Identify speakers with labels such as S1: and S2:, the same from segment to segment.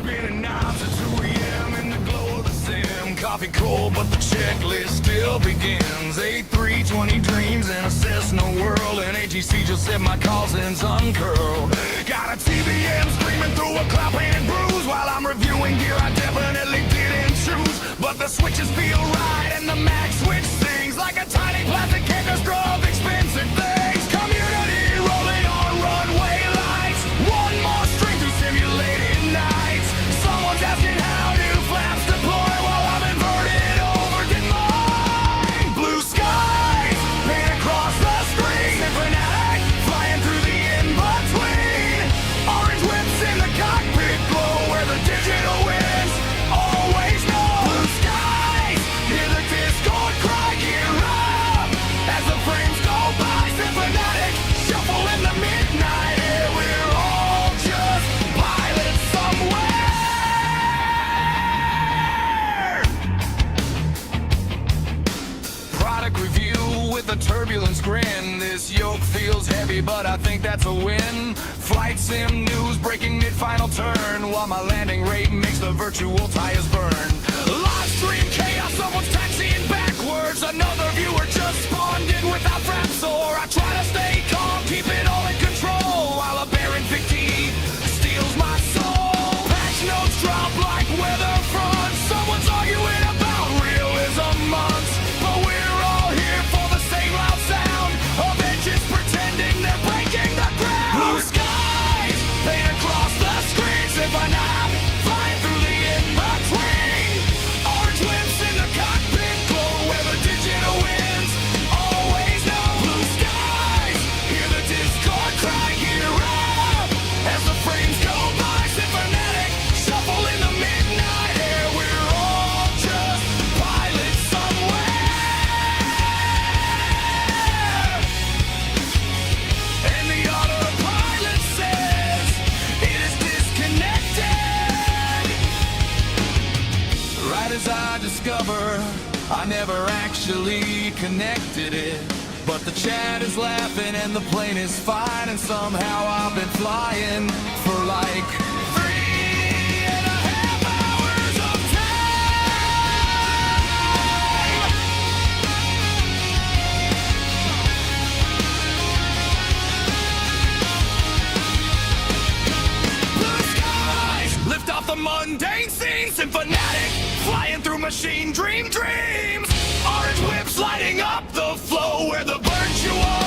S1: Spinning knobs at 2 a.m. in the glow of the sim. Coffee cold, but the checklist still begins. 8320 dreams in a Cessna whirl, and AGC just said my cousin's uncurled. Got a TBM screaming through a cloud painted bruise while I'm reviewing gear I definitely didn't choose. But the switches feel right, and the mag switch sings like a tiny plastic orchestra of expensive things. Community rolling on runway lights. One more string to simulated nights. Someone's asking how do flaps deploy while I'm inverted over to mine. Blue skies paint across the screen. SimFanatic flying through the in-between. Orange whips in the cockpit glow where the digital wins. Always know. Blue skies, hear the Discord cry, gear up as the frames go by. SimFanatic shuffle in the midnight air. We're all just pilots somewhere. Product review with a turbulence grin. This yoke feels heavy, but I think that's a win. Flight sim news breaking mid-final turn, while my landing rate makes the virtual tires burn. Live stream chaos, someone's taxiing backwards. Another viewer just spawned in without fraps, or I try to stay calm, keep it all in control, while a barren victim steals my soul. Patch notes drop like weather fronts. Someone's arguing about realism months, but we're all here for the same loud sound of engines pretending they're breaking the ground. Blue skies paint across the screen. SimFanatic flying through the in-between. Orange whips in the cockpit glow where the digital wins. Always know. Blue skies, hear the Discord cry, gear up as the frames go by. SimFanatic shuffle in the midnight air. We're all just pilots somewhere. And the autopilot says it is disconnected. Right as I discover I never actually connected it, but the chat is laughing and the plane is fine, and somehow I've been flying for like 3.5 hours of time. Blue skies lift off the mundane scene. SimFanatic flying through machine dreams. Orange whips lighting up the flow where the virtual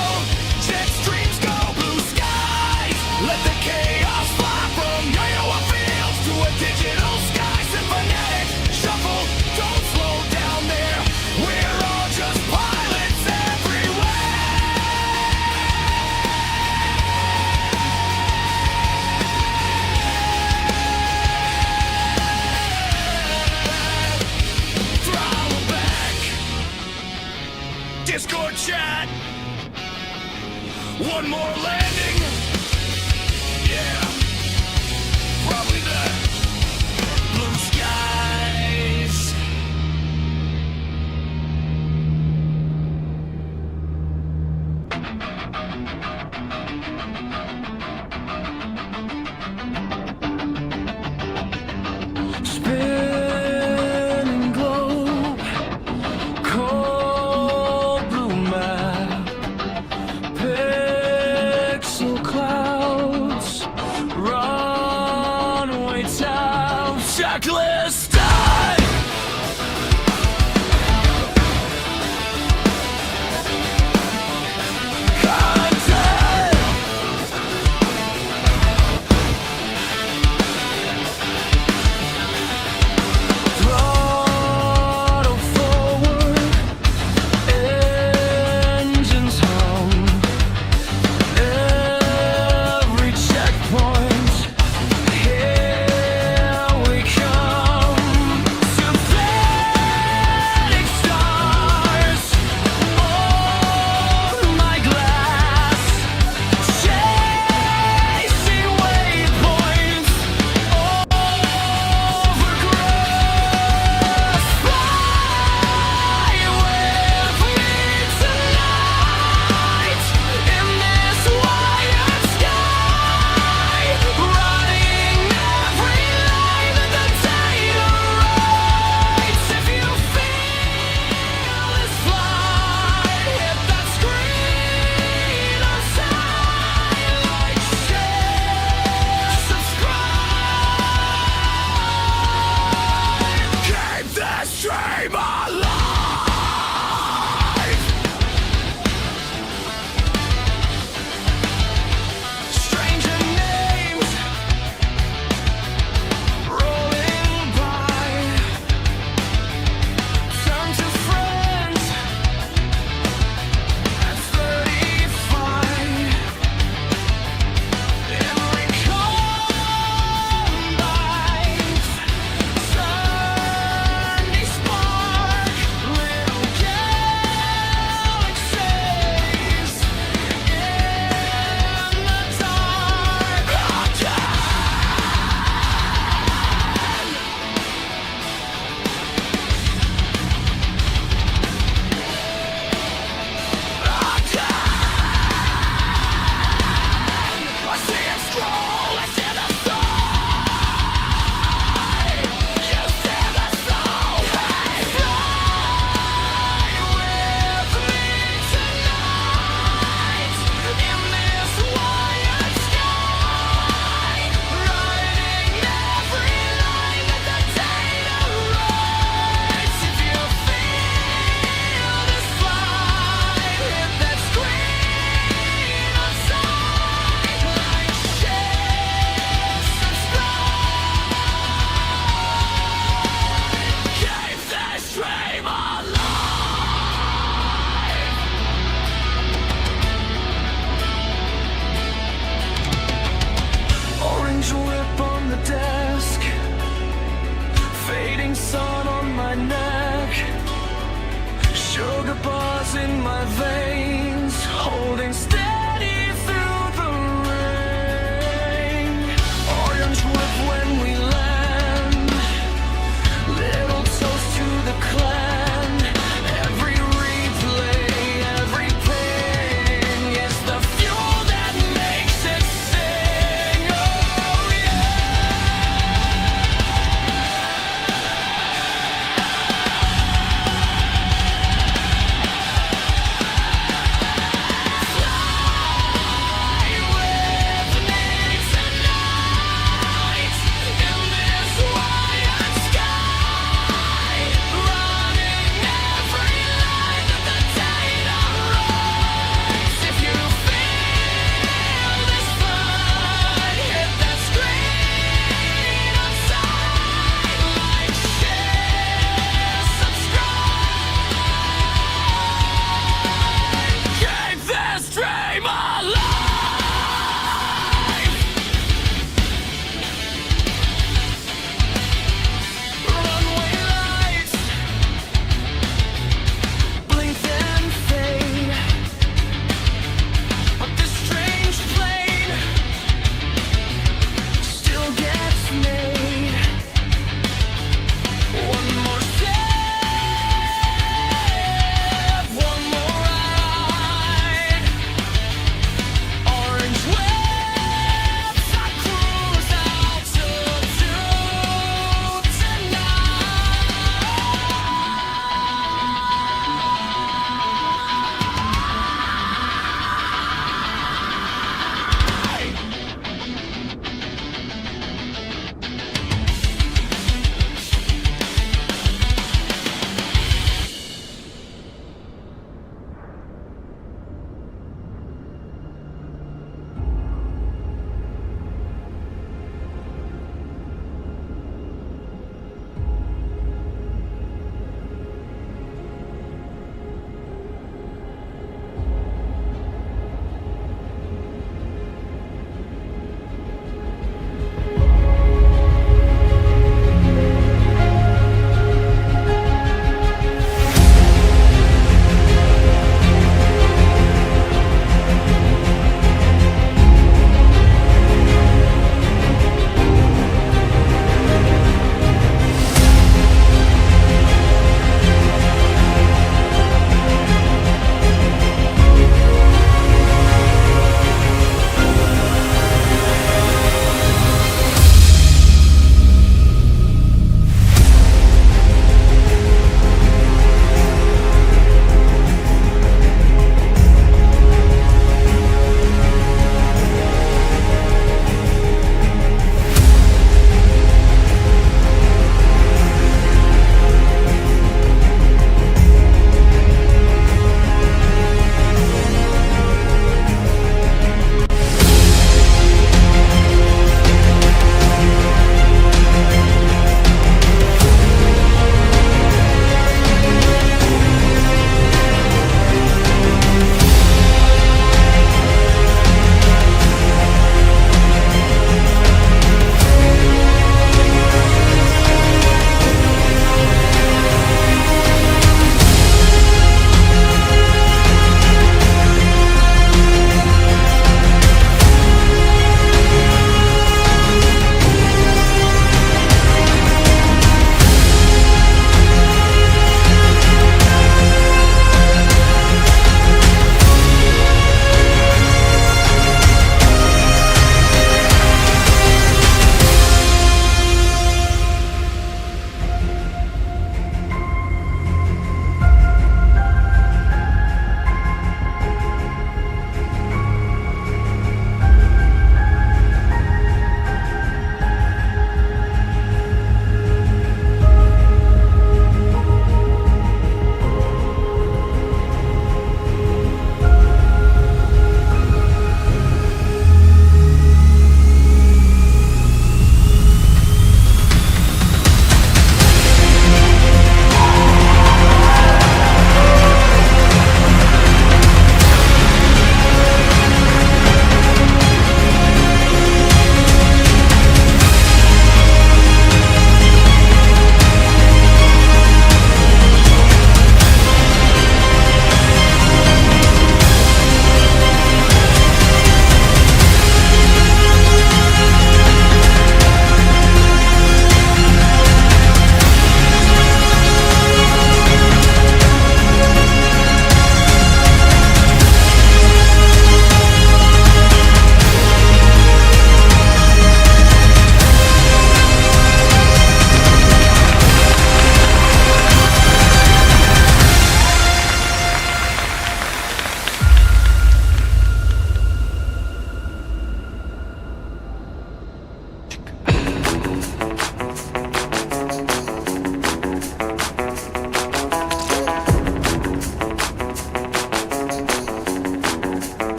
S1: jet streams go. Blue skies let the chaos fly from Iowa fields to a digital sky. SimFanatic shuffle, don't slow down there. We're all just pilots everywhere. Throttle back. Discord chat. One more landing. Yeah, probably that. Blue skies. Spinning globe, cold blue map, pixel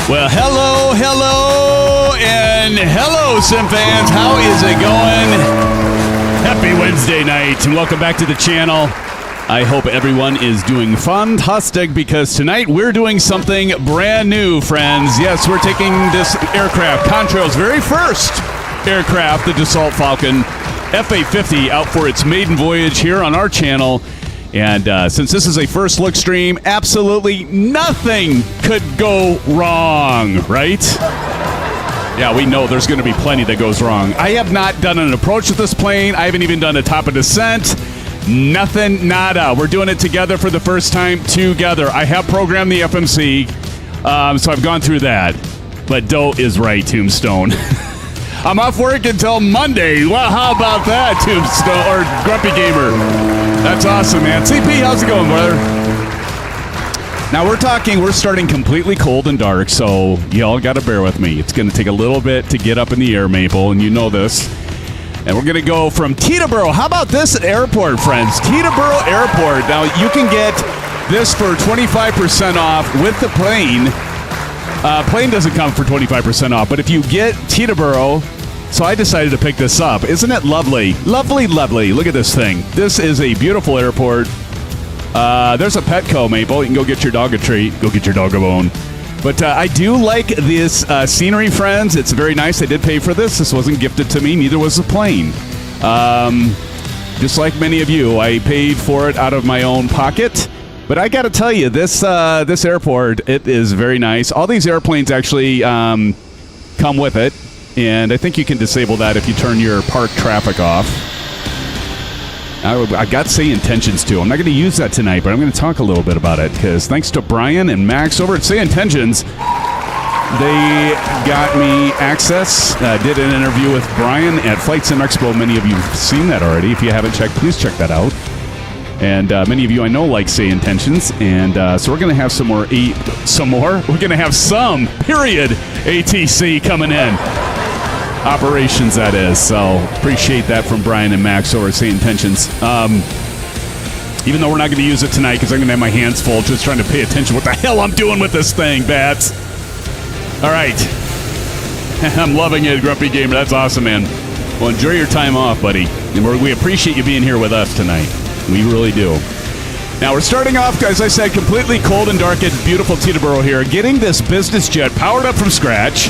S2: Well, hello, and hello, Sim fans. How is it going? Happy Wednesday night, and welcome back to the channel. I hope everyone is doing fantastic, because tonight we're doing something brand new, friends. Yes, we're taking this aircraft, Contrail's very first aircraft, the Dassault Falcon FA50, out for its maiden voyage here on our channel. And since this is a first look stream, absolutely nothing could go wrong, right? Yeah, we know there's going to be plenty that goes wrong. I have not done an approach with this plane. I haven't even done a top of descent. Nothing, nada. We're doing it together for the first time together. I have programmed the FMC, so I've gone through that. But Doe is right, Tombstone. I'm off work until Monday. Well, how about that, Tombstone, or Grumpy Gamer? That's awesome, man. CP, how's it going, brother? Now, we're starting completely cold and dark, so y'all got to bear with me. It's going to take a little bit to get up in the air, Maple, and you know this. And we're going to go from Teterboro. How about this airport, friends? Teterboro Airport. Now, you can get this for 25% off with the plane. Plane doesn't come for 25% off, but if you get Teterboro, so I decided to pick this up. Isn't it lovely? Lovely, lovely. Look at this thing. This is a beautiful airport. There's a Petco, Maple. You can go get your dog a treat. Go get your dog a bone. But I do like this scenery, friends. It's very nice. I did pay for this. This wasn't gifted to me. Neither was the plane. Just like many of you, I paid for it out of my own pocket. But I got to tell you, this airport, it is very nice. All these airplanes actually come with it, and I think you can disable that if you turn your park traffic off. I got Say Intentions, too. I'm not going to use that tonight, but I'm going to talk a little bit about it, because thanks to Brian and Max over at Say Intentions, they got me access. Did an interview with Brian at Flight Sim Expo. Many of you have seen that already. If you haven't checked, please check that out. And many of you I know like Say Intentions, and so we're going to have some more. We're going to have some, period, ATC coming in. Operations, that is. So appreciate that from Brian and Max over at Say Intentions. Even though we're not going to use it tonight because I'm going to have my hands full just trying to pay attention what the hell I'm doing with this thing, Bats. All right. I'm loving it, Grumpy Gamer. That's awesome, man. Well, enjoy your time off, buddy. And we appreciate you being here with us tonight. We really do. Now, we're starting off, as I said, completely cold and dark at beautiful Teterboro here, getting this business jet powered up from scratch,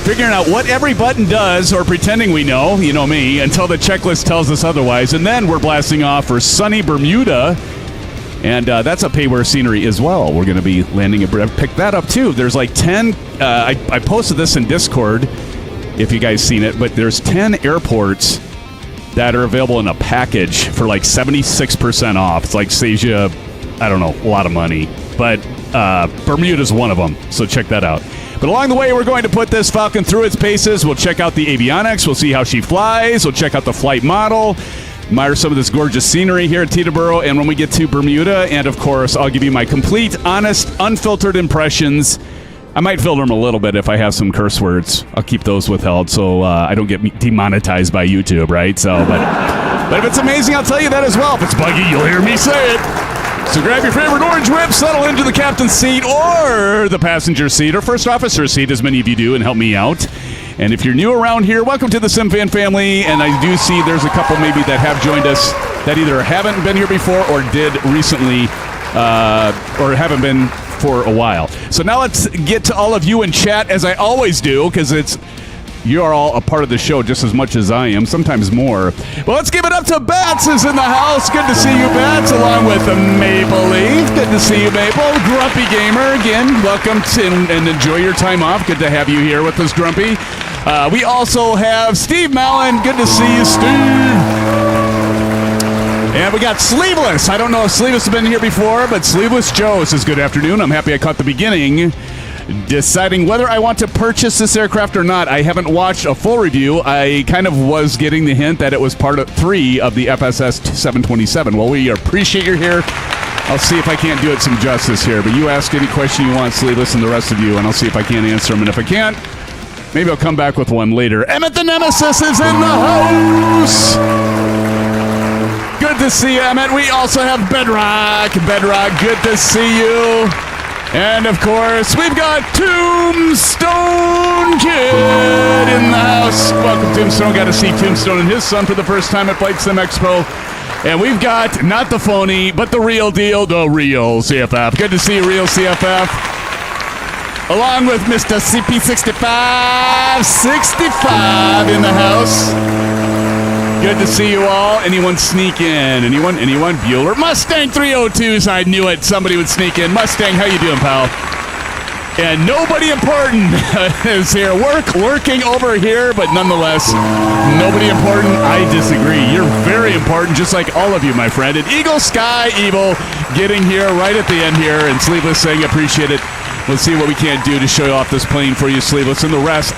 S2: figuring out what every button does, or pretending we know, you know me, until the checklist tells us otherwise. And then we're blasting off for sunny Bermuda, and that's a payware scenery as well. We're going to be landing pick that up, too. There's like 10, I posted this in Discord, if you guys seen it, but there's 10 airports that are available in a package for like 76% off. It's like saves you, I don't know, a lot of money. But Bermuda's one of them, so check that out. But along the way, we're going to put this Falcon through its paces. We'll check out the avionics. We'll see how she flies. We'll check out the flight model. Admire some of this gorgeous scenery here at Teterboro. And when we get to Bermuda, and of course, I'll give you my complete, honest, unfiltered impressions. I might filter them a little bit if I have some curse words. I'll keep those withheld so I don't get demonetized by YouTube, right? So, but if it's amazing, I'll tell you that as well. If it's buggy, you'll hear me say it. So grab your favorite orange whip, settle into the captain's seat or the passenger seat or first officer seat, as many of you do, and help me out. And if you're new around here, welcome to the SimFan family. And I do see there's a couple maybe that have joined us that either haven't been here before or did recently or haven't been for a while. So now let's get to all of you in chat, as I always do, because you are all a part of the show just as much as I am, sometimes more. Well, let's give it up to Bats is in the house. Good to see you, Bats, along with Maple Leaf. Good to see you, Maple. Grumpy Gamer, again, welcome and enjoy your time off. Good to have you here with us, Grumpy. We also have Steve Mallon. Good to see you, Steve. And we got Sleeveless. I don't know if Sleeveless has been here before, but Sleeveless Joe says, good afternoon. I'm happy I caught the beginning. Deciding whether I want to purchase this aircraft or not. I haven't watched a full review. I kind of was getting the hint that it was part of 3 of the FSS 727. Well, we appreciate you're here. I'll see if I can't do it some justice here. But you ask any question you want, Sleeveless, and the rest of you, and I'll see if I can't answer them. And if I can't, maybe I'll come back with one later. Emmett the Nemesis is in the house. Good to see you, Emmett. We also have Bedrock. Bedrock, good to see you. And, of course, we've got Tombstone Kid in the house. Welcome, Tombstone. Got to see Tombstone and his son for the first time at Flight Sim Expo. And we've got, not the phony, but the real deal, the real CFF. Good to see you, real CFF. Along with Mr. CP65, 65 in the house. Good to see you all. Anyone sneak in? Anyone? Bueller? Mustang 302s. I knew it. Somebody would sneak in. Mustang, how you doing, pal? And nobody important is here. Working over here, but nonetheless, nobody important. I disagree. You're very important, just like all of you, my friend. And Eagle Sky Evil getting here right at the end here. And Sleeveless saying, appreciate it. Let's see what we can do to show off this plane for you, Sleeveless. And the rest,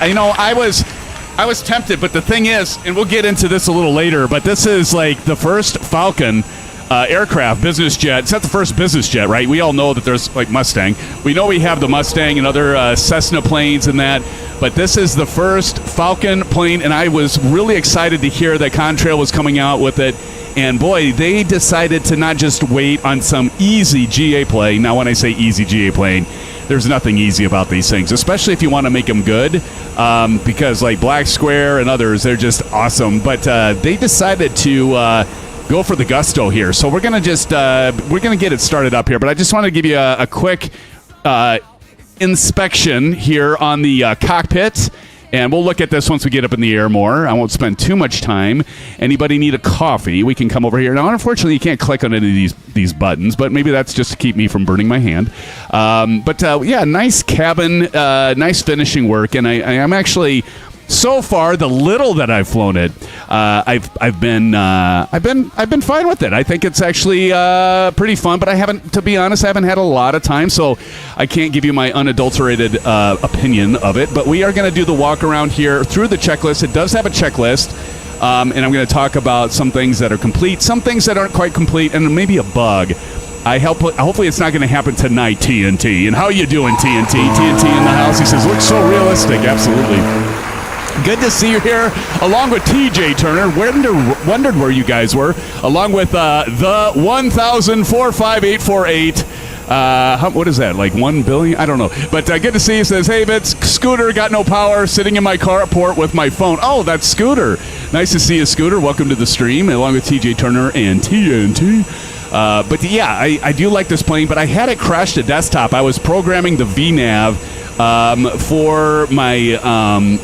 S2: I was tempted, but the thing is, and we'll get into this a little later, but this is like the first Falcon aircraft, business jet. It's not the first business jet, right? We all know that there's like Mustang. We know we have the Mustang and other Cessna planes and that, but this is the first Falcon plane, and I was really excited to hear that Contrail was coming out with it. And boy, they decided to not just wait on some easy GA plane. Now, when I say easy GA plane, there's nothing easy about these things, especially if you want to make them good, because like Black Square and others, they're just awesome. But they decided to go for the gusto here. So we're going to just we're going to get it started up here. But I just want to give you a quick inspection here on the cockpit. And we'll look at this once we get up in the air more. I won't spend too much time. Anybody need a coffee? We can come over here. Now, unfortunately, you can't click on any of these buttons, but maybe that's just to keep me from burning my hand. Yeah, nice cabin, nice finishing work. And I'm actually, so far, the little that I've flown it, I've been fine with it. I think it's actually pretty fun, but to be honest, I haven't had a lot of time, so I can't give you my unadulterated opinion of it. But we are going to do the walk around here through the checklist. It does have a checklist, and I'm going to talk about some things that are complete, some things that aren't quite complete, and maybe a bug. Hopefully it's not going to happen tonight, TNT. And how you doing, TNT? TNT in the house. He says, looks so realistic. Absolutely. Good to see you here, along with TJ Turner. Wondered where you guys were, along with the 1,0045848. What is that, like 1 billion? I don't know. But good to see you. Says, hey, Vince, Scooter, got no power, sitting in my carport with my phone. Oh, that's Scooter. Nice to see you, Scooter. Welcome to the stream, along with TJ Turner and TNT. But yeah, I do like this plane, but I had it crash to desktop. I was programming the VNAV for my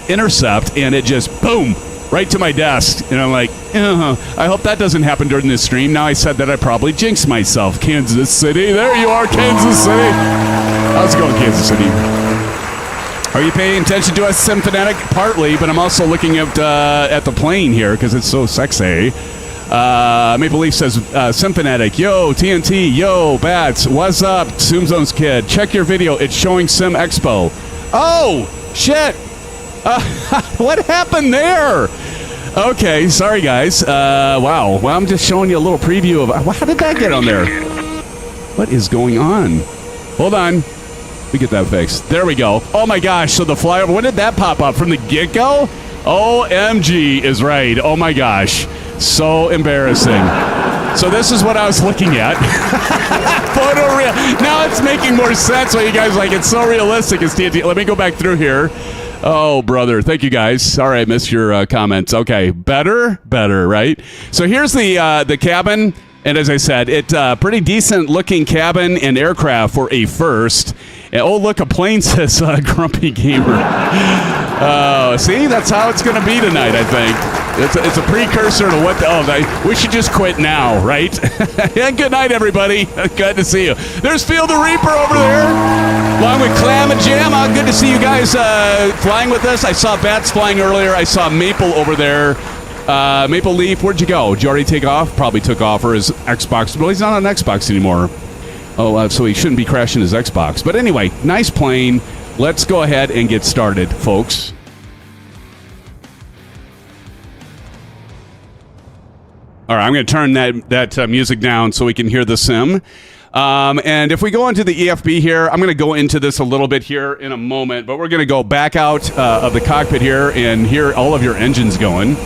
S2: intercept, and it just boom right to my desk, and I'm like, I hope that doesn't happen during this stream. Now I said that I probably jinxed myself. Kansas City, there you are, Kansas City. How's it going, Kansas City? Are you paying attention to us, SimFanatic? Partly, but I'm also looking at the plane here because it's so sexy. Maple Leaf says, SimFanatic, yo, TNT, yo, Bats, what's up, Zoom Zones Kid? Check your video, it's showing Sim Expo. Oh, shit. What happened there? Okay, sorry, guys. Wow. Well, I'm just showing you a little preview of... How did that get on there? What is going on? Hold on. We get that fixed. There we go. Oh, my gosh, so the flyover... When did that pop up? From the get-go? OMG is right. Oh, my gosh. So embarrassing. So this is what I was looking at. Photoreal. Now it's making more sense. So you guys like it's so realistic. It's TNT. Let me go back through here. Oh, brother. Thank you, guys. Sorry I missed your comments. Okay. Better, right? So here's the cabin. And as I said, it's a pretty decent looking cabin and aircraft for a first. And, oh, look, a plane says Grumpy Gamer. See, that's how it's going to be tonight, I think. It's a precursor to what we should just quit now, right? And good night, everybody. Good to see you. There's Field the Reaper over there, along with Clam and Jamma. Good to see you guys flying with us. I saw Bats flying earlier. I saw Maple over there. Maple Leaf, where'd you go? Did you already take off? Probably took off for his Xbox. Well, he's not on Xbox anymore. Oh, so he shouldn't be crashing his Xbox. But anyway, nice plane. Let's go ahead and get started, folks. All right, I'm going to turn that music down so we can hear the sim. And if we go into the EFB here, I'm going to go into this a little bit here in a moment, but we're going to go back out of the cockpit here and hear all of your engines going.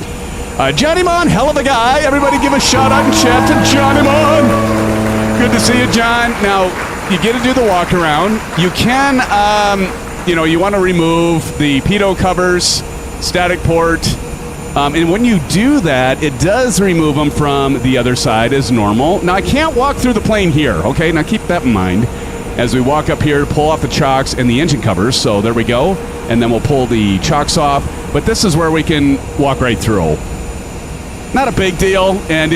S2: Johnny Mon, hell of a guy. Everybody give a shout out in chat to Johnny Mon. Good to see you, John. Now, you get to do the walk around. You can, you want to remove the pitot covers, static port. And when you do that, it does remove them from the other side as normal. Now, I can't walk through the plane here, okay? Now, keep that in mind. As we walk up here, pull off the chocks and the engine covers. So there we go. And then we'll pull the chocks off. But this is where we can walk right through. Not a big deal. And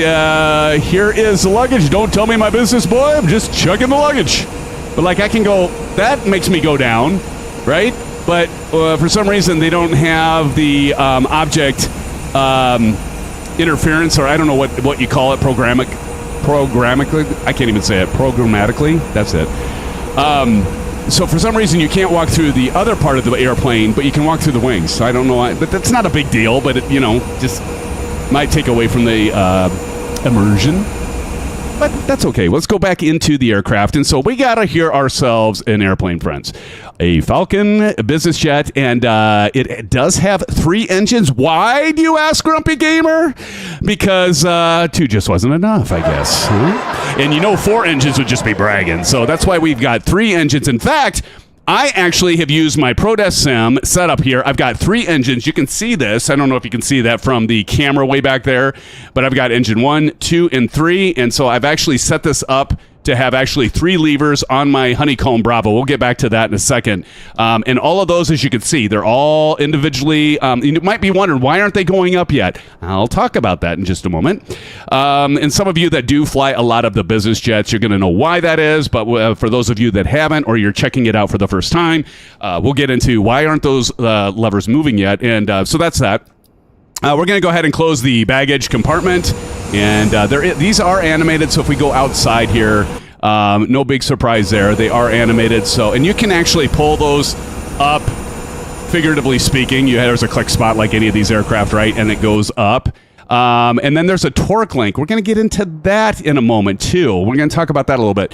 S2: here is the luggage. Don't tell me my business, boy. I'm just chucking the luggage. But, like, I can go... That makes me go down, right? But for some reason, they don't have the object interference, or I don't know what you call it, programmatically. I can't even say it. Programmatically. That's it. So for some reason, you can't walk through the other part of the airplane, but you can walk through the wings. So I don't know why. But that's not a big deal, but, just... might take away from the immersion, but that's okay. Let's go back into the aircraft. And so we got to hear ourselves an airplane, friends. A Falcon business jet, and it does have 3 engines. Why, do you ask, Grumpy Gamer? Because 2 just wasn't enough, I guess. Huh? And 4 engines would just be bragging. So that's why we've got 3 engines. In fact, I actually have used my ProDesk Sim setup here. I've got 3 engines. You can see this. I don't know if you can see that from the camera way back there, but I've got engine 1, 2, and 3. And so I've actually set this up to have actually 3 levers on my Honeycomb Bravo. We'll get back to that in a second. And all of those, as you can see, they're all individually. You might be wondering, why aren't they going up yet? I'll talk about that in just a moment. And some of you that do fly a lot of the business jets, you're going to know why that is. But for those of you that haven't, or you're checking it out for the first time, we'll get into why aren't those levers moving yet. And so that's that. We're going to go ahead and close the baggage compartment. And these are animated, so if we go outside here, no big surprise there. They are animated, and you can actually pull those up, figuratively speaking. There's a click spot like any of these aircraft, right? And it goes up. And then there's a torque link. We're going to get into that in a moment, too. We're going to talk about that a little bit.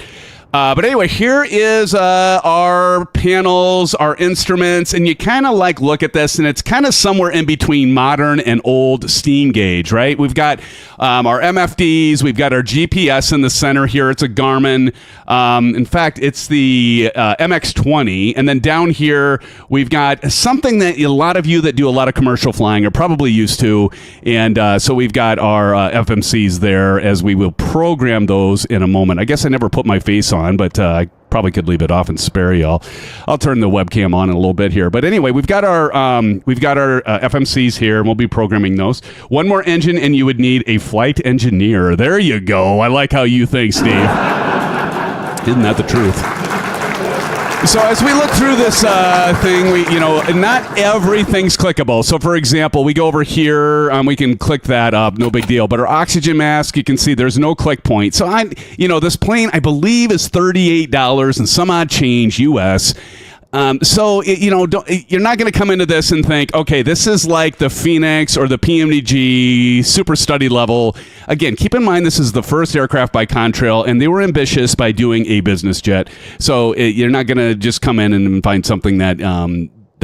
S2: But anyway, here is our panels, our instruments, and you kind of look at this, and it's kind of somewhere in between modern and old steam gauge, right? We've got our MFDs, we've got our GPS in the center here. It's a Garmin. In fact, it's the MX-20, and then down here we've got something that a lot of you that do a lot of commercial flying are probably used to, and so we've got our FMCs there, as we will program those in a moment. I guess I never put my face on, but I probably could leave it off and spare y'all. I'll turn the webcam on in a little bit here. But anyway, we've got our FMCs here, and we'll be programming those. One more engine, and you would need a flight engineer. There you go. I like how you think, Steve. Isn't that the truth? So as we look through this thing, not everything's clickable. So for example, we go over here, we can click that up, no big deal. But our oxygen mask, you can see there's no click point. So this plane, I believe, is $38 and some odd change US. So you're not going to come into this and think, okay, this is like the Phoenix or the PMDG super study level. Again, keep in mind, this is the first aircraft by Contrail, and they were ambitious by doing a business jet. So you're not going to just come in and find something that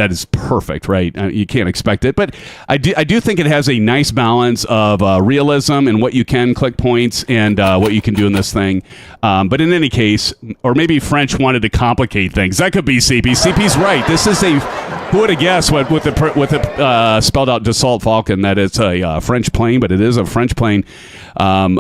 S2: is perfect, right? You can't expect it, but I do think it has a nice balance of realism and what you can click points and what you can do in this thing. But in any case, or maybe French wanted to complicate things. That could be CP. CP's right. This is who would have guessed with the spelled out Dassault Falcon that it's a French plane, but it is a French plane. So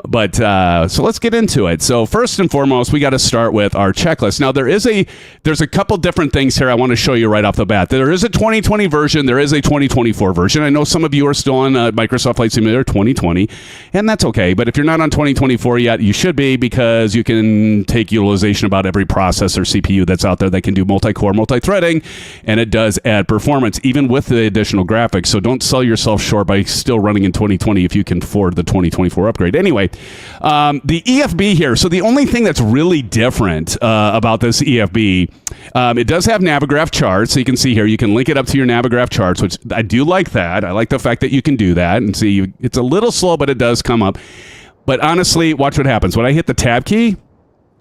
S2: let's get into it. So first and foremost, we got to start with our checklist. Now there's a couple different things here I want to show you right off the bat. There is a 2020 version. There is a 2024 version. I know some of you are still on Microsoft Flight Simulator 2020, and that's okay. But if you're not on 2024 yet, you should be, because you can take utilization about every processor CPU that's out there that can do multi-core, multi-threading, and it does add performance even with the additional graphics. So don't sell yourself short by still running in 2020 if you can afford the 2024 upgrade. Anyway, the EFB here. So the only thing that's really different about this EFB, it does have Navigraph charts. So you can see here, you can link it up to your Navigraph charts, which I do like that. I like the fact that you can do that and see it's a little slow, but it does come up. But honestly, watch what happens. When I hit the tab key,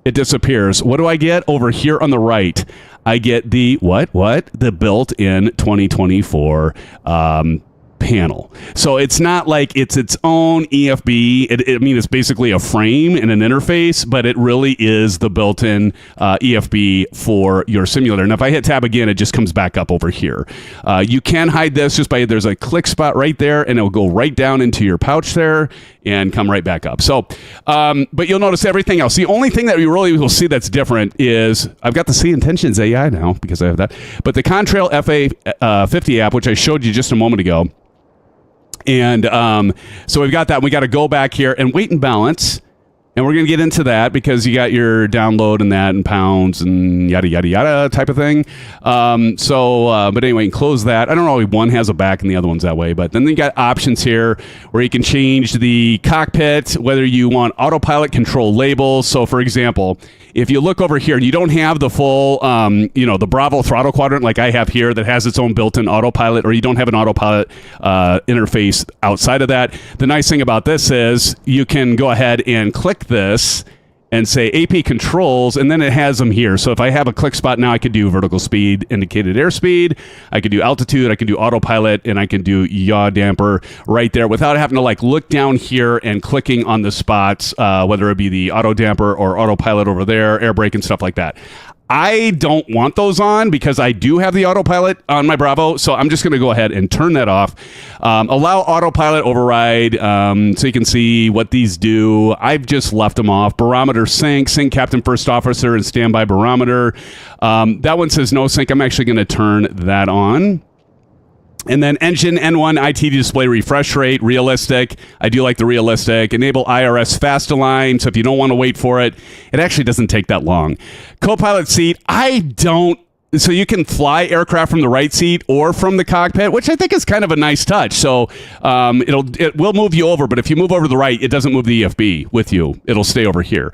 S2: it disappears. What do I get over here on the right? I get the the built-in 2024 panel. So it's not like it's its own EFB. It's basically a frame and an interface, but it really is the built-in EFB for your simulator. And if I hit tab again, it just comes back up over here. You can hide this just by, there's a click spot right there, and it'll go right down into your pouch there and come right back up. So, but you'll notice everything else. The only thing that you really will see that's different is I've got the C Intentions AI now because I have that, but the Contrail FA50 app, which I showed you just a moment ago. And so we've got that. We got to go back here and weight and balance. And we're going to get into that because you got your download and that and pounds and yada, yada, yada type of thing. But anyway, close that. I don't know if one has a back and the other one's that way. But then you got options here where you can change the cockpit, whether you want autopilot control labels. So, for example, if you look over here and you don't have the full, the Bravo throttle quadrant like I have here that has its own built-in autopilot, or you don't have an autopilot interface outside of that, the nice thing about this is you can go ahead and click this and say AP controls, and then it has them here. So if I have a click spot now, I could do vertical speed, indicated airspeed, I could do altitude, I can do autopilot, and I can do yaw damper right there without having to look down here and clicking on the spots, whether it be the auto damper or autopilot over there, air brake and stuff like that. I don't want those on because I do have the autopilot on my Bravo, so I'm just going to go ahead and turn that off. Allow autopilot override, so you can see what these do. I've just left them off. Barometer sync captain first officer and standby barometer. That one says no sync. I'm actually going to turn that on. And then engine N1 IT display refresh rate, realistic. I do like the realistic. Enable IRS fast align. So if you don't want to wait for it, it actually doesn't take that long. Co-pilot seat. So you can fly aircraft from the right seat or from the cockpit, which I think is kind of a nice touch. So it will move you over, but if you move over to the right, it doesn't move the EFB with you. It'll stay over here.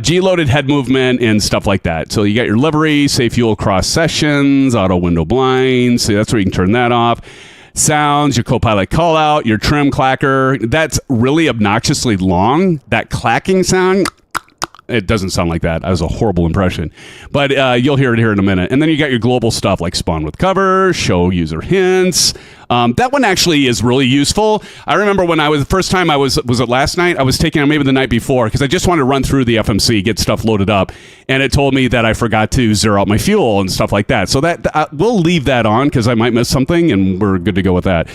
S2: G-loaded head movement and stuff like that. So you got your livery, safe fuel cross sessions, auto window blinds. So that's where you can turn that off. Sounds, your co-pilot call out, your trim clacker. That's really obnoxiously long. That clacking sound. It doesn't sound like that. That was a horrible impression. But you'll hear it here in a minute. And then you got your global stuff like spawn with cover, show user hints. That one actually is really useful. I remember when the first time was it last night? I was taking it maybe the night before because I just wanted to run through the FMC, get stuff loaded up. And it told me that I forgot to zero out my fuel and stuff like that. So that we'll leave that on because I might miss something and we're good to go with that.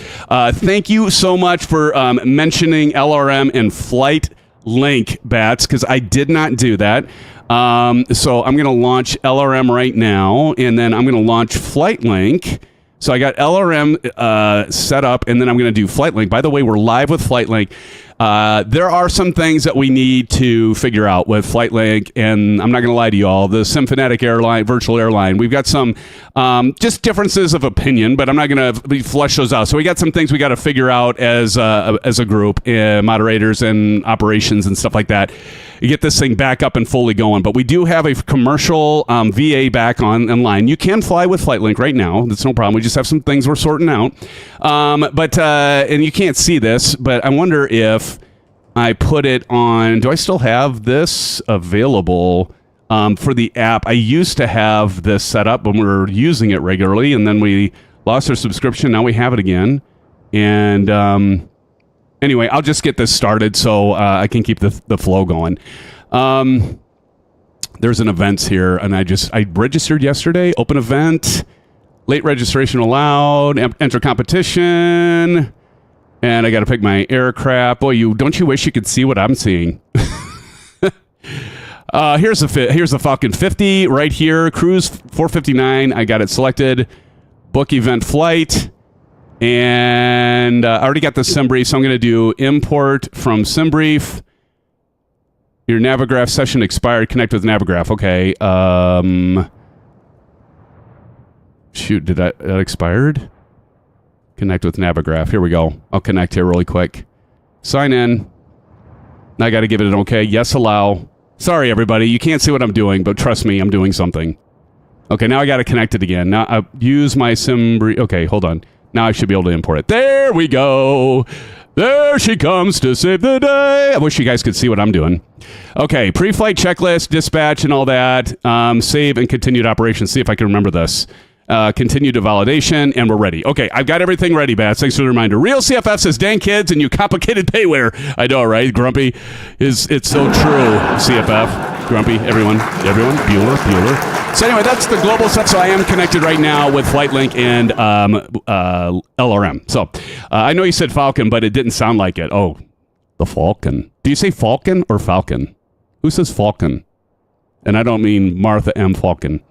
S2: Thank you so much for mentioning LRM and flight link, Bats, because I did not do that. So I'm going to launch LRM right now, and then I'm going to launch Flight Link. So I got LRM set up, and then I'm going to do Flight Link. By the way, we're live with Flight Link. There are some things that we need to figure out with Flight Link, and I'm not going to lie to you all. The SimFanatic airline, virtual airline, we've got some just differences of opinion, but I'm not going to flesh those out. So we got some things we got to figure out as a group, moderators and operations and stuff like that. You get this thing back up and fully going. But we do have a commercial VA back online. You can fly with Flight Link right now. That's no problem. We just have some things we're sorting out. And you can't see this, but I wonder if I put it on. Do I still have this available for the app? I used to have this set up when we were using it regularly, and then we lost our subscription. Now we have it again. And anyway, I'll just get this started so I can keep the flow going. There's an events here, and I registered yesterday. Open event. Late registration allowed. Enter competition. And I got to pick my aircraft. Boy, don't you wish you could see what I'm seeing? Here's the Falcon 50 right here. Cruise 459. I got it selected. Book event flight. And I already got the SimBrief, so I'm going to do import from SimBrief. Your Navigraph session expired. Connect with Navigraph. Okay. Shoot, that expired? Connect with Navigraph. Here we go. I'll connect here really quick. Sign in. Now I got to give it an okay. Yes, allow. Sorry, everybody. You can't see what I'm doing, but trust me, I'm doing something. Okay, now I got to connect it again. Now I use my SimBrief. Okay, hold on. Now I should be able to import it. There we go. There she comes to save the day. I wish you guys could see what I'm doing. Okay, pre-flight checklist, dispatch, and all that. Save and continued operations. See if I can remember this. Continue to validation, and we're ready. Okay, I've got everything ready, Bats. Thanks for the reminder. Real CFF says, dang kids and you complicated payware. I know, right? Grumpy. It's so true, CFF. Grumpy, everyone, Bueller. So anyway, that's the global stuff. So I am connected right now with FlightLink and LRM. So I know you said Falcon, but it didn't sound like it. Oh, the Falcon. Do you say Falcon or Falcon? Who says Falcon? And I don't mean Martha M. Falcon.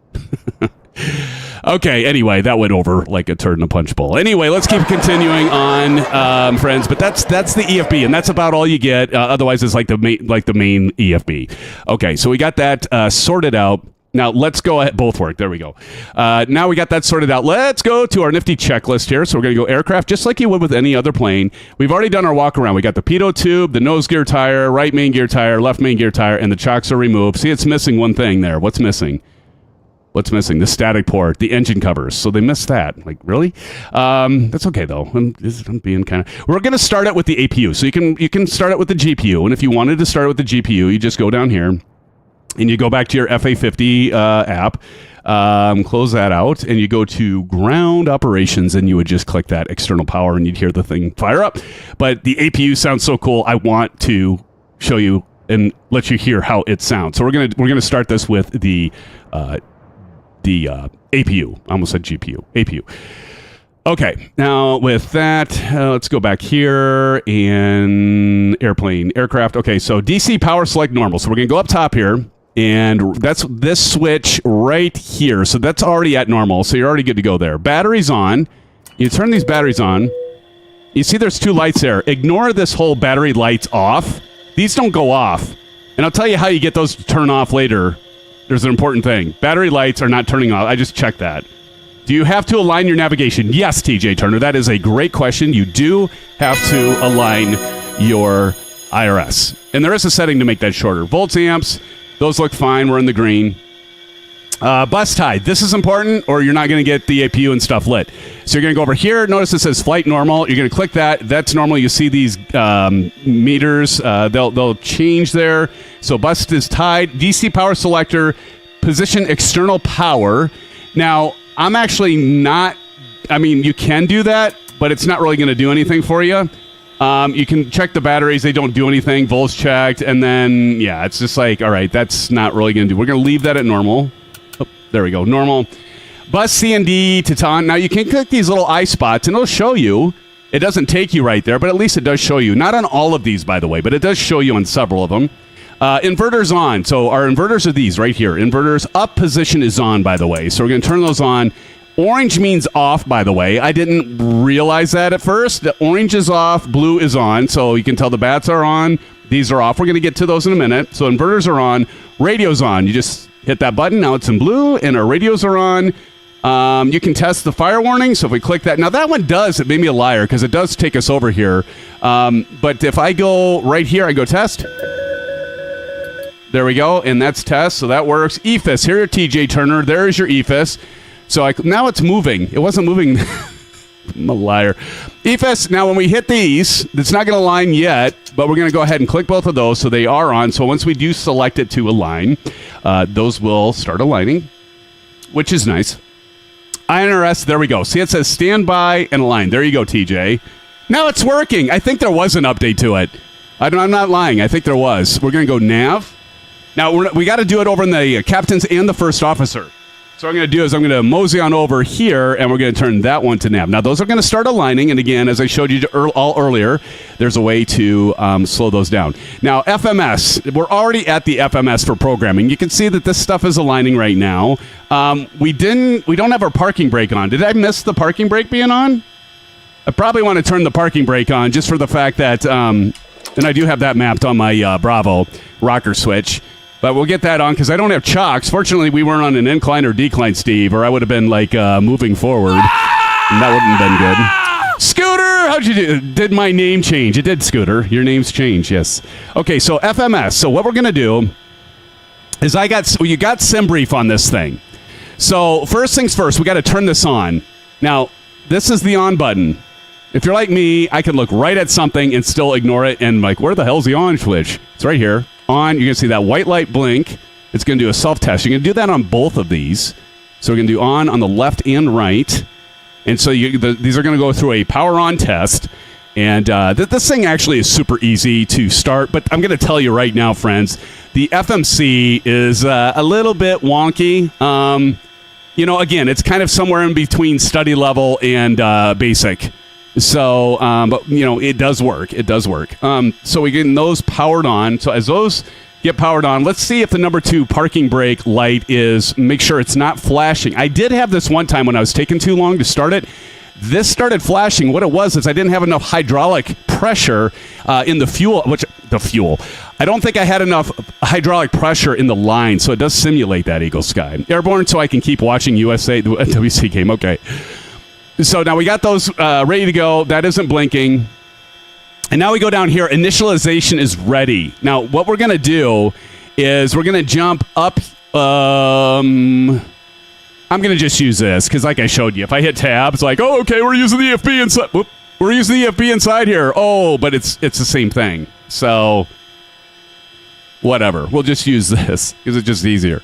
S2: Okay, anyway, that went over like a turd in a punch bowl. Anyway, let's keep continuing on, friends. But that's the EFB, and that's about all you get. Otherwise, it's like the main EFB. Okay, so we got that sorted out. Now, let's go ahead. Both work. There we go. Now we got that sorted out. Let's go to our nifty checklist here. So we're going to go aircraft just like you would with any other plane. We've already done our walk around. We got the pitot tube, the nose gear tire, right main gear tire, left main gear tire, and the chocks are removed. See, it's missing one thing there. What's missing? What's missing? The static port, the engine covers. So they missed that. Like, really? That's okay, though. I'm being kind of... We're going to start it with the APU. So you can start it with the GPU. And if you wanted to start it with the GPU, you just go down here and you go back to your FA50 app, close that out, and you go to ground operations, and you would just click that external power, and you'd hear the thing fire up. But the APU sounds so cool, I want to show you and let you hear how it sounds. So we're gonna start this with the APU. I almost said GPU. APU. Okay, now with that, let's go back here and aircraft. Okay, so DC power select normal. So we're going to go up top here, and that's this switch right here. So that's already at normal, so you're already good to go there. Batteries on. You turn these batteries on. You see there's two lights there. Ignore this whole battery lights off. These don't go off. And I'll tell you how you get those to turn off later. There's an important thing. Battery lights are not turning off. I just checked that. Do you have to align your navigation? Yes, TJ Turner. That is a great question. You do have to align your IRS. And there is a setting to make that shorter. Volts, amps, those look fine. We're in the green. Bus tie. This is important, or you're not going to get the APU and stuff lit. So you're going to go over here. Notice it says flight normal. You're going to click that. That's normal. You see these meters. They'll change there. So bus is tied. DC power selector. Position external power. Now, I'm actually not... I mean, you can do that, but it's not really going to do anything for you. You can check the batteries. They don't do anything. Volts checked. And then, yeah, it's just like, all right, that's not really going to do... We're going to leave that at normal. Oh, there we go. Normal. Bus C and D to ton. Now, you can click these little eye spots, and it'll show you. It doesn't take you right there, but at least it does show you. Not on all of these, by the way, but it does show you on several of them. Inverters on. So our inverters are these right here. Inverters up position is on, by the way. So we're going to turn those on. Orange means off, by the way. I didn't realize that at first. The orange is off. Blue is on. So you can tell the bats are on. These are off. We're going to get to those in a minute. So inverters are on. Radio's on. You just hit that button. Now it's in blue, and our radios are on. You can test the fire warning. So if we click that. Now that one does. It made me a liar because it does take us over here. But if I go right here, I go test. There we go, and that's test, so that works. EFIS, here, TJ Turner, there's your EFIS. So now it's moving. It wasn't moving. I'm a liar. EFIS, now when we hit these, it's not going to align yet, but we're going to go ahead and click both of those so they are on. So once we do select it to align, those will start aligning, which is nice. INRS, there we go. See, it says standby and align. There you go, TJ. Now it's working. I think there was an update to it. I'm not lying. I think there was. We're going to go nav. Now, we got to do it over in the captains and the first officer. So what I'm going to do is I'm going to mosey on over here, and we're going to turn that one to nav. Now, those are going to start aligning, and again, as I showed you all earlier, there's a way to slow those down. Now, FMS, we're already at the FMS for programming. You can see that this stuff is aligning right now. We don't have our parking brake on. Did I miss the parking brake being on? I probably want to turn the parking brake on just for the fact that, and I do have that mapped on my Bravo rocker switch. But we'll get that on because I don't have chocks. Fortunately, we weren't on an incline or decline, Steve, or I would have been like moving forward. And that wouldn't have been good. Scooter, how'd you do? Did my name change? It did, Scooter. Your name's changed, yes. Okay, so FMS. So what we're going to do is you got SimBrief on this thing. So first things first, we got to turn this on. Now, this is the on button. If you're like me, I can look right at something and still ignore it and like, where the hell's the on switch? It's right here. On, you're going to see that white light blink. It's going to do a self-test. You're going to do that on both of these. So we're going to do on the left and right. And so these are going to go through a power on test. And this thing actually is super easy to start. But I'm going to tell you right now, friends, the FMC is a little bit wonky. Again, it's kind of somewhere in between study level and basic. So, but it does work. It does work. So we're getting those powered on. So as those get powered on, let's see if the number 2 parking brake light make sure it's not flashing. I did have this one time when I was taking too long to start it. This started flashing. What it was is I didn't have enough hydraulic pressure in the fuel. I don't think I had enough hydraulic pressure in the line, so it does simulate that Eagle Sky. Airborne, so I can keep watching the WC game. Okay. So now we got those ready to go. That isn't blinking. And now we go down here. Initialization is ready. Now, what we're going to do is we're going to jump up. I'm going to just use this because, like I showed you, if I hit tab, it's like, oh, okay, we're using the EFB inside. Whoop, we're using the EFB inside here. Oh, but it's the same thing. So, whatever. We'll just use this because it's just easier.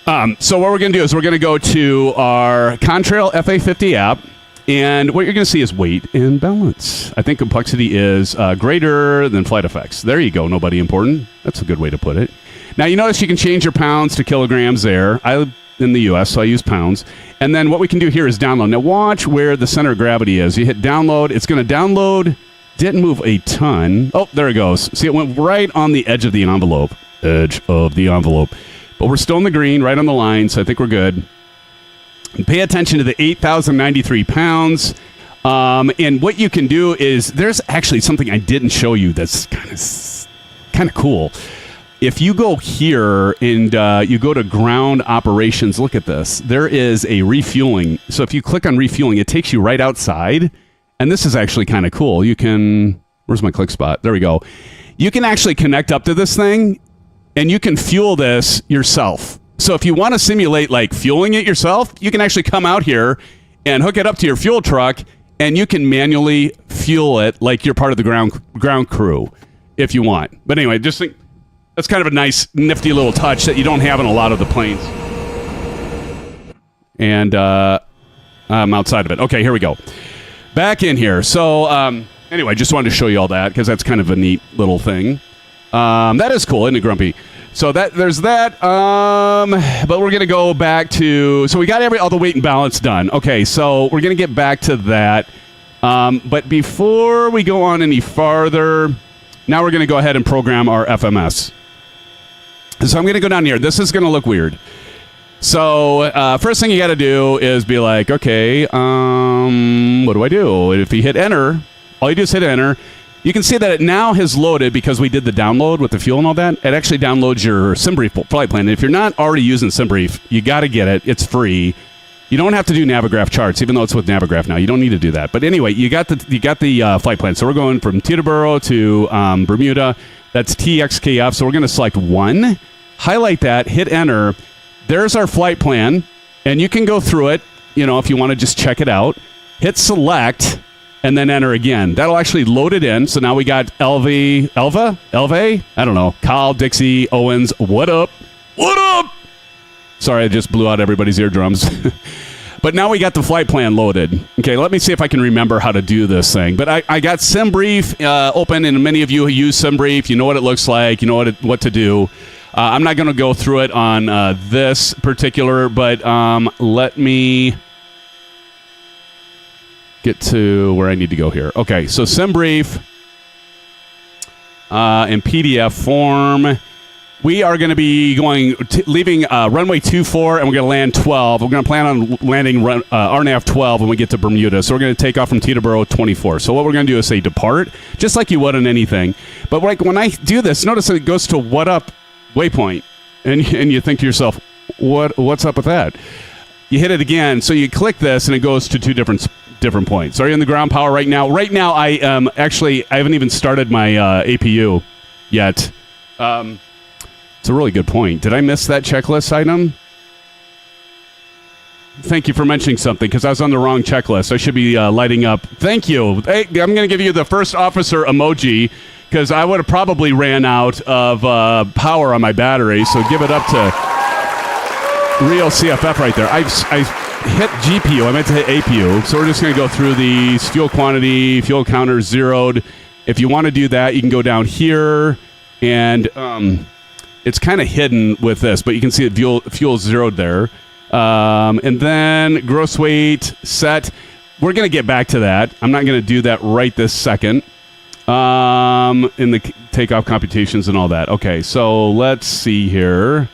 S2: So what we're going to do is we're going to go to our Contrail FA50 app. And what you're going to see is weight and balance. I think complexity is greater than flight effects. There you go. Nobody important. That's a good way to put it. Now, you notice you can change your pounds to kilograms there. I live in the U.S., so I use pounds. And then what we can do here is download. Now, watch where the center of gravity is. You hit download. It's going to download. Didn't move a ton. Oh, there it goes. See, it went right on the edge of the envelope. Edge of the envelope. But we're still in the green, right on the line, so I think we're good. And pay attention to the 8,093 pounds. And what you can do is, there's actually something I didn't show you that's kind of cool. If you go here and you go to ground operations, look at this. There is a refueling. So if you click on refueling, it takes you right outside. And this is actually kind of cool. You can, where's my click spot? There we go. You can actually connect up to this thing and you can fuel this yourself. So if you want to simulate like fueling it yourself, you can actually come out here and hook it up to your fuel truck and you can manually fuel it like you're part of the ground crew if you want. But anyway, just think that's kind of a nice, nifty little touch that you don't have in a lot of the planes. And I'm outside of it. Okay, here we go. Back in here. So anyway, just wanted to show you all that because that's kind of a neat little thing. That is cool, isn't it, Grumpy? So there's that. But we're going to go back to... So we got all the weight and balance done. Okay, so we're going to get back to that. But before we go on any farther, now we're going to go ahead and program our FMS. So I'm going to go down here. This is going to look weird. So first thing you got to do is be like, okay, what do I do? If you hit enter, all you do is hit enter. You can see that it now has loaded because we did the download with the fuel and all that. It actually downloads your SimBrief flight plan. And if you're not already using SimBrief, you got to get it. It's free. You don't have to do Navigraph charts, even though it's with Navigraph now. You don't need to do that. But anyway, you got the flight plan. So we're going from Teterboro to Bermuda. That's TXKF. So we're going to select 1, highlight that, hit enter. There's our flight plan, and you can go through it, if you want to just check it out. Hit select, and then enter again. That'll actually load it in. So now we got Elva? I don't know. Kyle, Dixie, Owens, what up? What up? Sorry, I just blew out everybody's eardrums. But now we got the flight plan loaded. Okay, let me see if I can remember how to do this thing. But I got SimBrief open, and many of you who use SimBrief, you know what it looks like, you know what to do. I'm not going to go through it on this particular, but let me get to where I need to go here. Okay, so SimBrief in PDF form. We are going to be leaving runway 24, and we're going to land 12. We're going to plan on landing RNAV 12 when we get to Bermuda. So we're going to take off from Teterboro 24. So what we're going to do is say depart, just like you would on anything. But like when I do this, notice that it goes to what up waypoint, and you think to yourself, what's up with that? You hit it again, so you click this, and it goes to two different points. Are you in the ground power right now? Right now, I haven't even started my APU yet. It's a really good point. Did I miss that checklist item? Thank you for mentioning something, because I was on the wrong checklist. I should be lighting up. Thank you. Hey, I'm going to give you the first officer emoji, because I would have probably ran out of power on my battery. So give it up to real CFF right there. I hit GPU. I meant to hit APU. So we're just going to go through these. Fuel quantity, fuel counter zeroed. If you want to do that, you can go down here, and it's kind of hidden with this, but you can see that fuel zeroed there. And then gross weight set. We're going to get back to that. I'm not going to do that right this second. In the takeoff computations and all that. Okay, so let's see here.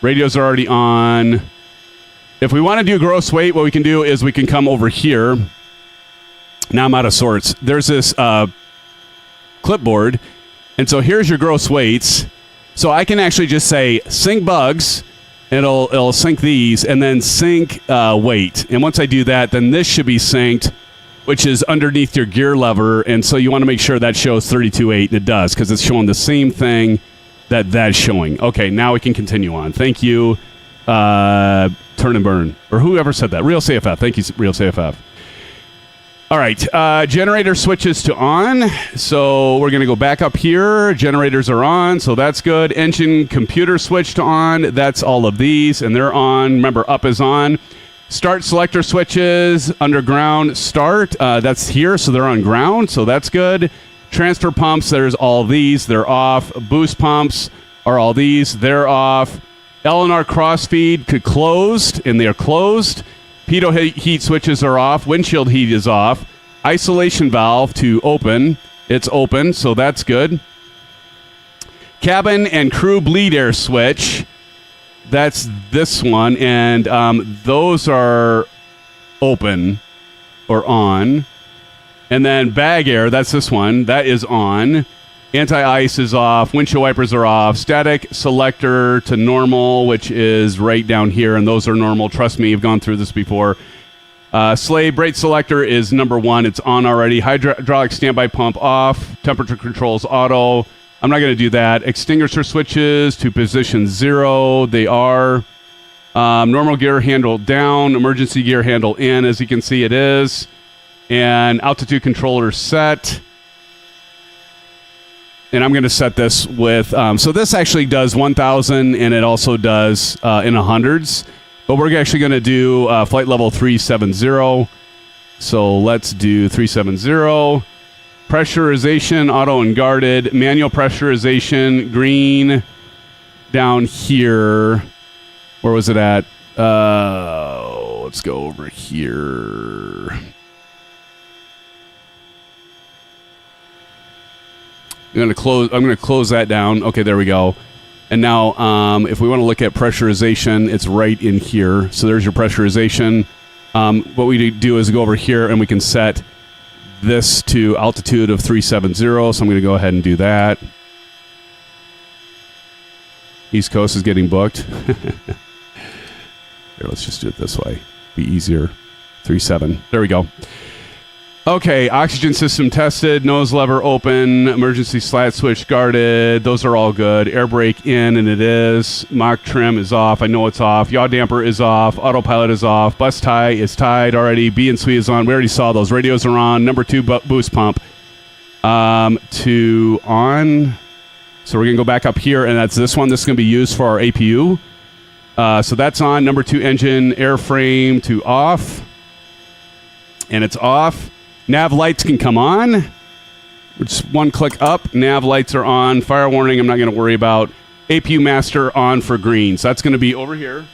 S2: Radios are already on. If we want to do gross weight, what we can do is we can come over here. Now I'm out of sorts. There's this clipboard, and so here's your gross weights. So I can actually just say sync bugs, and it'll sync these, and then sync weight. And once I do that, then this should be synced, which is underneath your gear lever, and so you want to make sure that shows 32.8, and it does, because it's showing the same thing that's showing. Okay, now we can continue on. Thank you, Turn and Burn, or whoever said that. Real CFF. Thank you, Real CFF. All right, generator switches to on, so we're going to go back up here. Generators are on, so that's good. Engine computer switch to on, that's all of these, and they're on. Remember, up is on. Start selector switches, underground start, that's here, so they're on ground, so that's good. Transfer pumps, there's all these, they're off. Boost pumps are all these, they're off. LNR crossfeed could closed, and they're closed. Pitot heat switches are off. Windshield heat is off. Isolation valve to open. It's open, so that's good. Cabin and crew bleed air switch. That's this one, and those are open or on. And then bag air, that's this one. That is on. Anti-ice is off. Windshield wipers are off. Static selector to normal, which is right down here, and those are normal. Trust me, I've gone through this before. Slave brake selector is number 1. It's on already. Hydraulic standby pump off. Temperature controls auto. I'm not going to do that. Extinguisher switches to position 0. They are. Normal gear handle down. Emergency gear handle in. As you can see, it is. And altitude controller set. And I'm going to set this with, so this actually does 1,000, and it also does in the hundreds. But we're actually going to do flight level 370. So let's do 370. Pressurization, auto and guarded. Manual pressurization, green down here. Where was it at? Let's go over here. I'm going to close that down. Okay, there we go. And now, if we want to look at pressurization, it's right in here. So there's your pressurization. What we do is go over here, and we can set this to altitude of 370. So I'm going to go ahead and do that. East Coast is getting booked. Here, let's just do it this way. Be easier. 37. There we go. Okay, oxygen system tested, nose lever open, emergency slat switch guarded. Those are all good. Air brake in, and it is. Mock trim is off. I know it's off. Yaw damper is off. Autopilot is off. Bus tie is tied already. B and SWE is on. We already saw those. Radios are on. Number 2 boost pump to on. So we're going to go back up here, and that's this one. This is going to be used for our APU. So that's on. Number 2 engine airframe to off. And it's off. Nav lights can come on. Just one click up. Nav lights are on. Fire warning, I'm not going to worry about. APU master on for green. So that's going to be over here.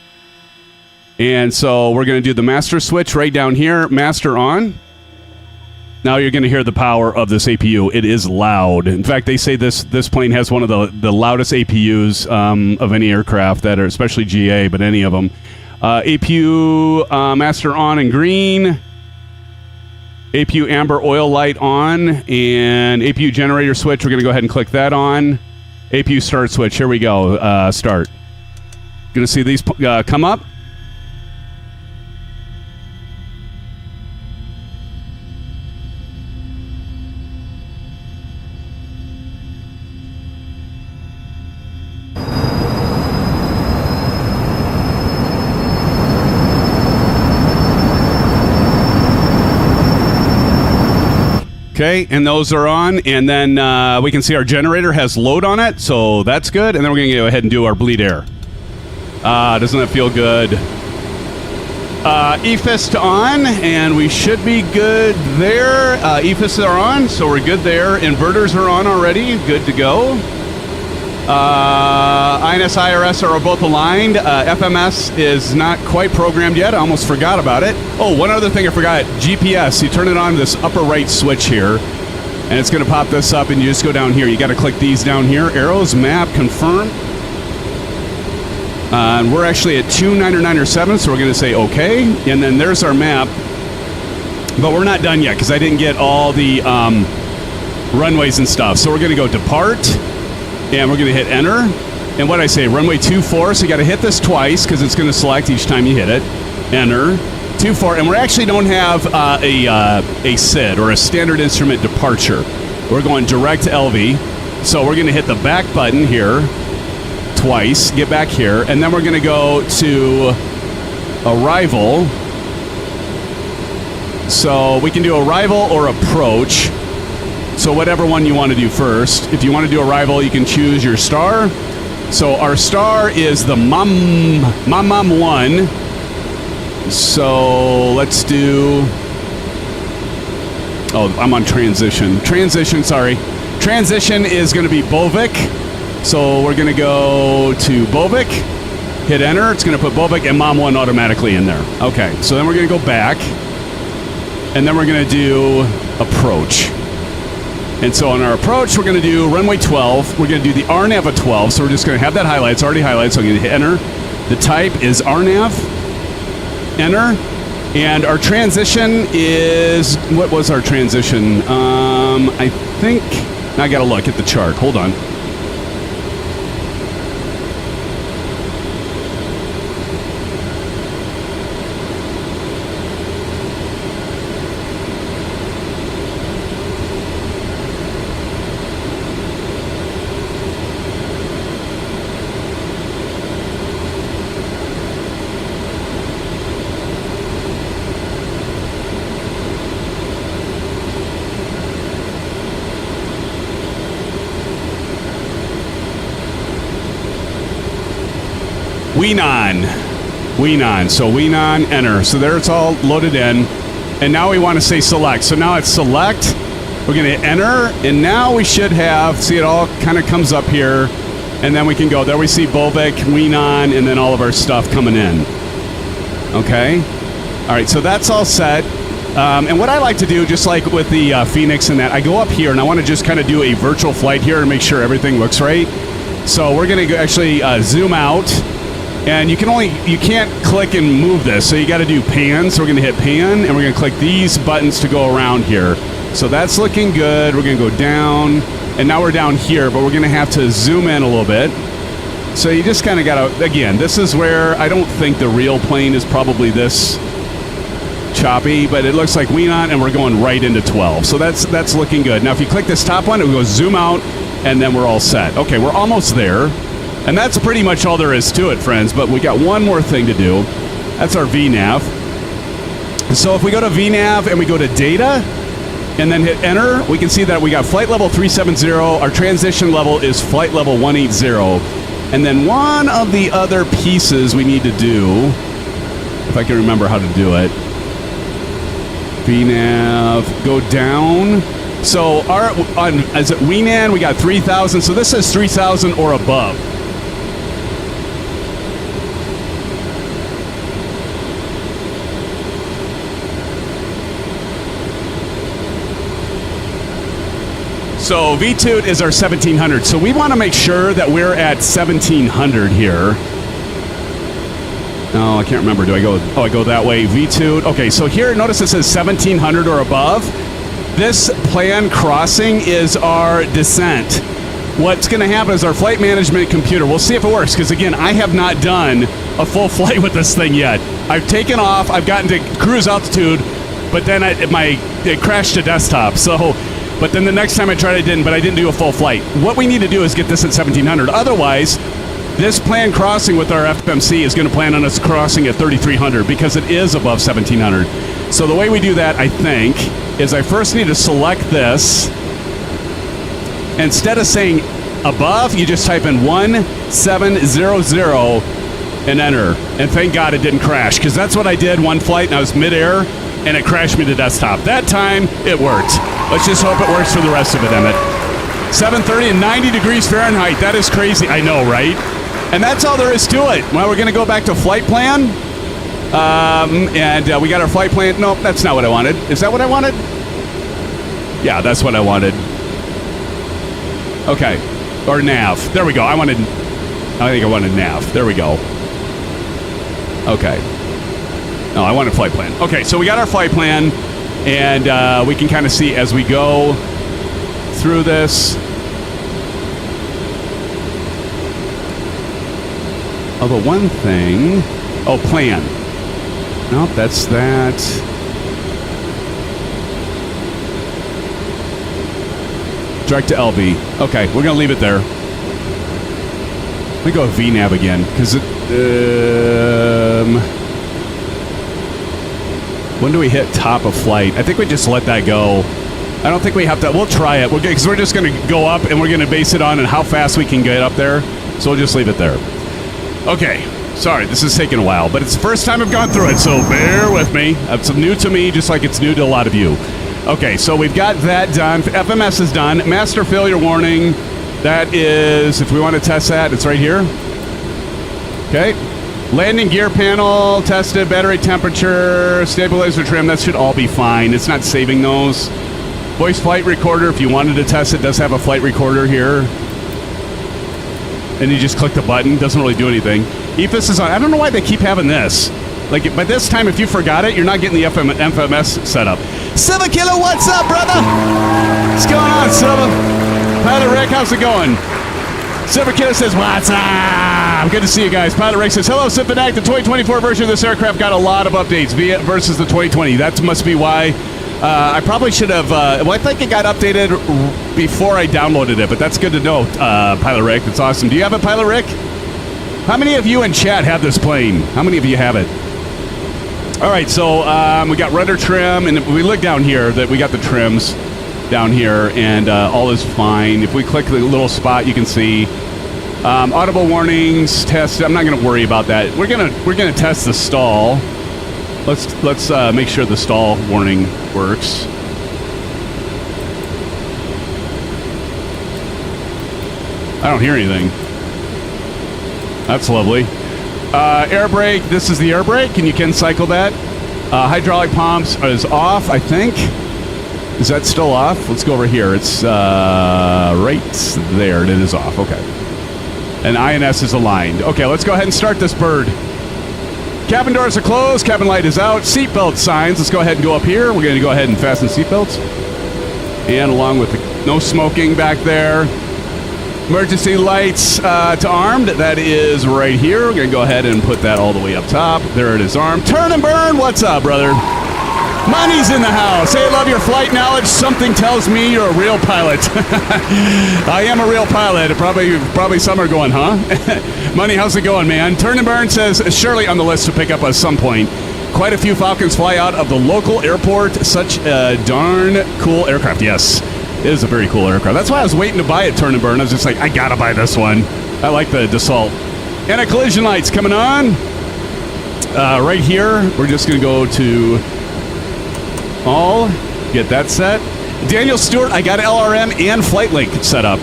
S2: And so we're going to do the master switch right down here. Master on. Now you're going to hear the power of this APU. It is loud. In fact, they say this plane has one of the loudest APUs of any aircraft that are, especially GA, but any of them. APU master on in green. APU amber oil light on, and APU generator switch, we're going to go ahead and click that on. APU start switch, here we go, start. Going to see these come up. Okay, and those are on, and then we can see our generator has load on it, so that's good. And then we're going to go ahead and do our bleed air. Doesn't that feel good? EFIS on, and we should be good there. EFIS are on, so we're good there. Inverters are on already, good to go. INS, IRS are both aligned. FMS is not quite programmed yet. I almost forgot about it. Oh, one other thing I forgot. GPS. You turn it on this upper right switch here, and it's going to pop this up, and you just go down here. You got to click these down here. Arrows, map, confirm. And we're actually at 29907, so we're going to say OK. And then there's our map. But we're not done yet because I didn't get all the runways and stuff. So we're going to go depart. And we're going to hit enter. And what I say, runway 24. So you got to hit this twice because it's going to select each time you hit it. Enter. 24. And we actually don't have a SID or a standard instrument departure. We're going direct to LV. So we're going to hit the back button here twice. Get back here. And then we're going to go to arrival. So we can do arrival or approach. So whatever one you want to do first. If you want to do arrival, you can choose your star. So our star is the Mom 1. So let's do... Oh, I'm on transition. Transition is going to be Bovik. So we're going to go to Bovik. Hit enter. It's going to put Bovik and Mom 1 automatically in there. Okay, so then we're going to go back. And then we're going to do approach. And so on our approach, we're going to do runway 12. We're going to do the RNAV of 12. So we're just going to have that highlight. It's already highlighted, so I'm going to hit enter. The type is RNAV. Enter. And our transition is... What was our transition? I think... Now I got to look at the chart. Hold on. Weenon. So Weenon, enter. So there it's all loaded in. And now we want to say select. So now it's select. We're going to hit enter. And now we should have, see, it all kind of comes up here. And then we can go. There we see Bovik, Weenon, and then all of our stuff coming in. Okay? All right, so that's all set. And what I like to do, just like with the Phoenix and that, I go up here and I want to just kind of do a virtual flight here and make sure everything looks right. So we're going to actually zoom out. And you can't click and move this, so you got to do pan. So we're going to hit pan, and we're going to click these buttons to go around here. So that's looking good. We're going to go down, and now we're down here, but we're going to have to zoom in a little bit. So you just kind of got to, again, this is where I don't think the real plane is probably this choppy, but it looks like Weenon, and we're going right into 12. So that's looking good. Now, if you click this top one, it will go zoom out, and then we're all set. Okay, we're almost there. And that's pretty much all there is to it, friends. But we got one more thing to do. That's our VNAV. So if we go to VNAV and we go to data and then hit enter, we can see that we got flight level 370. Our transition level is flight level 180. And then one of the other pieces we need to do, if I can remember how to do it, VNAV, go down. So as at Weenan, we got 3,000. So this says 3,000 or above. So V-Toot is our 1700. So we want to make sure that we're at 1700 here. Oh, I can't remember. Do I go? Oh, I go that way. V-Toot. Okay, so here, notice it says 1700 or above. This planned crossing is our descent. What's going to happen is our flight management computer, we'll see if it works, because again, I have not done a full flight with this thing yet. I've taken off, I've gotten to cruise altitude, but then it crashed to desktop. So, but then the next time I tried, I didn't do a full flight. What we need to do is get this at 1700. Otherwise, This planned crossing with our FMC is going to plan on us crossing at 3,300 because it is above 1,700. So the way we do that, I think, is I first need to select this. Instead of saying above, you just type in 1700 and enter. And thank God it didn't crash, because that's what I did one flight, and I was midair, and it crashed me to desktop. That time, it worked. Let's just hope it works for the rest of it, Emmett. 730 and 90 degrees Fahrenheit. That is crazy. I know, right? And that's all there is to it. Well, we're going to go back to flight plan. We got our flight plan. Nope, that's not what I wanted. Is that what I wanted? Yeah, that's what I wanted. Okay. Or nav. There we go. I think I wanted nav. There we go. Okay. No, I wanted flight plan. Okay, so we got our flight plan, and we can kind of see as we go through this. Although one thing... Oh, plan. Nope, that's that. Direct to LV. Okay, we're going to leave it there. Let me go with VNav again, because when do we hit top of flight? I think we just let that go. I don't think we have to... We'll try it, because we're just going to go up, and we're going to base it on how fast we can get up there. So we'll just leave it there. Okay. Sorry, this is taking a while, but it's the first time I've gone through it, so bear with me. It's new to me, just like it's new to a lot of you. Okay, so we've got that done. FMS is done. Master failure warning. That is, if we want to test that, it's right here. Okay. Landing gear panel, tested, battery temperature, stabilizer trim, that should all be fine. It's not saving those. Voice flight recorder, if you wanted to test it, does have a flight recorder here. And you just click the button, doesn't really do anything. EFIS is on. I don't know why they keep having this. Like, by this time, if you forgot it, you're not getting the FMS setup. Silva Killer, what's up, brother? What's going on, Silva? Pilot Rick, how's it going? Silver Killer says, what's up? Good to see you guys. Pilot Rick says, hello, SimFanatic. The 2024 version of this aircraft got a lot of updates versus the 2020. That must be why. I probably should have... well, I think it got updated before I downloaded it, but that's good to know, Pilot Rick. That's awesome. Do you have it, Pilot Rick? How many of you in chat have this plane? How many of you have it? All right, so we got rudder trim, and we look down here that we got the trims down here, and all is fine. If we click the little spot, you can see audible warnings, test. I'm not going to worry about that. We're gonna test the stall. Let's make sure the stall warning works. I don't hear anything. That's lovely. Air brake. This is the air brake, and you can cycle that. Hydraulic pumps is off, I think. Is that still off? Let's go over here. It's right there. It is off. Okay. And INS is aligned. Okay, let's go ahead and start this bird. Cabin doors are closed. Cabin light is out. Seatbelt signs. Let's go ahead and go up here. We're going to go ahead and fasten seatbelts. And along with the no smoking back there. Emergency lights to armed. That is right here. We're going to go ahead and put that all the way up top. There it is, armed. Turn and burn. What's up, brother? Money's in the house. Hey, love your flight knowledge. Something tells me you're a real pilot. I am a real pilot. Probably some are going, huh? Money, how's it going, man? Turn and burn says, surely on the list to pick up at some point. Quite a few Falcons fly out of the local airport. Such a darn cool aircraft. Yes. It is a very cool aircraft. That's why I was waiting to buy it, Turn and Burn. I was just like, I gotta buy this one. I like the Dassault. Anti-collision lights coming on. Right here, we're just gonna go to all, get that set. Daniel Stewart, I got LRM and Flight Link set up.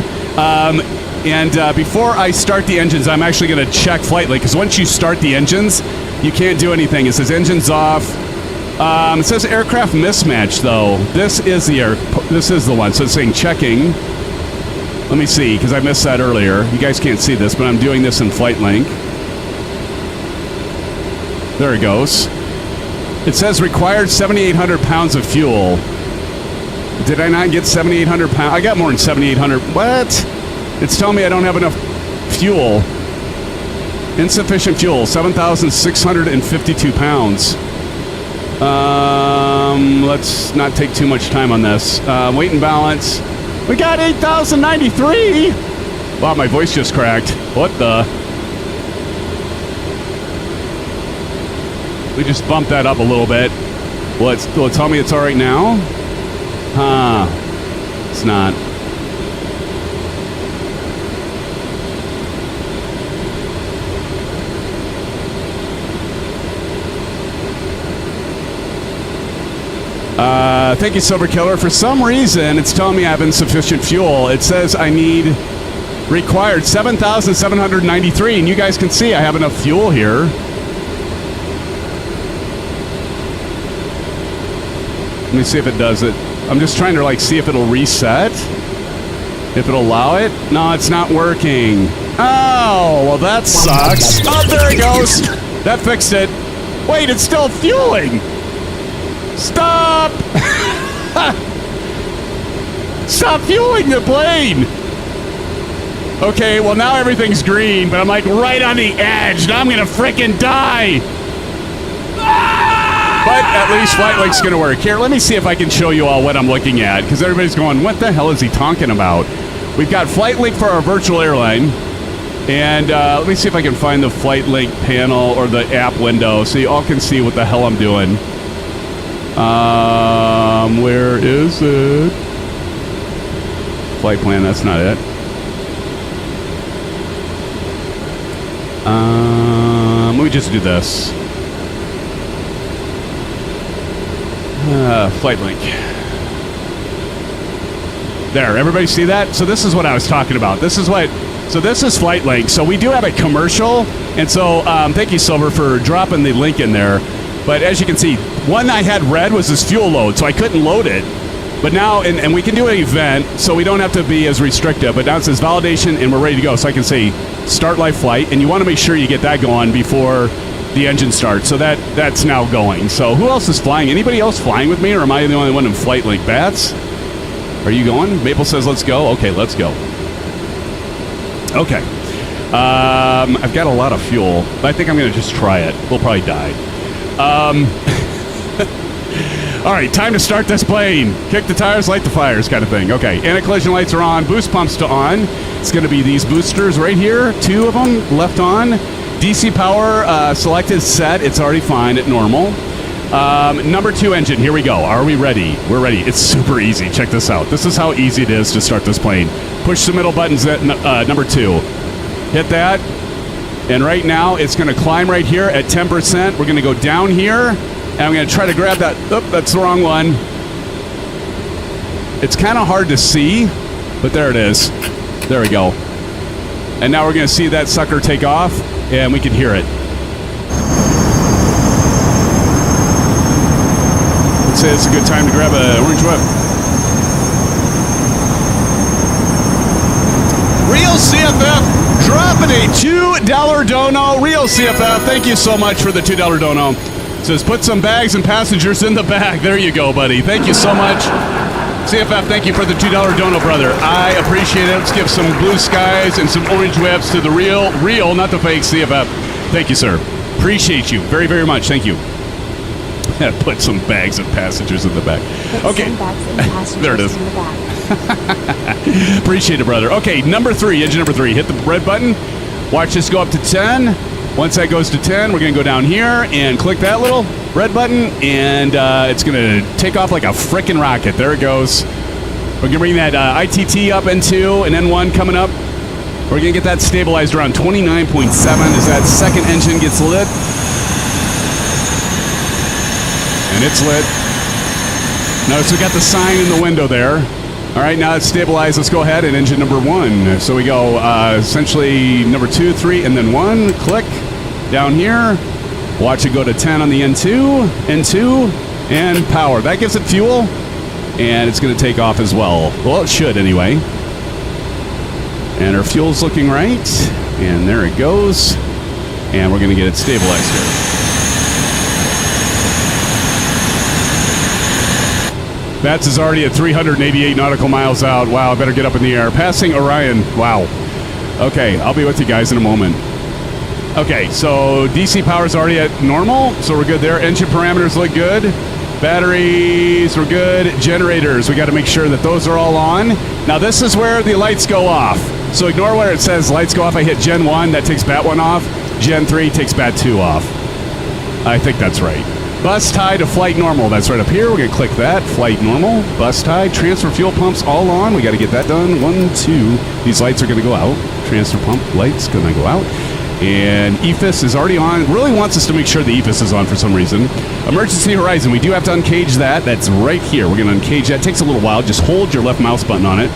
S2: Before I start the engines, I'm actually gonna check Flight Link, because once you start the engines, you can't do anything. It says engines off. It says aircraft mismatch, though. This is the one. So it's saying checking. Let me see, because I missed that earlier. You guys can't see this, but I'm doing this in Flight Link. There it goes. It says required 7,800 pounds of fuel. Did I not get 7,800 pounds? I got more than 7,800. What? It's telling me I don't have enough fuel. Insufficient fuel, 7,652 pounds. Let's not take too much time on this. Weight and balance. We got 8,093. Wow, my voice just cracked. What the? We just bumped that up a little bit. Will it tell me it's all right now? Huh. It's not. Thank you, Silver Killer. For some reason, it's telling me I have insufficient fuel. It says I need required 7,793, and you guys can see I have enough fuel here. Let me see if it does it. I'm just trying to see if it'll reset. If it'll allow it. No, it's not working. Oh, well that sucks. Oh, there it goes. That fixed it. Wait, it's still fueling. Stop! Stop fueling the plane! Okay, well now everything's green, but I'm right on the edge. Now I'm gonna frickin' die! But at least Flight Link's gonna work. Here, let me see if I can show you all what I'm looking at, because everybody's going, what the hell is he talking about? We've got Flight Link for our virtual airline, and let me see if I can find the Flight Link panel or the app window so you all can see what the hell I'm doing. Where is it? Flight plan, that's not it. Let me just do this. Flight Link. There, everybody see that? So this is what I was talking about. This is Flight Link. So we do have a commercial, and so thank you, Silver, for dropping the link in there. But as you can see, one I had red was this fuel load, so I couldn't load it. But now, and we can do an event, so we don't have to be as restrictive. But now it says validation, and we're ready to go. So I can say start live flight, and you want to make sure you get that going before the engine starts. So that's now going. So who else is flying? Anybody else flying with me, or am I the only one in Flight Link? Bats? Are you going? Maple says let's go. Okay, let's go. Okay. I've got a lot of fuel, but I think I'm going to just try it. We'll probably die. All right, time to start this plane. Kick the tires, light the fires kind of thing. Okay, anti-collision lights are on, boost pumps to on. It's going to be these boosters right here, 2 of them left on. DC power selected, set. It's already fine at normal. Number 2 engine, here we go. Are we ready? We're ready. It's super easy. Check this out. This is how easy it is to start this plane. Push the middle buttons at number 2. Hit that. And right now, it's going to climb right here at 10%. We're going to go down here, and I'm going to try to grab that. Oh, that's the wrong one. It's kind of hard to see, but there it is. There we go. And now we're going to see that sucker take off, and we can hear it. Let's say it's a good time to grab an orange whip. Real CFF. Dropping a $2 dono. Real CFF, thank you so much for the $2 dono. It says, put some bags and passengers in the bag. There you go, buddy. Thank you so much. CFF, thank you for the $2 dono, brother. I appreciate it. Let's give some blue skies and some orange whips to the real, not the fake CFF. Thank you, sir. Appreciate you very, very much. Thank you. Put some bags of passengers in the bag. Okay. There it is. Appreciate it, brother. Okay, number 3, engine number 3. Hit the red button. Watch this go up to 10. Once that goes to 10, we're going to go down here and click that little red button, and it's going to take off like a frickin' rocket. There it goes. We're going to bring that ITT up N2 and N1 coming up. We're going to get that stabilized around 29.7 as that second engine gets lit. And it's lit. Notice we got the sign in the window there. All right, now it's stabilized. Let's go ahead and engine number 1. So we go essentially number 2, 3, and then 1. Click down here. Watch it go to 10 on the N2, and power. That gives it fuel, and it's going to take off as well. Well, it should anyway. And our fuel's looking right, and there it goes. And we're going to get it stabilized here. Bats is already at 388 nautical miles out. Wow, I better get up in the air. Passing Orion. Wow. Okay, I'll be with you guys in a moment. Okay, so DC power is already at normal, so we're good there. Engine parameters look good. Batteries, we're good. Generators, we got to make sure that those are all on. Now, this is where the lights go off. So ignore where it says lights go off. I hit Gen 1, that takes Bat 1 off. Gen 3 takes Bat 2 off. I think that's right. Bus tie to flight normal. That's right up here. We're going to click that. Flight normal. Bus tie. Transfer fuel pumps all on. We got to get that done. 1, 2. These lights are going to go out. Transfer pump lights going to go out. And EFIS is already on. Really wants us to make sure the EFIS is on for some reason. Emergency horizon. We do have to uncage that. That's right here. We're going to uncage that. It takes a little while. Just hold your left mouse button on it.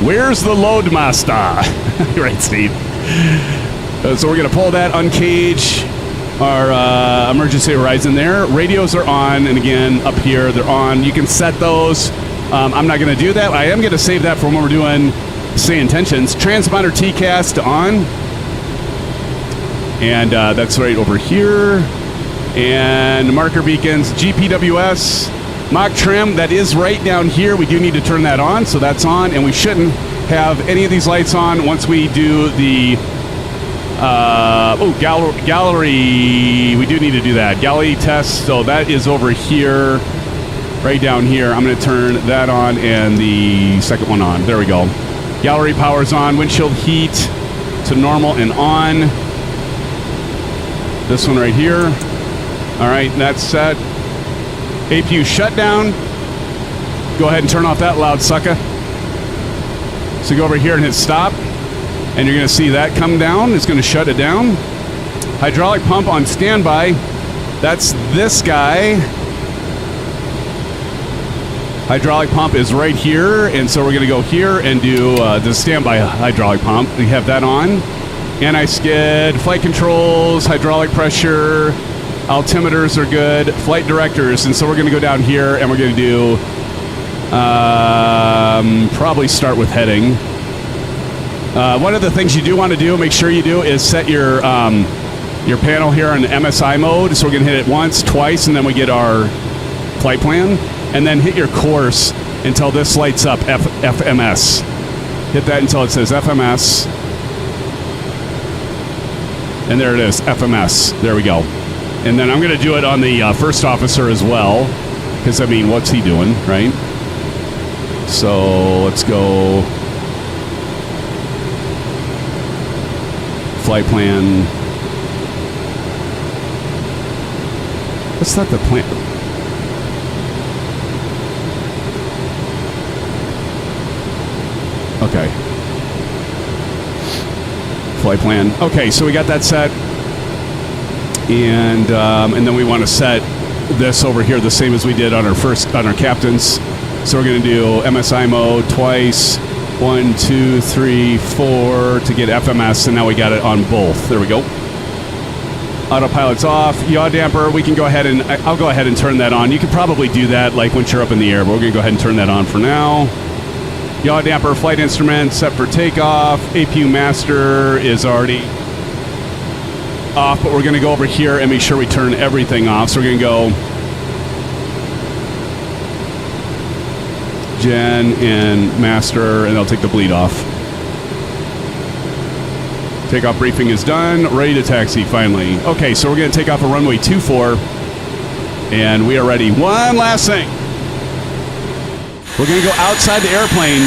S2: Where's the load master? Right, Steve. So we're going to pull that, uncage our emergency horizon there. Radios are on, and again, up here, they're on. You can set those. I'm not going to do that. I am going to save that for when we're doing say intentions. Transponder TCAS to on. And that's right over here. And marker beacons, GPWS, Mach trim, that is right down here. We do need to turn that on, so that's on. And we shouldn't have any of these lights on once we do the gallery. We do need to do that. Gallery test, so that is over here, right down here. I'm going to turn that on and the second one on. There we go. Gallery power's on. Windshield heat to normal and on. This one right here. All right, that's set. APU shutdown. Go ahead and turn off that loud sucker. So go over here and hit stop. And you're going to see that come down. It's going to shut it down. Hydraulic pump on standby. That's this guy. Hydraulic pump is right here. And so we're going to go here and do the standby hydraulic pump. We have that on. Anti-skid, flight controls, hydraulic pressure, altimeters are good, flight directors. And so we're going to go down here and we're going to do probably start with heading. One of the things you do want to do, make sure you do, is set your panel here in MSI mode. So we're going to hit it once, twice, and then we get our flight plan. And then hit your course until this lights up, FMS. Hit that until it says FMS. And there it is, FMS. There we go. And then I'm going to do it on the first officer as well. Because, I mean, what's he doing, right? So let's go. Flight plan. That's not the plan. Okay. Flight plan. Okay, so we got that set. And then we want to set this over here the same as we did on our captains. So we're going to do MSI mode twice. 1, 2, 3, 4 to get FMS, and now we got it on both. There we go. Autopilot's off. Yaw damper, we can go ahead and I'll go ahead and turn that on. You could probably do that like once you're up in the air, but we're going to go ahead and turn that on for now. Yaw damper, flight instrument set for takeoff. APU master is already off, but we're going to go over here and make sure we turn everything off. So we're going to go Gen and master, and they'll take the bleed off. Takeoff briefing is done. Ready to taxi, finally. Okay, so we're going to take off a runway 24, and we are ready. One last thing. We're going to go outside the airplane.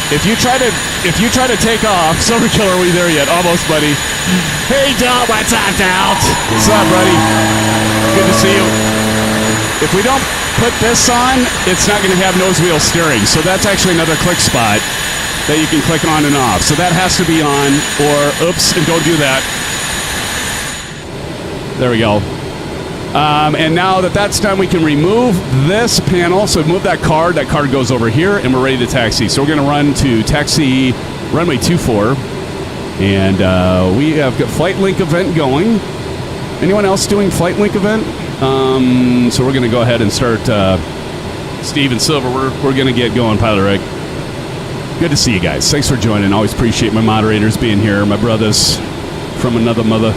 S2: If you try to take off, Silver Killer, are we there yet? Almost, buddy. Hey, Dalt, what's up, Dalt? What's up, buddy? Good to see you. If we don't put this on, it's not going to have nose wheel steering. So that's actually another click spot that you can click on and off. So that has to be on, or oops, and don't do that. There we go. And now that that's done, we can remove this panel. So move that card. That card goes over here, and we're ready to taxi. So we're going to run to taxi runway 24. And we have got Flight Link event going. Anyone else doing Flight Link event? So we're going to go ahead and start. Steve and Silver, we're going to get going, Pilot Rick. Good to see you guys. Thanks for joining. Always appreciate my moderators being here, my brothers from another mother.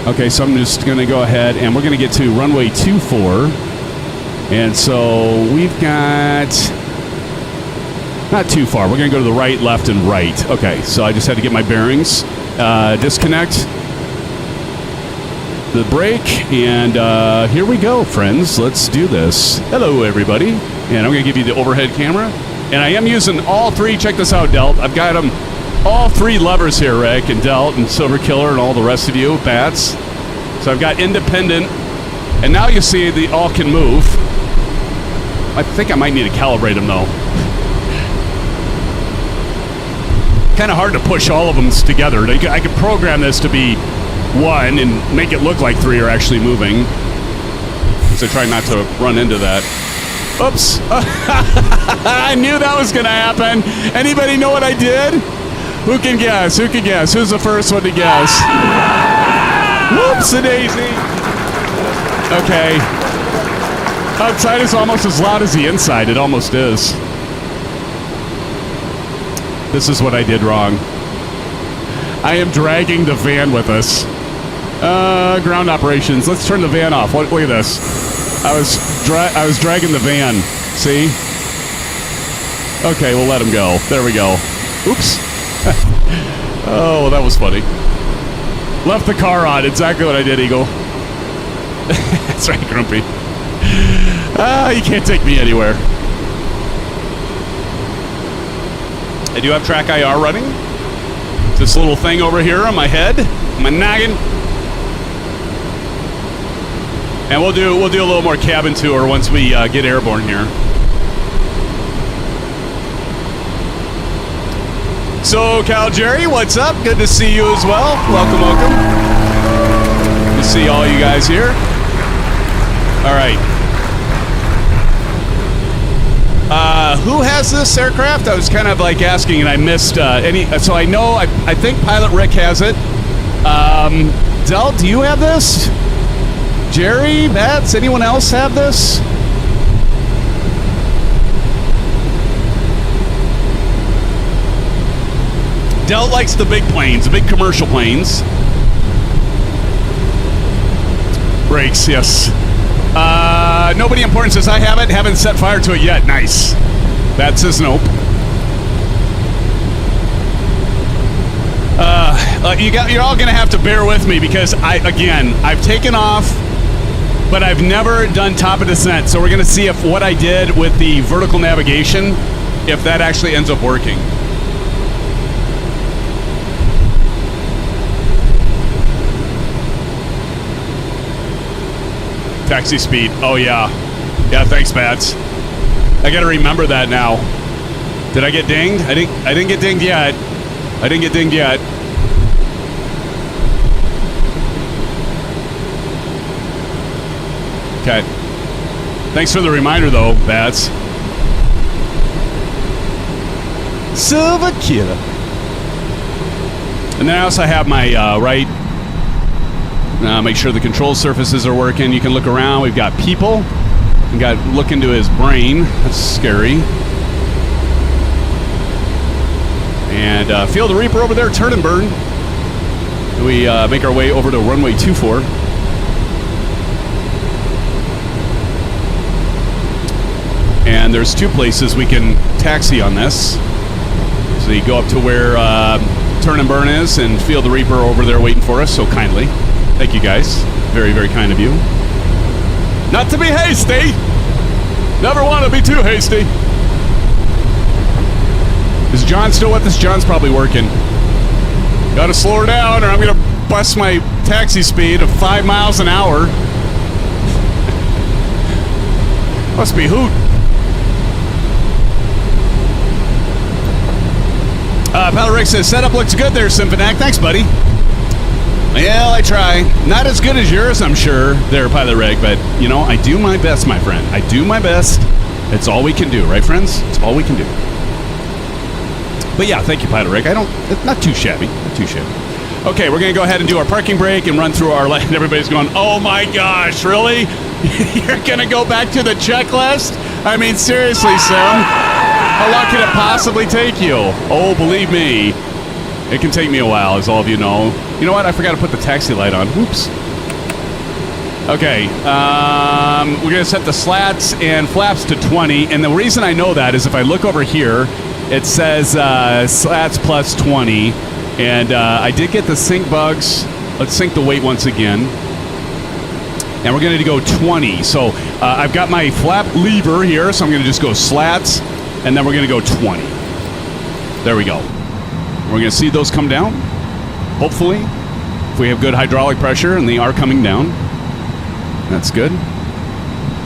S2: Okay, so I'm just going to go ahead, and we're going to get to runway 24. And so we've got... not too far. We're going to go to the right, left, and right. Okay, so I just had to get my bearings. Disconnect the brake, and here we go, friends. Let's do this. Hello, everybody. And I'm going to give you the overhead camera. And I am using all three. Check this out, Delt. I've got them, all three levers here, Rick, and Delt, and Silver Killer, and all the rest of you, bats. So I've got independent And now you see they all can move. I think I might need to calibrate them though. Kind of hard to push all of them together. I could program this to be one and make it look like three are actually moving. So try not to run into that. Oops. I knew that was going to happen. Anybody know what I did? Who can guess? Who can guess? Who's the first one to guess? Whoops-a-daisy. Okay. Outside is almost as loud as the inside. It almost is. This is what I did wrong. I am dragging the van with us. Ground operations. Let's turn the van off. Look at this. I was dragging the van. See? Okay, we'll let him go. There we go. Oops. Oh, well, that was funny. Left the car on. Exactly what I did, Eagle. That's right, Grumpy. You can't take me anywhere. I do have track IR running. This little thing over here on my head, my noggin. And we'll do a little more cabin tour once we get airborne here. So, Cal Jerry, what's up? Good to see you as well. Welcome, welcome. Good to see all you guys here. All right. Who has this aircraft? I was kind of like asking, and I missed any. So I know. I think Pilot Rick has it. Del, do you have this? Jerry, Bats, anyone else have this? Del likes the big planes, the big commercial planes. Brakes, yes. Nobody important says I have it. Haven't set fire to it yet. Nice. That says nope. You're all gonna have to bear with me because I've taken off, but I've never done top of descent. So we're gonna see if what I did with the vertical navigation, if that actually ends up working. Taxi speed. Oh yeah. Yeah, thanks, Bats. I gotta remember that now. Did I get dinged? I didn't get dinged yet. I didn't get dinged yet. Okay. Thanks for the reminder though, Bats. Silver Killer. And then I also have my right. Make sure the control surfaces are working. You can look around. We've got people. We got look into his brain. That's scary. And Field of Reaper over there, turn and burn. We make our way over to runway 24. And there's two places we can taxi on this. So you go up to where turn and burn is, and Field of Reaper over there waiting for us so kindly. Thank you guys. Very, very kind of you. Not to be hasty. Never want to be too hasty. Is John still with us? John's probably working. Got to slow her down or I'm going to bust my taxi speed of 5 miles an hour. Must be hoot. Pilot Rick says, setup looks good there, SimFanatic. Thanks, buddy. Well, I try. Not as good as yours, I'm sure, there, Pilot Rick, but, you know, I do my best, my friend. I do my best. It's all we can do, right, friends? It's all we can do. But yeah, thank you, Pilot Rick. Not too shabby. Not too shabby. Okay, we're going to go ahead and do our parking brake and run through our lane. Everybody's going, oh my gosh, really? You're going to go back to the checklist? I mean, seriously, Sim. How long can it possibly take you? Oh, believe me. It can take me a while, as all of you know. You know what? I forgot to put the taxi light on. Whoops. Okay. We're going to set the slats and flaps to 20. And the reason I know that is if I look over here, it says slats plus 20. And I did get the sync bugs. Let's sync the weight once again. And we're going to go 20. So I've got my flap lever here, so I'm going to just go slats. And then we're going to go 20. There we go. We're going to see those come down, hopefully, if we have good hydraulic pressure, and they are coming down. That's good.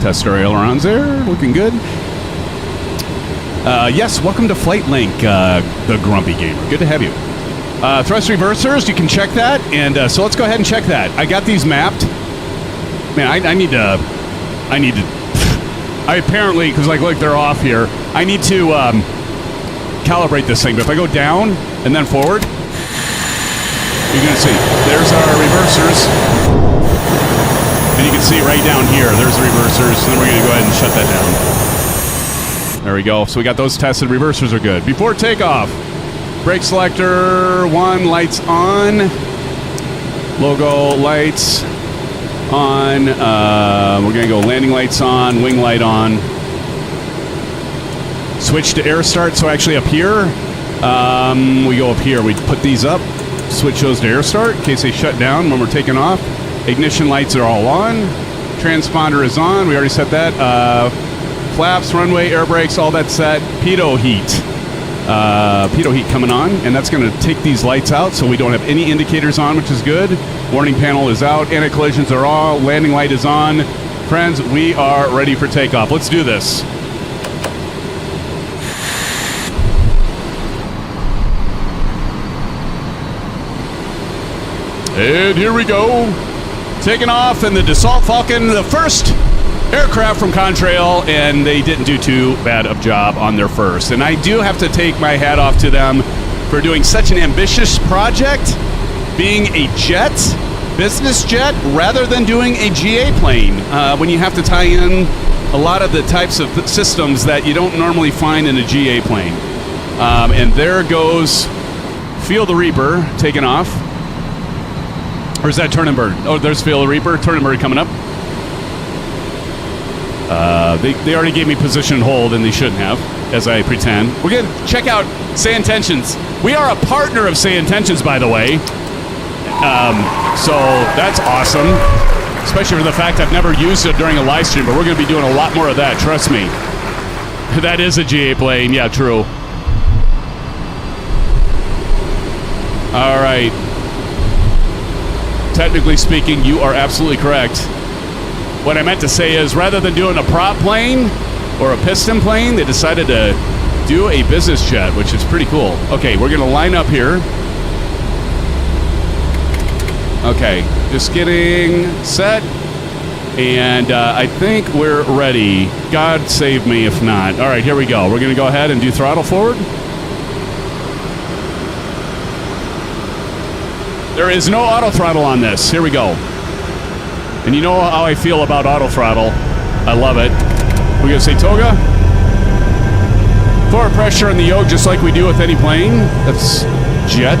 S2: Test our ailerons there. Looking good. Yes, welcome to Flight Link, the Grumpy Gamer. Good to have you. Thrust reversers, you can check that. And so let's go ahead and check that. I got these mapped. Man, I need to... I apparently, because like, look, they're off here. I need to calibrate this thing. But if I go down and then forward, you're going to see. There's our reversers. And you can see right down here, there's the reversers. And then we're going to go ahead and shut that down. There we go. So we got those tested. Reversers are good. Before takeoff, brake selector 1, lights on. Logo lights on. We're going to go landing lights on, wing light on. Switch to air start. So actually up here, we go up here. We put these up, switch those to air start in case they shut down when we're taking off. Ignition lights are all on. Transponder is on. We already set that. Flaps, runway, air brakes, all that set. Pitot heat. Pitot heat coming on, and that's going to take these lights out so we don't have any indicators on, which is good. Warning panel is out. Anti-collisions are all. Landing light is on. Friends, we are ready for takeoff. Let's do this. And here we go. Taking off in the Dassault Falcon, the first aircraft from Contrail, and they didn't do too bad of a job on their first. And I do have to take my hat off to them for doing such an ambitious project, being a jet, business jet, rather than doing a GA plane, when you have to tie in a lot of the types of systems that you don't normally find in a GA plane. And there goes Feel the Reaper taking off. Or is that Turning Bird? Oh, there's Feel the Reaper. Turning Bird coming up. They already gave me position and hold, and they shouldn't have, as I pretend. We're going to check out Say Intentions. We are a partner of Say Intentions, by the way. So that's awesome. Especially for the fact I've never used it during a live stream, but we're going to be doing a lot more of that, trust me. That is a GA plane. Yeah, true. All right. Technically speaking, you are absolutely correct. What I meant to say is, rather than doing a prop plane or a piston plane, they decided to do a business jet, which is pretty cool. Okay, we're going to line up here. Okay, just getting set. And I think we're ready. God save me if not. All right, here we go. We're going to go ahead and do throttle forward. There is no auto throttle on this. Here we go. And you know how I feel about auto throttle. I love it. We're going to say toga. Forward pressure on the yoke, just like we do with any plane. That's jet.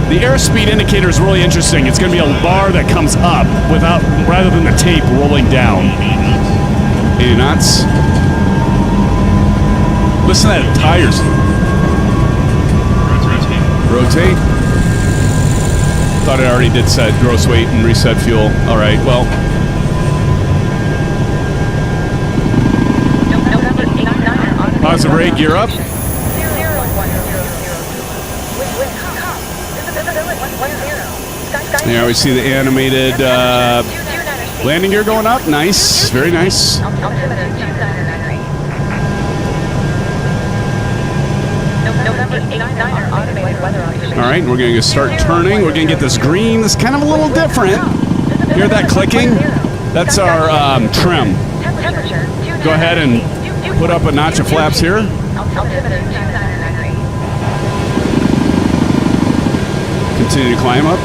S2: The airspeed indicator is really interesting. It's going to be a bar that comes up rather than the tape rolling down. 80 knots. Listen to that tires. Rotate. Thought I already did set gross weight and reset fuel. All right, well. Pause the brake, gear up. There we see the animated landing gear going up. Nice, very nice. All right, we're going to start turning. We're going to get this green. It's kind of a little different. Hear that clicking? That's our trim. Go ahead and put up a notch of flaps here. Continue to climb up.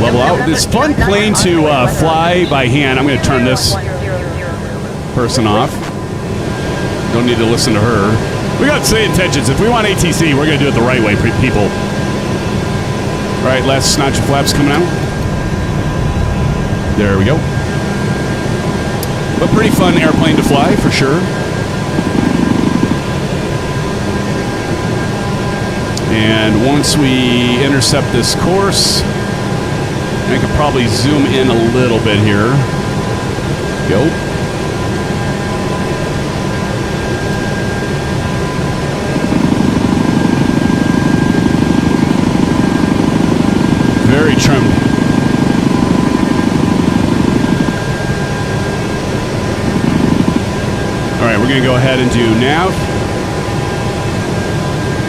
S2: Level out. It's fun plane to fly by hand. I'm going to turn this person off. Don't need to listen to her. We got Say Intentions. If we want ATC, we're going to do it the right way, people. All right, last notch of flaps coming out. There we go. But pretty fun airplane to fly, for sure. And once we intercept this course, I could probably zoom in a little bit here. Go. Very trimmed. going to go ahead and do nav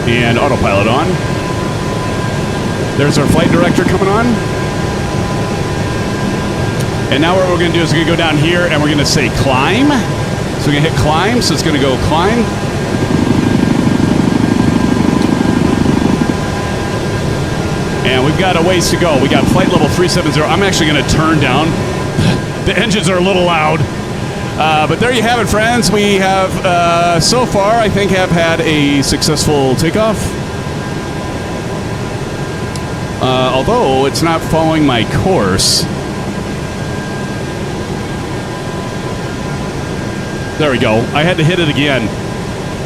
S2: and autopilot on. There's our flight director coming on. And now what we're going to do is we're going to go down here and we're going to say climb. So we're going to hit climb, so it's going to go climb. And we've got a ways to go. We got flight level 370. I'm actually going to turn down. The engines are a little loud. But there you have it, friends. We have, so far, I think, have had a successful takeoff. Although it's not following my course. There we go. I had to hit it again.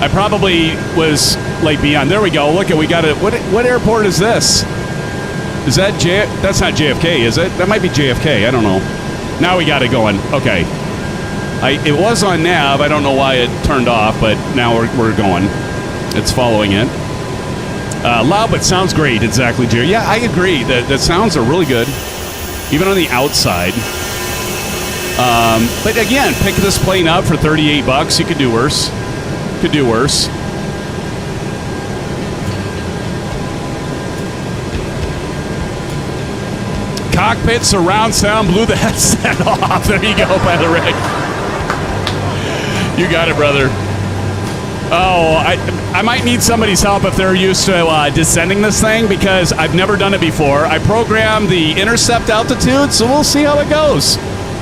S2: I probably was like beyond. There we go. Look at, we got it. What airport is this? Is that that's not JFK, is it? That might be JFK. I don't know. Now we got it going. Okay. It was on nav. I don't know why it turned off, but now we're going. It's following it. Loud, but sounds great. Exactly, Jerry. Yeah, I agree. The sounds are really good, even on the outside. But again, pick this plane up for $38. You could do worse. Could do worse. Cockpit surround sound blew the headset off. There you go, by the Rick. You got it, brother. Oh, I might need somebody's help if they're used to descending this thing, because I've never done it before. I programmed the intercept altitude, so we'll see how it goes.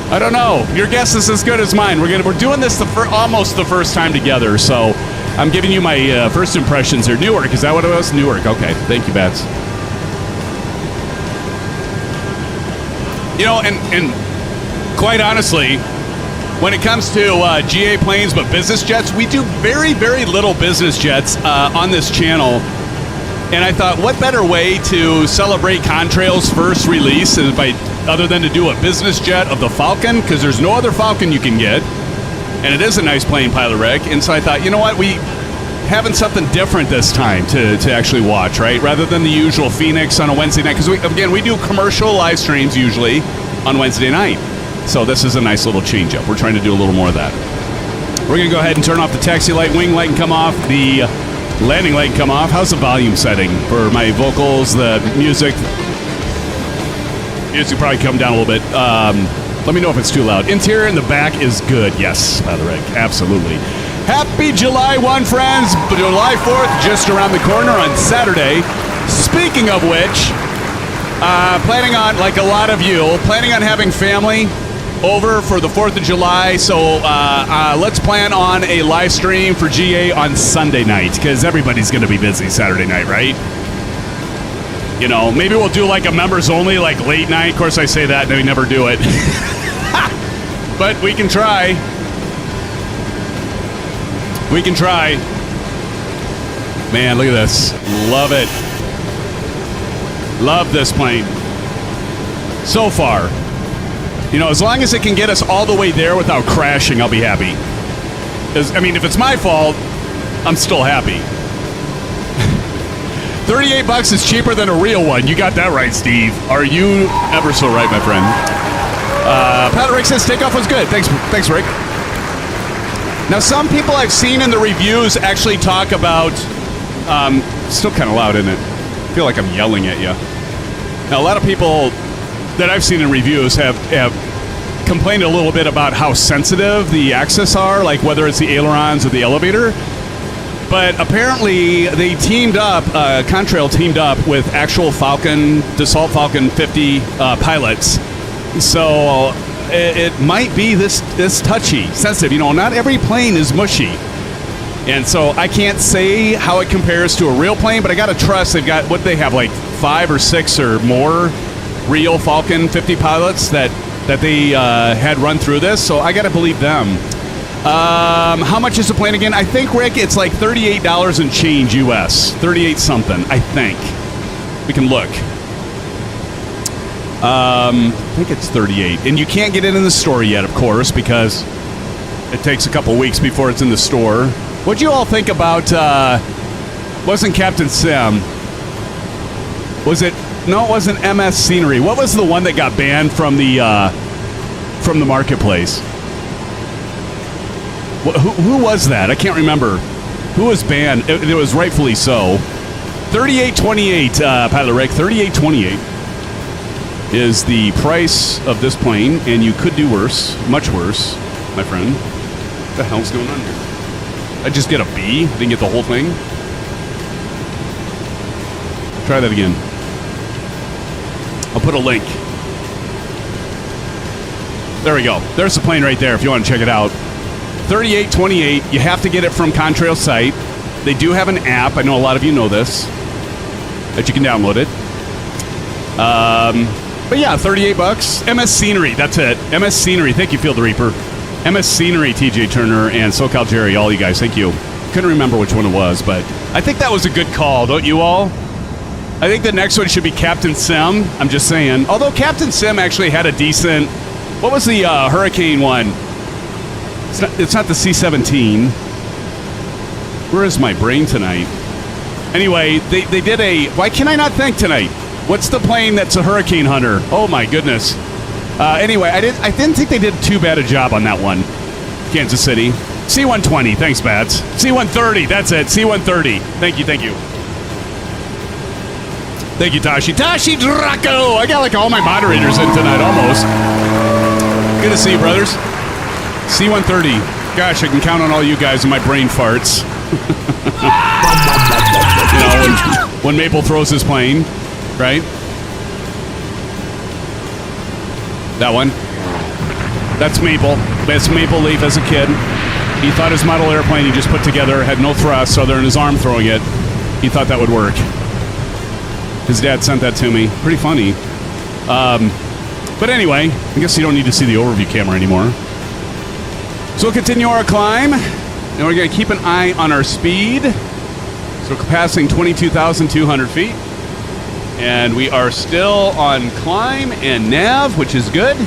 S2: I don't know. Your guess is as good as mine. We're doing this almost the first time together, so I'm giving you my first impressions here. Newark, is that what it was? Newark. Okay. Thank you, Bats. You know, and quite honestly, when it comes to GA planes but business jets, we do very, very little business jets on this channel. And I thought, what better way to celebrate Contrail's first release other than to do a business jet of the Falcon, because there's no other Falcon you can get. And it is a nice plane, Pilot Rick. And so I thought, you know what, we having something different this time to actually watch, right? Rather than the usual Phoenix on a Wednesday night. Because, we do commercial live streams usually on Wednesday night. So this is a nice little change-up. We're trying to do a little more of that. We're going to go ahead and turn off the taxi light, wing light can come off, the landing light can come off. How's the volume setting for my vocals, the music? Music probably come down a little bit. Let me know if it's too loud. Interior in the back is good. Yes, by the way, absolutely. Happy July 1, friends. July 4th, just around the corner on Saturday. Speaking of which, planning on, like a lot of you, planning on having family over for the 4th of July. So let's plan on a live stream for GA on Sunday night, because everybody's going to be busy Saturday night, right? You know, maybe we'll do like a members only, like late night. Of course, I say that and we never do it. But we can try. We can try. Man, look at this. Love it. Love this plane. So far. You know, as long as it can get us all the way there without crashing, I'll be happy. If it's my fault, I'm still happy. $38 is cheaper than a real one. You got that right, Steve. Are you ever so right, my friend? Pat Rick says takeoff was good. Thanks, Rick. Now, some people I've seen in the reviews actually talk about... still kind of loud, isn't it? I feel like I'm yelling at you. Now, a lot of people that I've seen in reviews have complained a little bit about how sensitive the axis are, like whether it's the ailerons or the elevator. But apparently they teamed up, Contrail teamed up with actual Dassault Falcon 50 pilots. So it might be this touchy, sensitive. You know, not every plane is mushy. And so I can't say how it compares to a real plane, but I got to trust they've got, what they have, like 5 or 6 or more real Falcon 50 pilots that they had run through this. So I got to believe them. How much is the plane again? I think, Rick, it's like $38 and change US. 38 something, I think. We can look. I think it's 38. And you can't get it in the store yet, of course, because it takes a couple weeks before it's in the store. What'd you all think about, wasn't Captain Sim? Was it, no, it wasn't MS Scenery. What was the one that got banned from the marketplace? Who was that? I can't remember. Who was banned? It was rightfully so. 3828, Pilot Rick. 3828 is the price of this plane, and you could do worse, much worse, my friend. What the hell's going on here? I just get a B? Didn't get the whole thing? Try that again. I'll put a link. There we go. There's the plane right there if you want to check it out. 3828. You have to get it from Contrail's site. They do have an app. I know a lot of you know this, that you can download it. But yeah, $38. MS Scenery. That's it. MS Scenery. Thank you, Field Reaper. MS Scenery, TJ Turner, and SoCal Jerry. All you guys. Thank you. Couldn't remember which one it was, but I think that was a good call, don't you all? I think the next one should be Captain Sim. I'm just saying. Although Captain Sim actually had a decent... What was the Hurricane one? It's not the C-17. Where is my brain tonight? Anyway, they did a... Why can I not think tonight? What's the plane that's a Hurricane Hunter? Oh, my goodness. Anyway, I didn't think they did too bad a job on that one. Kansas City. C-120. Thanks, Bats. C-130. That's it. C-130. Thank you. Thank you, Tashi. Tashi Draco! I got like all my moderators in tonight, almost. Good to see you, brothers. C-130. Gosh, I can count on all you guys and my brain farts. You know, when Maple throws his plane, right? That one. That's Maple. That's Maple Leaf as a kid. He thought his model airplane he just put together had no thrust other than his arm throwing it. He thought that would work. His dad sent that to me. Pretty funny. But anyway, I guess you don't need to see the overview camera anymore. So we'll continue our climb, and we're going to keep an eye on our speed. So we're passing 22,200 feet, and we are still on climb and nav, which is good.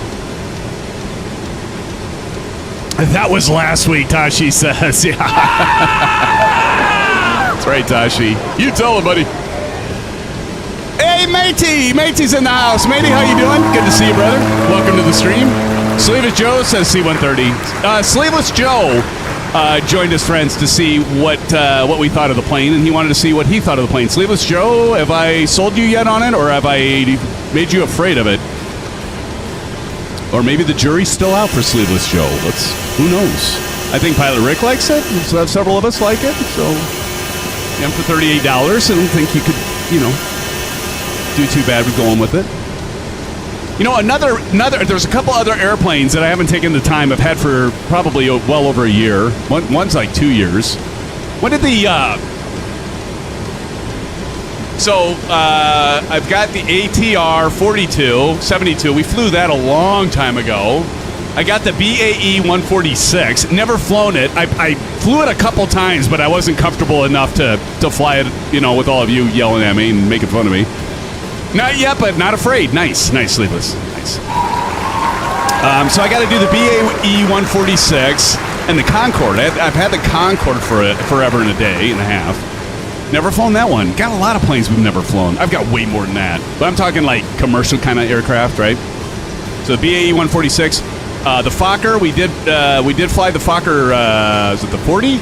S2: That was last week, Tashi says. Yeah. That's right, Tashi. You tell him, buddy. Hey, Matey! Matey's in the house. Matey, how you doing? Good to see you, brother. Welcome to the stream. Sleeveless Joe says C-130. Sleeveless Joe joined his friends to see what we thought of the plane, and he wanted to see what he thought of the plane. Sleeveless Joe, have I sold you yet on it, or have I made you afraid of it? Or maybe the jury's still out for Sleeveless Joe. Who knows? I think Pilot Rick likes it. So several of us like it. So, yeah, for $38, I don't think you could, do too bad with going with it. You know, there's a couple other airplanes that I haven't taken the time. I've had for probably well over a year. One's like 2 years. When did I've got the ATR 72. We flew that a long time ago. I got the BAE 146. Never flown it. I flew it a couple times, but I wasn't comfortable enough to fly it, with all of you yelling at me and making fun of me. Not yet, but not afraid. Nice, Sleeveless. Nice. So I got to do the BAE 146 and the Concorde. I've had the Concorde for forever and a day and a half. Never flown that one. Got a lot of planes we've never flown. I've got way more than that. But I'm talking like commercial kind of aircraft, right? So the BAE 146. The Fokker, we did fly the Fokker, is it the 40?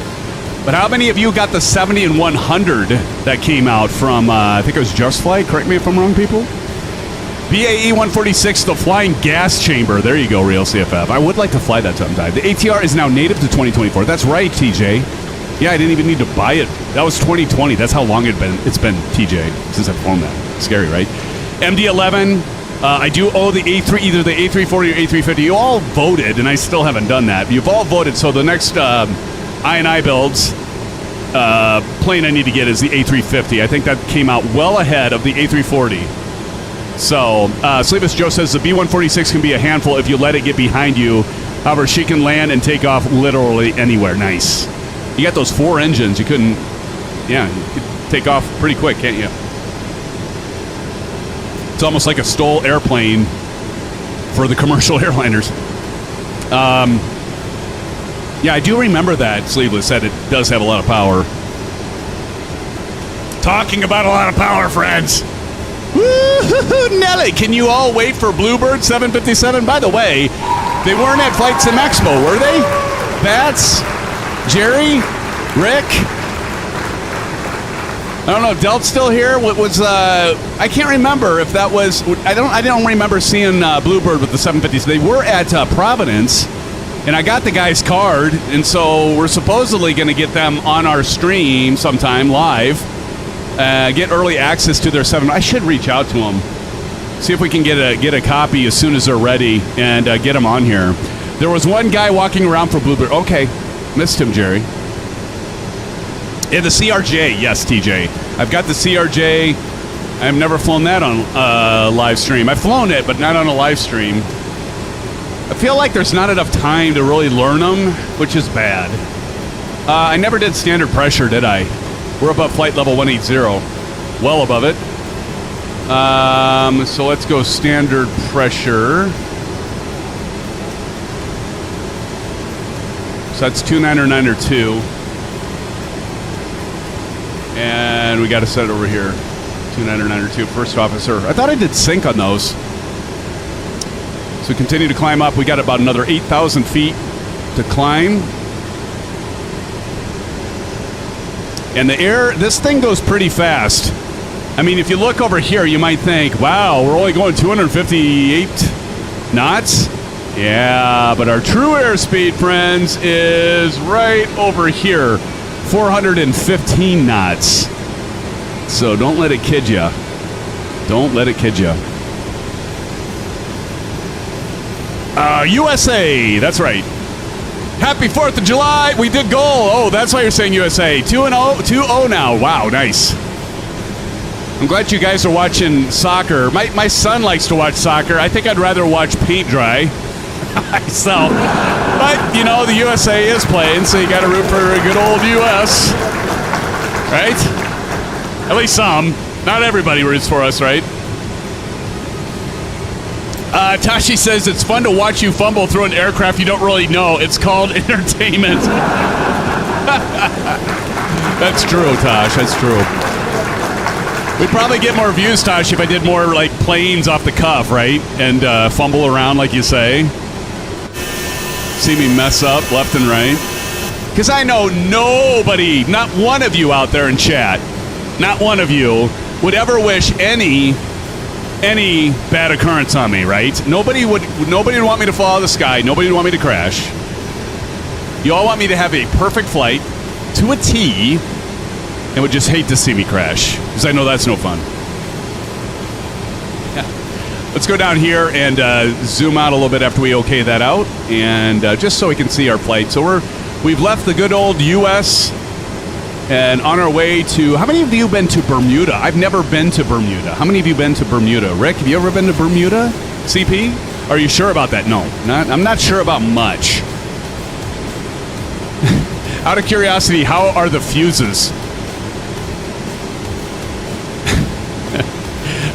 S2: But how many of you got the 70 and 100 that came out from, I think it was Just Flight? Correct me if I'm wrong, people. BAE 146, the Flying Gas Chamber. There you go, Real CFF. I would like to fly that sometime. The ATR is now native to 2024. That's right, TJ. Yeah, I didn't even need to buy it. That was 2020. That's how long it's been, TJ, since I've flown that. Scary, right? MD-11. I do owe the A3, either the A340 or A350. You all voted, and I still haven't done that. You've all voted, so the next I&I builds plane I need to get is the A350. I think that came out well ahead of the A340. So, Sleeveless Joe says the B-146 can be a handful if you let it get behind you. However, she can land and take off literally anywhere. Nice. You got those 4 engines. You could take off pretty quick, can't you? It's almost like a STOL airplane for the commercial airliners. Yeah, I do remember that, Sleeveless said it does have a lot of power. Talking about a lot of power, friends. Woo-hoo-hoo, Nelly, can you all wait for Bluebird 757? By the way, they weren't at Flight Sim Expo, were they? Bats? Jerry? Rick? I don't know. Delt's still here. What was? I can't remember if that was. I don't remember seeing Bluebird with the 750s. They were at Providence, and I got the guy's card, and so we're supposedly going to get them on our stream sometime live. Get early access to their 7. I should reach out to them, see if we can get a copy as soon as they're ready, and get them on here. There was one guy walking around for Bluebird. Okay, missed him, Jerry. Yeah, the CRJ. Yes, TJ. I've got the CRJ. I've never flown that on live stream. I've flown it, but not on a live stream. I feel like there's not enough time to really learn them, which is bad. I never did standard pressure, did I? We're above flight level 180. Well above it. So let's go standard pressure. So that's 2992. And we got to set it over here. 2992, first officer. I thought I did sync on those. So we continue to climb up. We got about another 8,000 feet to climb. And the air, this thing goes pretty fast. I mean, if you look over here, you might think, wow, we're only going 258 knots. Yeah, but our true airspeed, friends, is right over here. 415 knots. So don't let it kid you. Don't let it kid you. USA, that's right. Happy 4th of July. We did goal. Oh, that's why you're saying USA. 2-0, 2-0 now. Wow, nice. I'm glad you guys are watching soccer. My son likes to watch soccer. I think I'd rather watch paint dry. So, but, you know, the USA is playing, so you got to root for a good old US. Right? At least some. Not everybody roots for us, right? Tashi says it's fun to watch you fumble through an aircraft you don't really know. It's called entertainment. That's true, Tosh. That's true. We'd probably get more views, Tosh, if I did more, like, planes off the cuff, right? And fumble around, like you say. See me mess up left and right. Because I know nobody, not one of you out there in chat, not one of you would ever wish any bad occurrence on me, right? Nobody would want me to fall out of the sky. Nobody would want me to crash. You all want me to have a perfect flight to a T and would just hate to see me crash because I know that's no fun. Yeah. Let's go down here and zoom out a little bit after we okay that out, and just so we can see our flight. So we've left the good old U.S. and on our way to, how many of you been to Bermuda? I've never been to Bermuda. How many of you been to Bermuda? Rick, have you ever been to Bermuda? CP? Are you sure about that? No, I'm not sure about much. Out of curiosity, how are the fuses?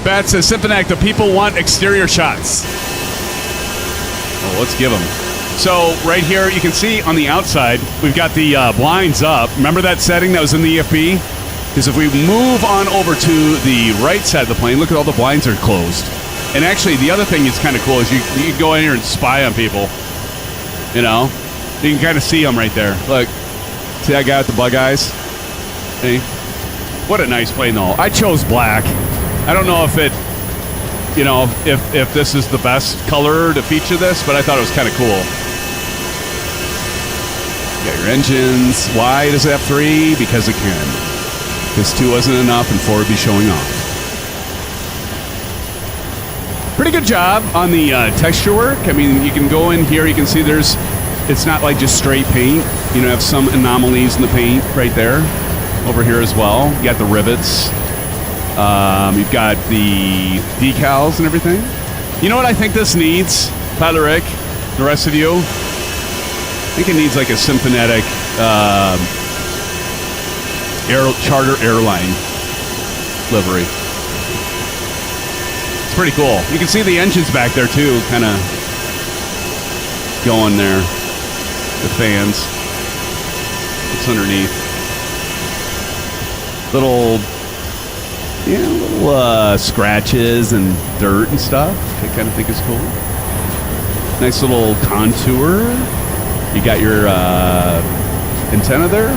S2: Bat says, SimFanatic, the people want exterior shots. Well, let's give them. So right here, you can see on the outside, we've got the blinds up. Remember that setting that was in the EFB? Because if we move on over to the right side of the plane, look at all the blinds are closed. And actually, the other thing is kind of cool is you can go in here and spy on people. You know? You can kind of see them right there. Look. See that guy with the bug eyes? See? What a nice plane, though. I chose black. I don't know if it, you know, if this is the best color to feature this, but I thought it was kind of cool. You got your engines. Why does it have 3? Because it can. Because 2 wasn't enough and 4 would be showing off. Pretty good job on the texture work. I mean, you can go in here, you can see it's not like just straight paint. You know, have some anomalies in the paint right there. Over here as well. You got the rivets. You've got the decals and everything. You know what I think this needs, Tyler Rick, the rest of you? I think it needs like a SimFanatic charter airline livery. It's pretty cool. You can see the engines back there too, kind of going there. The fans. What's underneath? Little scratches and dirt and stuff. I kind of think is cool. Nice little contour. You got your antenna there.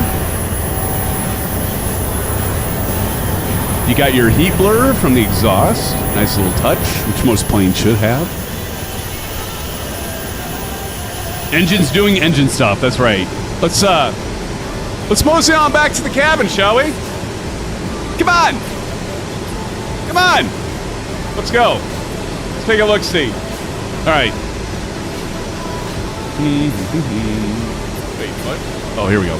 S2: You got your heat blur from the exhaust. Nice little touch, which most planes should have. Engine's doing engine stuff. That's right. Let's mosey on back to the cabin, shall we? Come on. Come on. Let's go. Let's take a look-see. All right. Wait, what? Oh, here we go.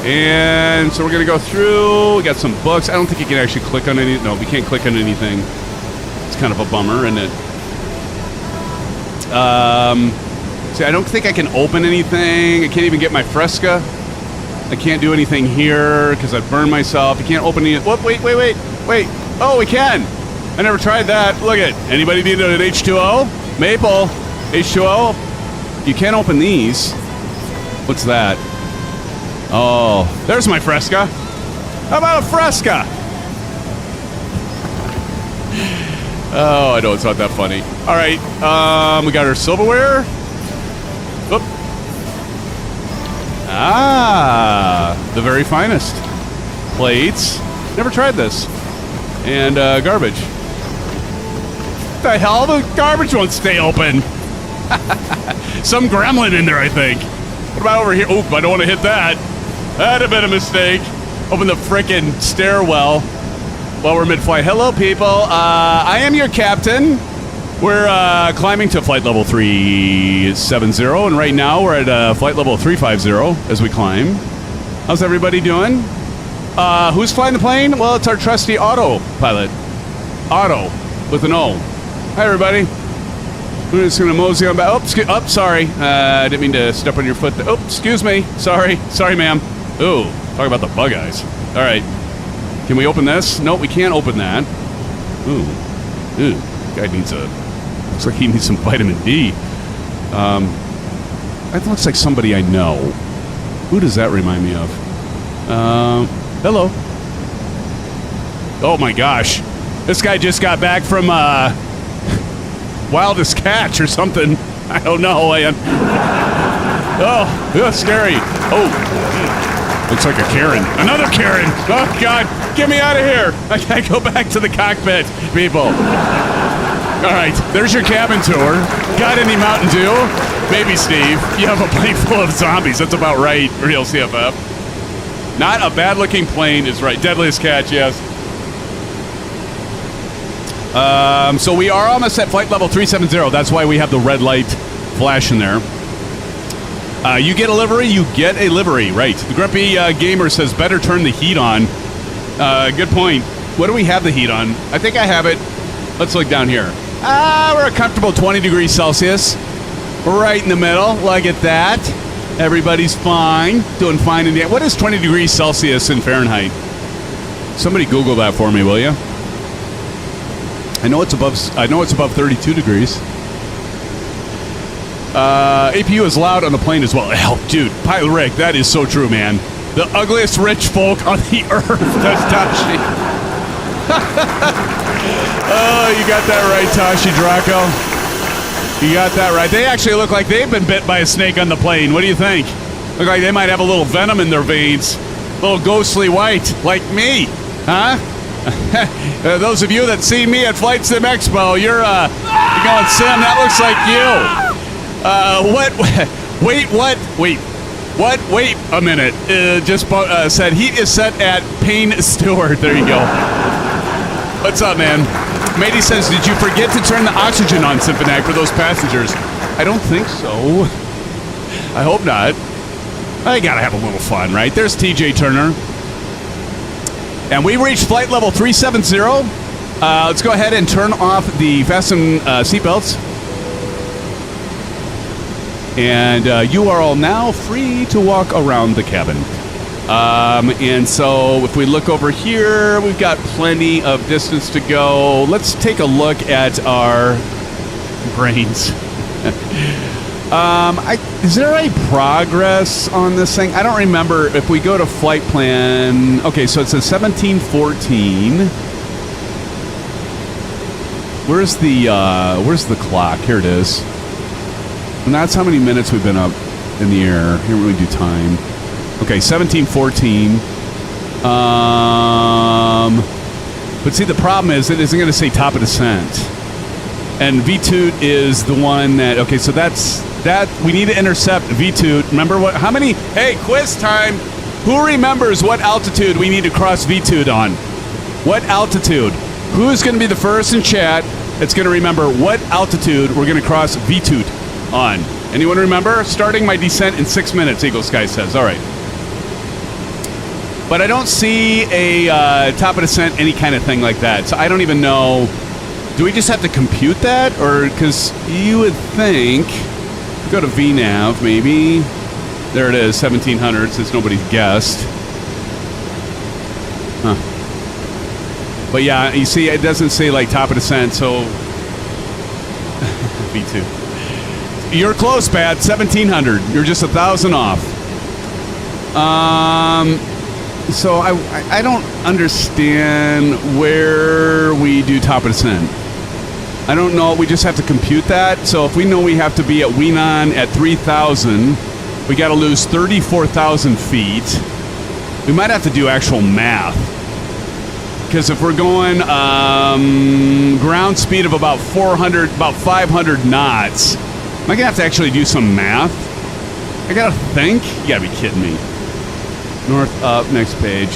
S2: And so we're going to go through. We got some books. I don't think you can actually click on any. No, we can't click on anything. It's kind of a bummer, isn't it? See, I don't think I can open anything. I can't even get my Fresca. I can't do anything here because I'd burn myself. You can't open any. Whoop, wait. Oh, we can. I never tried that. Look at. Anybody need an H2O? Maple. H2O. You can't open these. What's that? Oh, there's my Fresca. How about a Fresca? Oh, I know it's not that funny. All right, we got our silverware. Oop. Ah, the very finest. Plates. Never tried this. And garbage. What the hell? The garbage won't stay open. Some gremlin in there, I think. What about over here? Oop, I don't want to hit that. That'd have been a mistake. Open the frickin' stairwell while we're mid-flight. Hello, people. I am your captain. We're climbing to flight level 370, and right now we're at flight level 350 as we climb. How's everybody doing? Who's flying the plane? Well, it's our trusty autopilot. Otto, with an O. Hi, everybody. We're just going to mosey on back. Oh, sorry. I didn't mean to step on your foot. Oh, excuse me. Sorry, ma'am. Ooh, talk about the bug eyes. All right. Can we open this? No, we can't open that. Ooh. Guy needs looks like he needs some vitamin D. That looks like somebody I know. Who does that remind me of? Hello. Oh my gosh. This guy just got back from, Wildest Catch or something. I don't know. Oh, that's scary. Oh. Looks like a Karen. Another Karen. Oh, God. Get me out of here. I can't go back to the cockpit, people. All right. There's your cabin tour. Got any Mountain Dew? Maybe, Steve. You have a plane full of zombies. That's about right, real CFF. Not a bad-looking plane is right. Deadliest Catch, yes. So we are almost at flight level 370. That's why we have the red light flashing there. You get a livery, you get a livery, right. The Grumpy Gamer says, better turn the heat on. Good point. What do we have the heat on? I think I have it. Let's look down here. We're a comfortable 20 degrees Celsius. Right in the middle. Look at that. Everybody's fine. Doing fine in the... What is 20 degrees Celsius in Fahrenheit? Somebody Google that for me, will you? I know it's above 32 degrees. APU is loud on the plane as well. Hell, dude, Pilot Rick, that is so true, man. The ugliest rich folk on the earth. That's Tashi. Oh, you got that right, Tashi Draco. You got that right. They actually look like they've been bit by a snake on the plane. What do you think? Look like they might have a little venom in their veins. A little ghostly white, like me. Huh? Those of you that see me at Flight Sim Expo, you're going, Sim, that looks like you. What? Wait a minute. Just said heat is set at Payne Stewart. There you go. What's up, man? Matey says, did you forget to turn the oxygen on, SimFanatic, for those passengers? I don't think so. I hope not. I gotta have a little fun, right? There's TJ Turner. And we reached flight level 370. Let's go ahead and turn off the fasten seatbelts. And you are all now free to walk around the cabin. And so if we look over here, we've got plenty of distance to go. Let's take a look at our brains. Is there any progress on this thing? I don't remember. If we go to flight plan, okay, so it says 1714. Where's the clock? Here it is. And that's how many minutes we've been up in the air. Here we do time. Okay, 1714. But see, the problem is it isn't going to say top of descent. And V-toot is the one that, okay, so that's, that, we need to intercept V-toot. Remember what, how many, hey, quiz time. Who remembers what altitude we need to cross V-toot on? What altitude? Who's going to be the first in chat that's going to remember what altitude we're going to cross V-toot on? Anyone remember? Starting my descent in 6 minutes, Eagle Sky says. All right. But I don't see a top of descent, any kind of thing like that. So I don't even know. Do we just have to compute that? Or, because you would think, go to VNav maybe. There it is, 1700, since nobody guessed. Huh. But yeah, you see, it doesn't say like top of descent, so V2. You're close, Pat. 1700. You're just 1,000 off. So I don't understand where we do top of descent. I don't know. We just have to compute that. So if we know we have to be at Weenon at 3,000, we got to lose 34,000 feet. We might have to do actual math. Because if we're going ground speed of about 400, about 500 knots, am I going to have to actually do some math? I got to think? You got to be kidding me. North up, next page.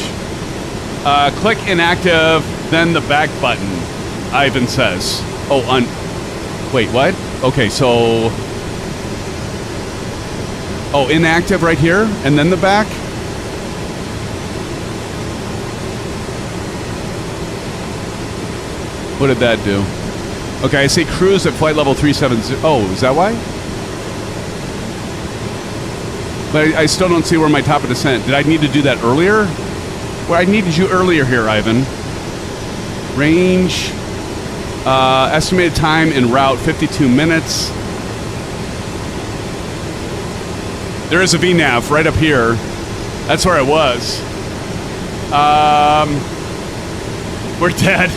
S2: Click inactive, then the back button, Ivan says. Oh, wait, what? Okay, so... Oh, inactive right here, and then the back? What did that do? Okay, I see cruise at flight level 370. Oh, is that why? But I still don't see where my top of descent. Did I need to do that earlier? Well, I needed you earlier here, Ivan. Range. Estimated time en route, 52 minutes. There is a VNav right up here. That's where I was. We're dead.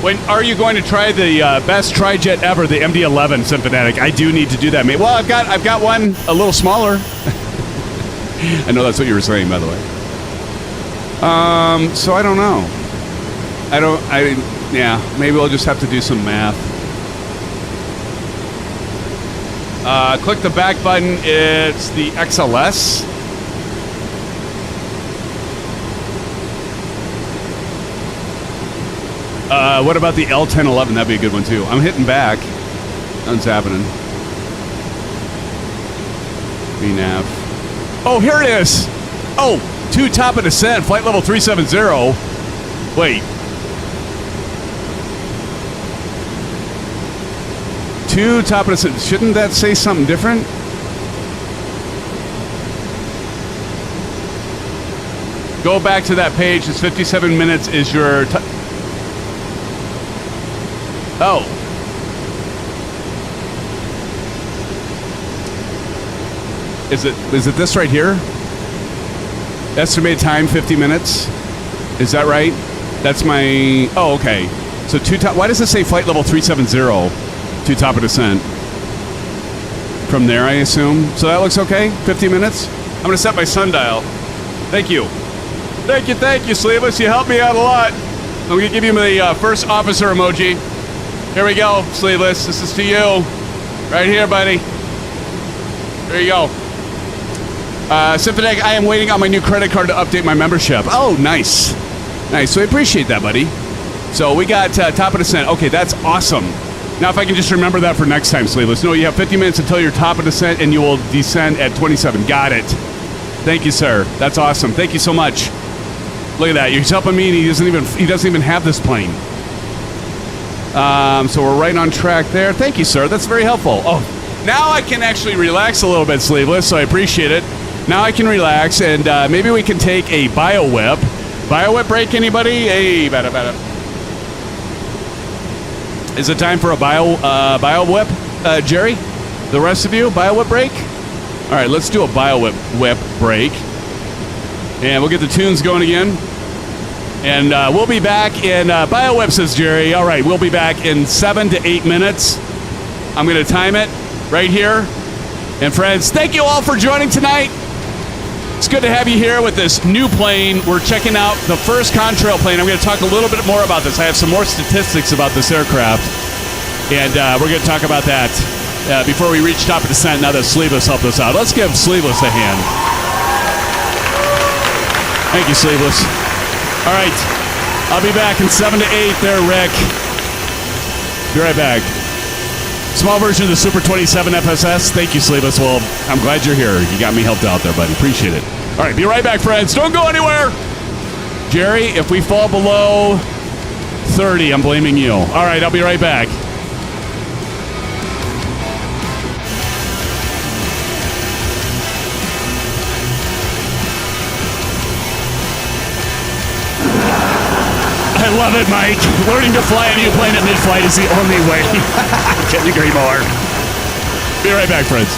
S2: When are you going to try the best tri-jet ever, the MD-11 SimFanatic? I do need to do that, mate. Well, I've got one a little smaller. I know that's what you were saying, by the way. So I don't know. Yeah, maybe we'll just have to do some math. Click the back button. It's the XLS. What about the L1011? That'd be a good one, too. I'm hitting back. Nothing's happening. VNav. Oh, here it is! Oh, 2 top of descent, flight level 370. Wait. 2 top of descent. Shouldn't that say something different? Go back to that page. It's 57 minutes is your... Oh. Is it this right here? Estimated time 50 minutes. Is that right? That's my... Oh, okay. So 2 top... Why does it say flight level 370? 2 top of descent. From there, I assume. So that looks okay? 50 minutes? I'm going to set my sundial. Thank you. Thank you, Sleeveless. You helped me out a lot. I'm going to give you the first officer emoji. Here we go, Sleeveless. This is to you. Right here, buddy. There you go. SimFanatic, I am waiting on my new credit card to update my membership. Oh, nice. Nice. So I appreciate that, buddy. So we got top of descent. Okay, that's awesome. Now, if I can just remember that for next time, Sleeveless. No, you have 50 minutes until your top of descent, and you will descend at 27. Got it. Thank you, sir. That's awesome. Thank you so much. Look at that. You're helping me, and he doesn't even have this plane. So we're right on track there. Thank you, sir. That's very helpful. Oh, now I can actually relax a little bit, Sleeveless, so I appreciate it. Now I can relax, and maybe we can take a bio-whip. Bio-whip break, anybody? Hey, bada. Is it time for a bio-whip, Jerry? The rest of you, bio-whip break? All right, let's do a bio-whip break. And we'll get the tunes going again. And we'll be back in bio-whip, says Jerry. All right, we'll be back in 7 to 8 minutes. I'm going to time it right here. And friends, thank you all for joining tonight. It's good to have you here with this new plane. We're checking out the first Contrail plane. I'm going to talk a little bit more about this. I have some more statistics about this aircraft, and we're going to talk about that before we reach top of descent. Now that Sleeveless helped us out. Let's give Sleeveless a hand. Thank you, Sleeveless. All right. I'll be back in 7 to 8 there, Rick. Be right back. Small version of the Super 27 FSS. Thank you, Sleeveless. Well, I'm glad you're here. You got me helped out there, buddy. Appreciate it. All right, be right back, friends. Don't go anywhere. Jerry, if we fall below 30, I'm blaming you. All right, I'll be right back. I love it, Mike. Learning to fly a new plane at mid-flight is the only way. I couldn't agree more. Be right back, friends.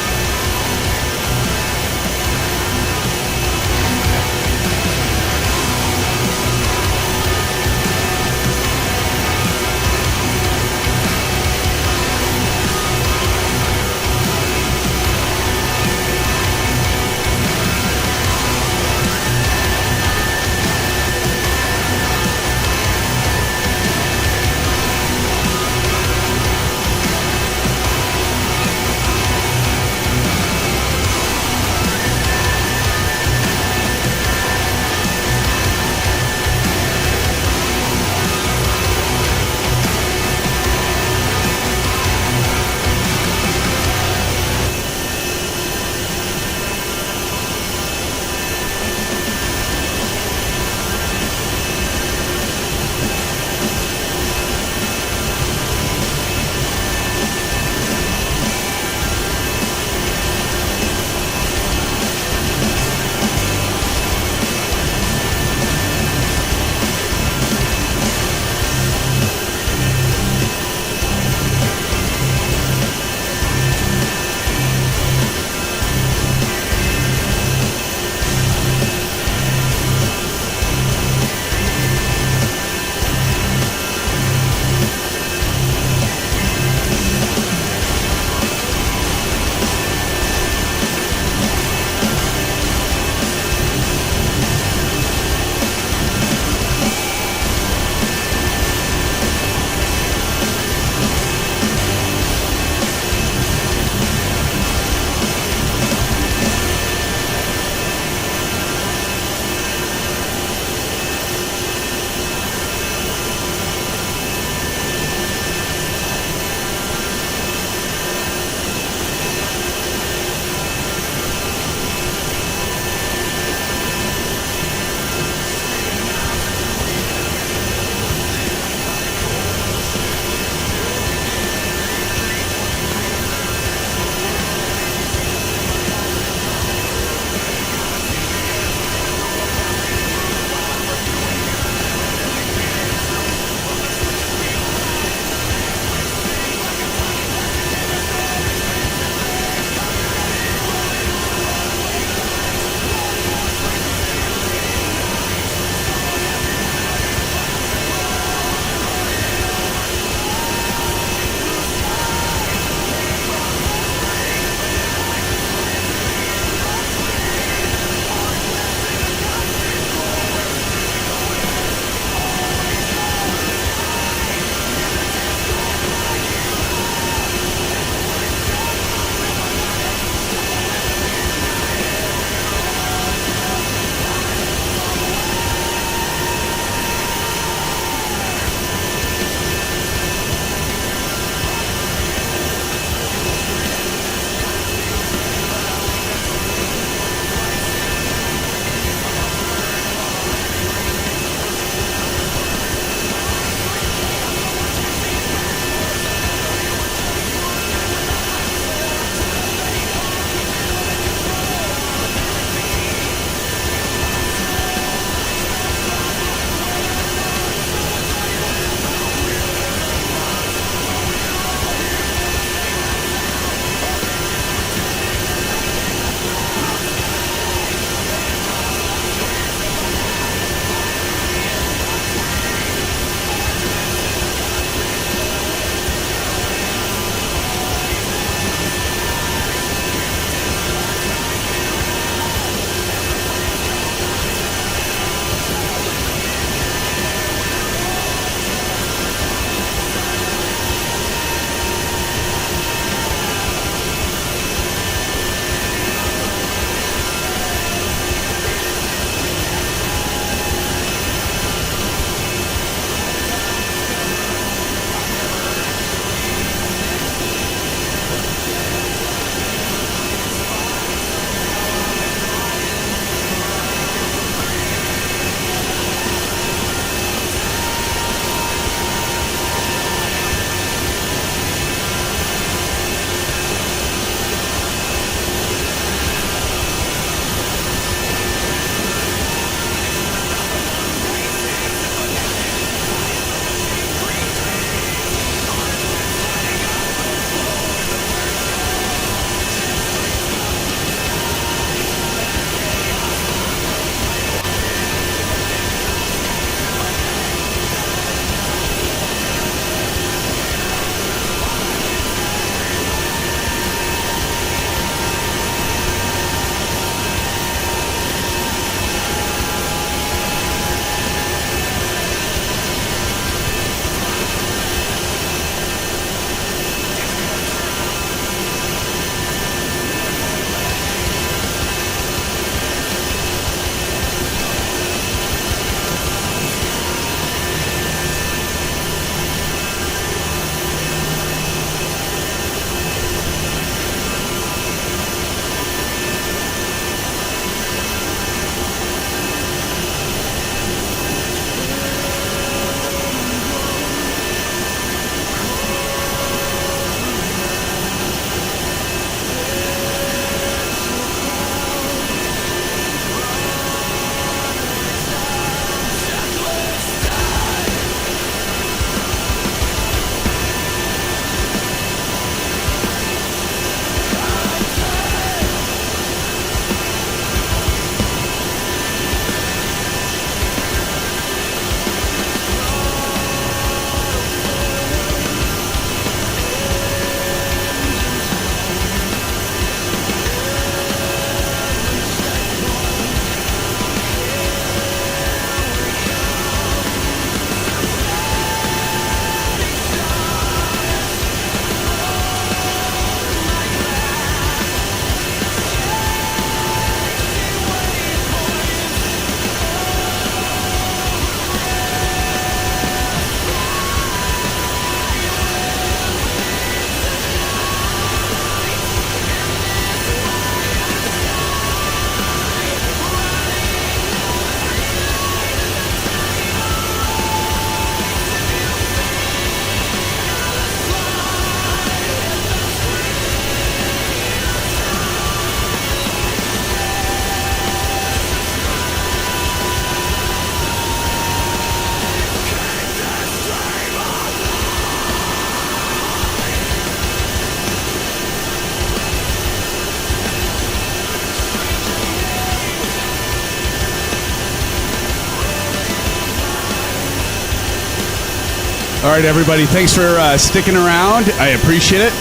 S2: All right, everybody. Thanks for sticking around. I appreciate it.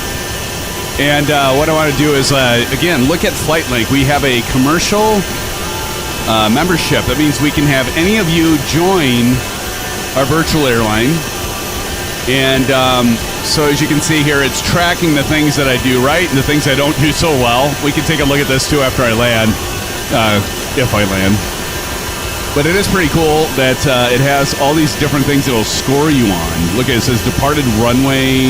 S2: And what I want to do is, again, look at FlightLink. We have a commercial membership. That means we can have any of you join our virtual airline. And so as you can see here, it's tracking the things that I do right and the things I don't do so well. We can take a look at this, too, after I land, if I land. But it is pretty cool that it has all these different things it'll score you on. Look at it, says departed runway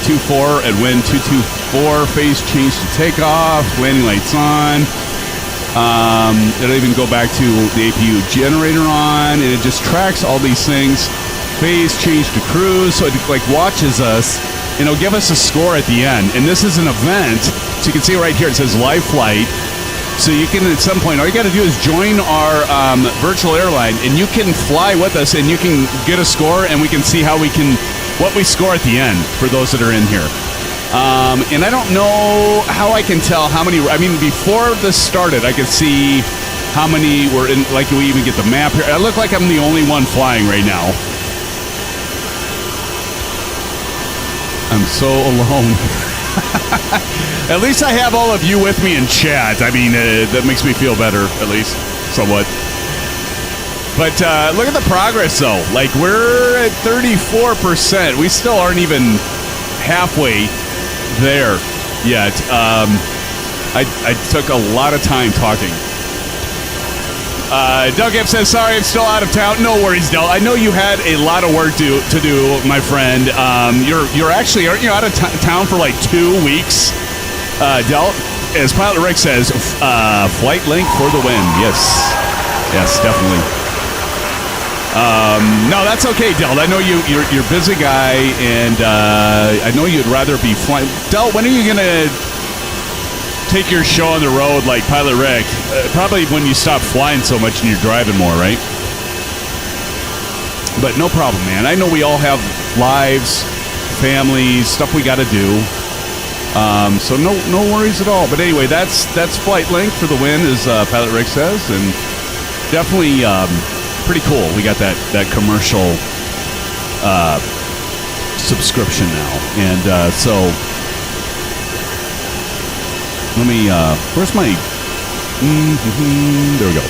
S2: 24 at wind 224, phase change to takeoff, landing lights on. It'll even go back to the APU generator on, and it just tracks all these things. Phase change to cruise, so it like watches us, and it'll give us a score at the end. And this is an event, so you can see right here it says live flight. So you can, at some point, all you got to do is join our virtual airline, and you can fly with us, and you can get a score, and we can see what we score at the end for those that are in here. And I don't know how I can tell how many. I mean, before this started, I could see how many were in. Like, we even get the map here. I look like I'm the only one flying right now. I'm so alone. At least I have all of you with me in chat. I mean, that makes me feel better, at least, somewhat. But look at the progress, though. Like, we're at 34%. We still aren't even halfway there yet. I took a lot of time talking. Doug F says, sorry, I'm still out of town. No worries, Del. I know you had a lot of work to do, my friend. You're actually, aren't you out of town for like 2 weeks? Del, as Pilot Rick says, flight link for the win. Yes, definitely. No, that's okay, Del. I know you're a busy guy, and I know you'd rather be flying. Del, when are you going to take your show on the road like Pilot Rick? Probably when you stop flying so much and you're driving more, right? But no problem, man. I know we all have lives, families, stuff we got to do. So no worries at all. But anyway, that's Flight Link for the win, as Pilot Rick says, and definitely pretty cool. We got that commercial subscription now, and so let me. Where's my? There we go.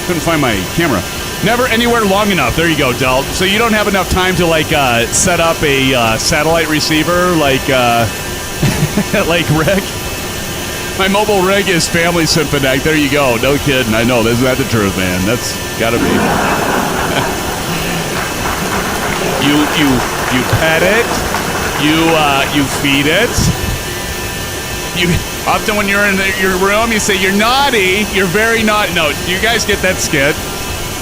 S2: Couldn't find my camera. Never anywhere long enough. There you go, Del. So you don't have enough time to like set up a satellite receiver like like Rick. My mobile rig is family SimFanatic. There you go. No kidding. I know. Isn't that the truth, man? That's gotta be. You pet it. You feed it. You often when you're in your room, you say you're naughty. You're very naughty. No, do you guys get that skit?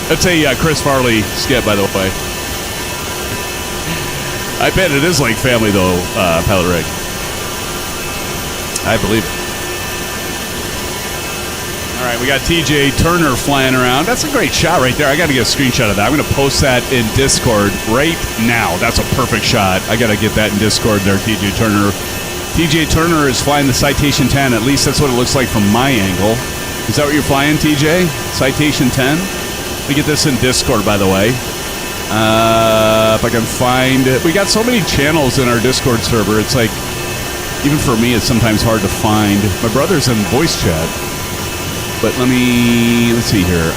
S2: That's a Chris Farley skit, by the way. I bet it is like family, though, Pilot Rig. I believe it. All right, we got TJ Turner flying around. That's a great shot right there. I got to get a screenshot of that. I'm going to post that in Discord right now. That's a perfect shot. I got to get that in Discord there, TJ Turner. TJ Turner is flying the Citation 10. At least that's what it looks like from my angle. Is that what you're flying, TJ? Citation 10? Let me get this in Discord, by the way. If I can find it. We got so many channels in our Discord server. It's like, even for me, it's sometimes hard to find. My brother's in voice chat. But let's see here.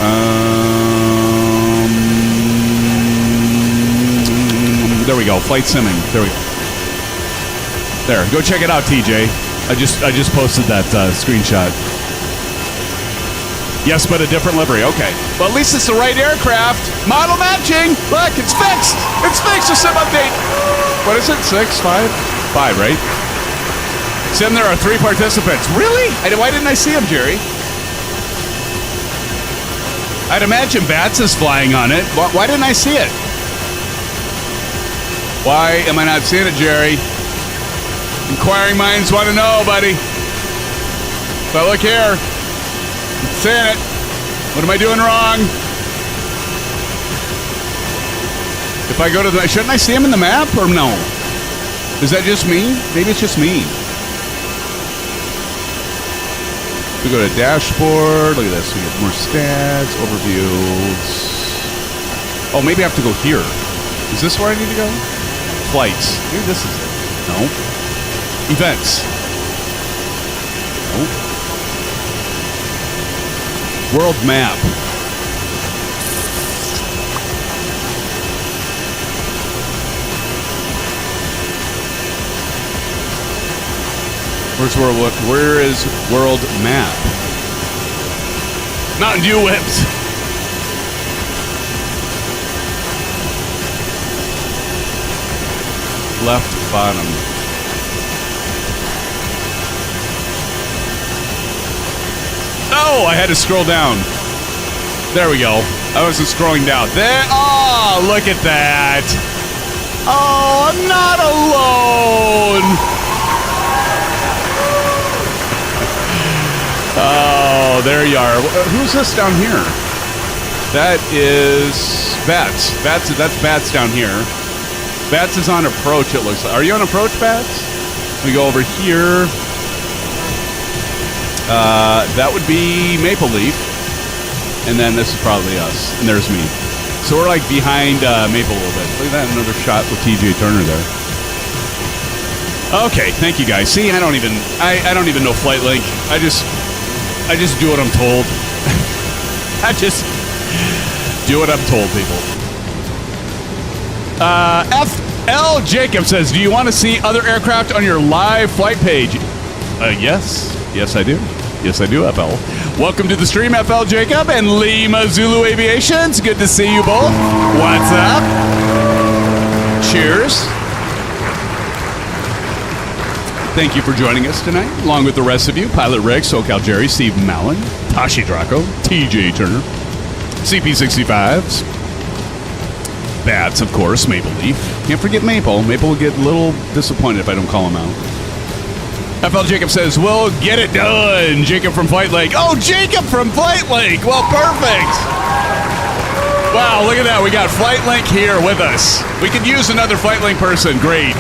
S2: There we go. Flight simming. There we go. There. Go check it out, TJ. I just posted that screenshot. Yes, but a different livery. Okay. Well, at least it's the right aircraft. Model matching. Look, it's fixed. It's fixed. A sim update. What is it? 6, 5? 5, right? Sim, there are 3 participants. Really? Why didn't I see him, Jerry? I'd imagine Bats is flying on it. Why didn't I see it? Why am I not seeing it, Jerry? Inquiring minds want to know, buddy. But look here. I'm seeing it. What am I doing wrong? If I go to the... Shouldn't I see him in the map or no? Is that just me? Maybe it's just me. We go to dashboard. Look at this. We get more stats, overviews. Oh, maybe I have to go here. Is this where I need to go? Flights. Maybe this is it. No. Events. Nope. World map. Where is world map? Mountain Dew whips. Left bottom. Oh, I had to scroll down. There we go. I wasn't scrolling down. There. Oh, look at that. Oh, I'm not alone. Oh, there you are. Who's this down here? That is Bats. That's Bats down here. Bats is on approach, it looks like. Are you on approach, Bats? We go over here. That would be Maple Leaf. And then this is probably us. And there's me. So we're like behind Maple a little bit. Look at that, another shot with TJ Turner there. Okay, thank you guys. See, I don't even know Flight Link. I just do what I'm told. I just do what I'm told, people. FL Jacob says, do you want to see other aircraft on your live flight page? Yes. Yes, I do. Yes, I do, FL. Welcome to the stream, FL Jacob and Lima Zulu Aviation. It's good to see you both. What's up? Cheers. Thank you for joining us tonight, along with the rest of you. Pilot Rick, SoCal Jerry, Steve Mallon, Tashi Draco, TJ Turner, CP65s, Bats, of course, Maple Leaf. Can't forget Maple. Maple will get a little disappointed if I don't call him out. FL Jacob says, we'll get it done. Jacob from Flight Lake. Oh, Jacob from Flight Lake. Well, perfect. Wow, look at that. We got Flight Link here with us. We could use another Flight Link person. Great.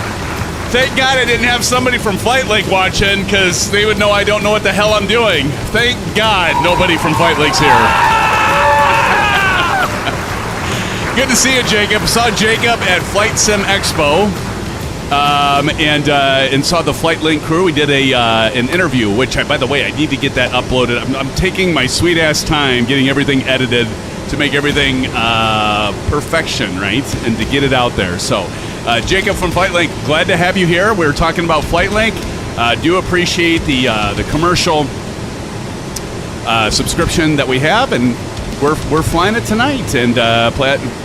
S2: Thank God I didn't have somebody from Flight Lake watching, because they would know I don't know what the hell I'm doing. Thank God nobody from Flight Lake's here. Good to see you, Jacob. Saw Jacob at Flight Sim Expo, and saw the Flight Link crew. We did an interview, which, by the way, I need to get that uploaded. I'm taking my sweet-ass time getting everything edited to make everything perfection, right? And to get it out there. So, Jacob from Flight Link, glad to have you here. We were talking about Flight Link. Do appreciate the commercial subscription that we have, and we're flying it tonight, and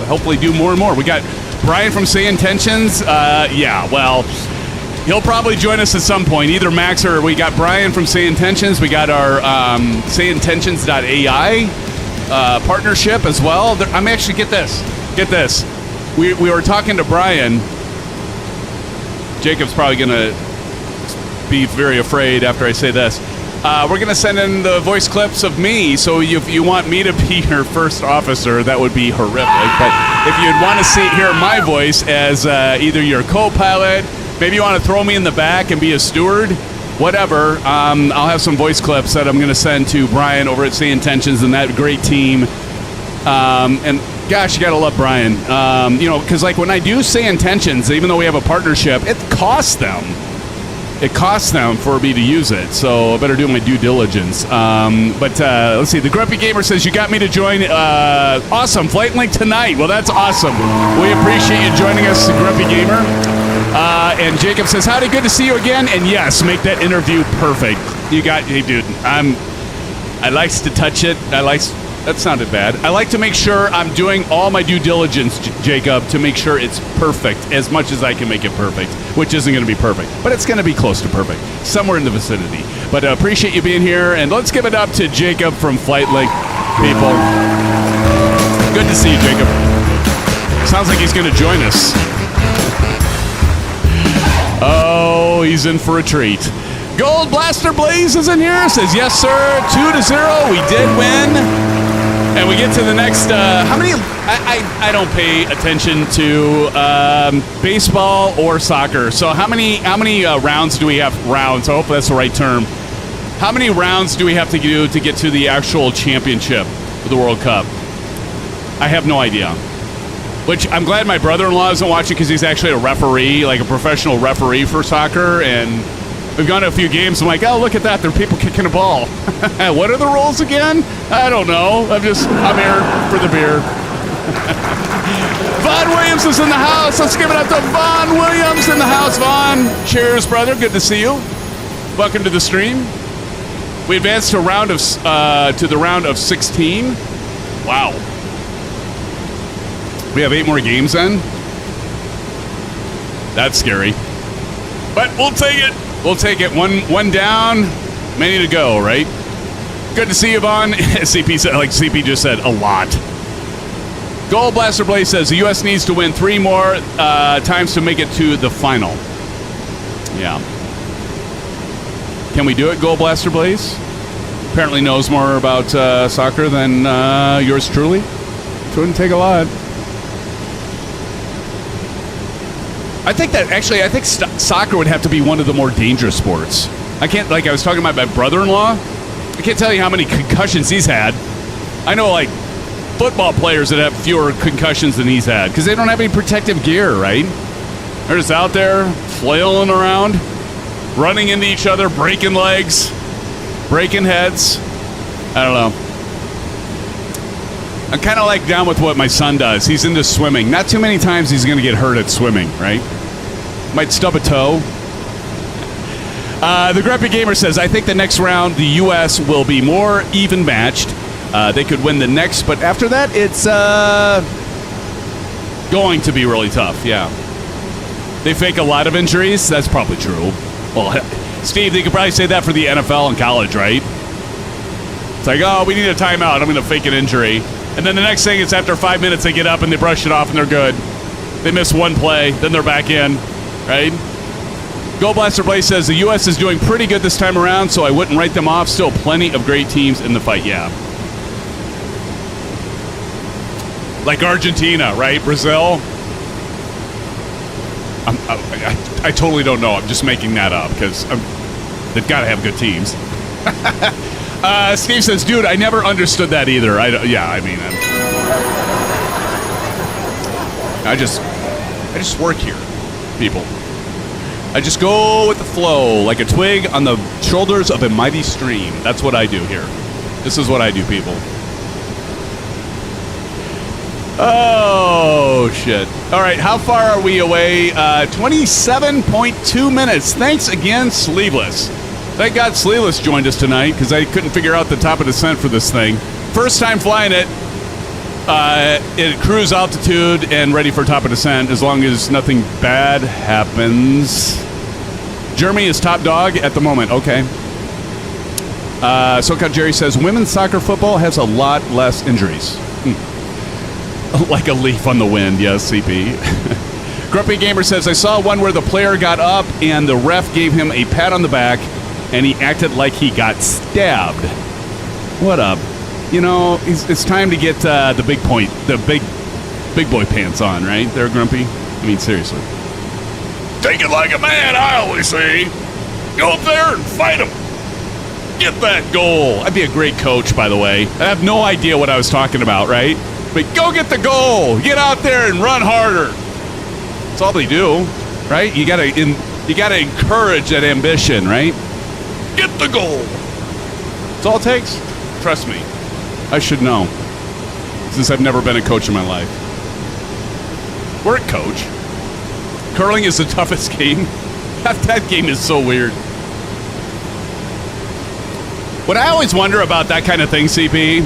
S2: hopefully do more and more. We got Brian from Say Intentions. Yeah, well, he'll probably join us at some point, either Max or we got Brian from Say Intentions. We got our sayintentions.ai partnership as well. I'm actually, get this. We were talking to Brian. Jacob's probably going to be very afraid after I say this. We're going to send in the voice clips of me, so if you want me to be your first officer, that would be horrific. But if you'd want to hear my voice as either your co-pilot, maybe you want to throw me in the back and be a steward, whatever, I'll have some voice clips that I'm going to send to Brian over at Say Intentions and that great team. And gosh, you got to love Brian. Because like when I do Say Intentions, even though we have a partnership, it costs them. It costs them for me to use it, so I better do my due diligence. But let's see. The Grumpy Gamer says, you got me to join. Awesome. Flight Link tonight. Well, that's awesome. We appreciate you joining us, Grumpy Gamer. And Jacob says, howdy, good to see you again. And yes, make that interview perfect. Hey, dude, I likes to touch it. That sounded bad. I like to make sure I'm doing all my due diligence, Jacob, to make sure it's perfect as much as I can make it perfect, which isn't going to be perfect, but it's going to be close to perfect, somewhere in the vicinity. But appreciate you being here, and let's give it up to Jacob from Flight Link, people. Good to see you, Jacob. Sounds like he's going to join us. Oh, he's in for a treat. Gold Blaster Blaze is in here. Says, yes, sir. 2-0. We did win. And we get to the next, how many, I don't pay attention to baseball or soccer. So how many rounds do we have? Rounds, I hope that's the right term. How many rounds do we have to do to get to the actual championship of the World Cup? I have no idea. Which I'm glad my brother-in-law isn't watching because he's actually a referee, like a professional referee for soccer. And we've gone to a few games. I'm like, oh, look at that. There are people kicking a ball. What are the rules again? I don't know. I'm here for the beer. Vaughn Williams is in the house. Let's give it up to Vaughn Williams in the house. Vaughn, cheers, brother. Good to see you. Welcome to the stream. We advanced to the round of 16. Wow. We have 8 more games then. That's scary. But we'll take it. We'll take it. One down, many to go, right? Good to see you, Vaughn. CP said, like CP just said, a lot. Gold Blaster Blaze says the U.S. needs to win 3 more times to make it to the final. Yeah. Can we do it, Gold Blaster Blaze? Apparently knows more about soccer than yours truly. It wouldn't take a lot. I think soccer would have to be one of the more dangerous sports. I was talking about my brother-in-law. I can't tell you how many concussions he's had. I know, like, football players that have fewer concussions than he's had because they don't have any protective gear, right? They're just out there flailing around, running into each other, breaking legs, breaking heads. I don't know. I'm kind of like down with what my son does. He's into swimming. Not too many times he's going to get hurt at swimming, right? Might stub a toe. The Grumpy Gamer says, I think the next round, the U.S. will be more even matched. They could win the next, but after that, it's going to be really tough, yeah. They fake a lot of injuries. That's probably true. Well, Steve, they could probably say that for the NFL and college, right? It's like, oh, we need a timeout. I'm going to fake an injury. And then the next thing is after 5 minutes, they get up and they brush it off and they're good. They miss one play, then they're back in, right? Gold Blaster Blaze says the U.S. is doing pretty good this time around, so I wouldn't write them off. Still plenty of great teams in the fight, yeah. Like Argentina, right? Brazil. I totally don't know. I'm just making that up because they've got to have good teams. Steve says, dude, I never understood that either. I just work here, people. I just go with the flow like a twig on the shoulders of a mighty stream. That's what I do here. This is what I do, people. Oh, shit. All right, how far are we away? 27.2 minutes. Thanks again, Sleeveless. Thank God Sleeveless joined us tonight because I couldn't figure out the top of descent for this thing. First time flying it. At cruise altitude and ready for top of descent as long as nothing bad happens. Jeremy is top dog at the moment. Okay. SoCal Jerry says women's soccer football has a lot less injuries. Like a leaf on the wind. Yes, CP. Grumpy Gamer says, I saw one where the player got up and the ref gave him a pat on the back and he acted like he got stabbed. What up? You know, it's time to get the big boy pants on, right? There, Grumpy? I mean, seriously. Take it like a man, I always say. Go up there and fight him. Get that goal. I'd be a great coach, by the way. I have no idea what I was talking about, right? But go get the goal. Get out there and run harder. That's all they do, right? You gotta encourage that ambition, right? Get the goal. That's all it takes. Trust me. I should know, since I've never been a coach in my life. Work, coach. Curling is the toughest game. That game is so weird. What I always wonder about that kind of thing, CP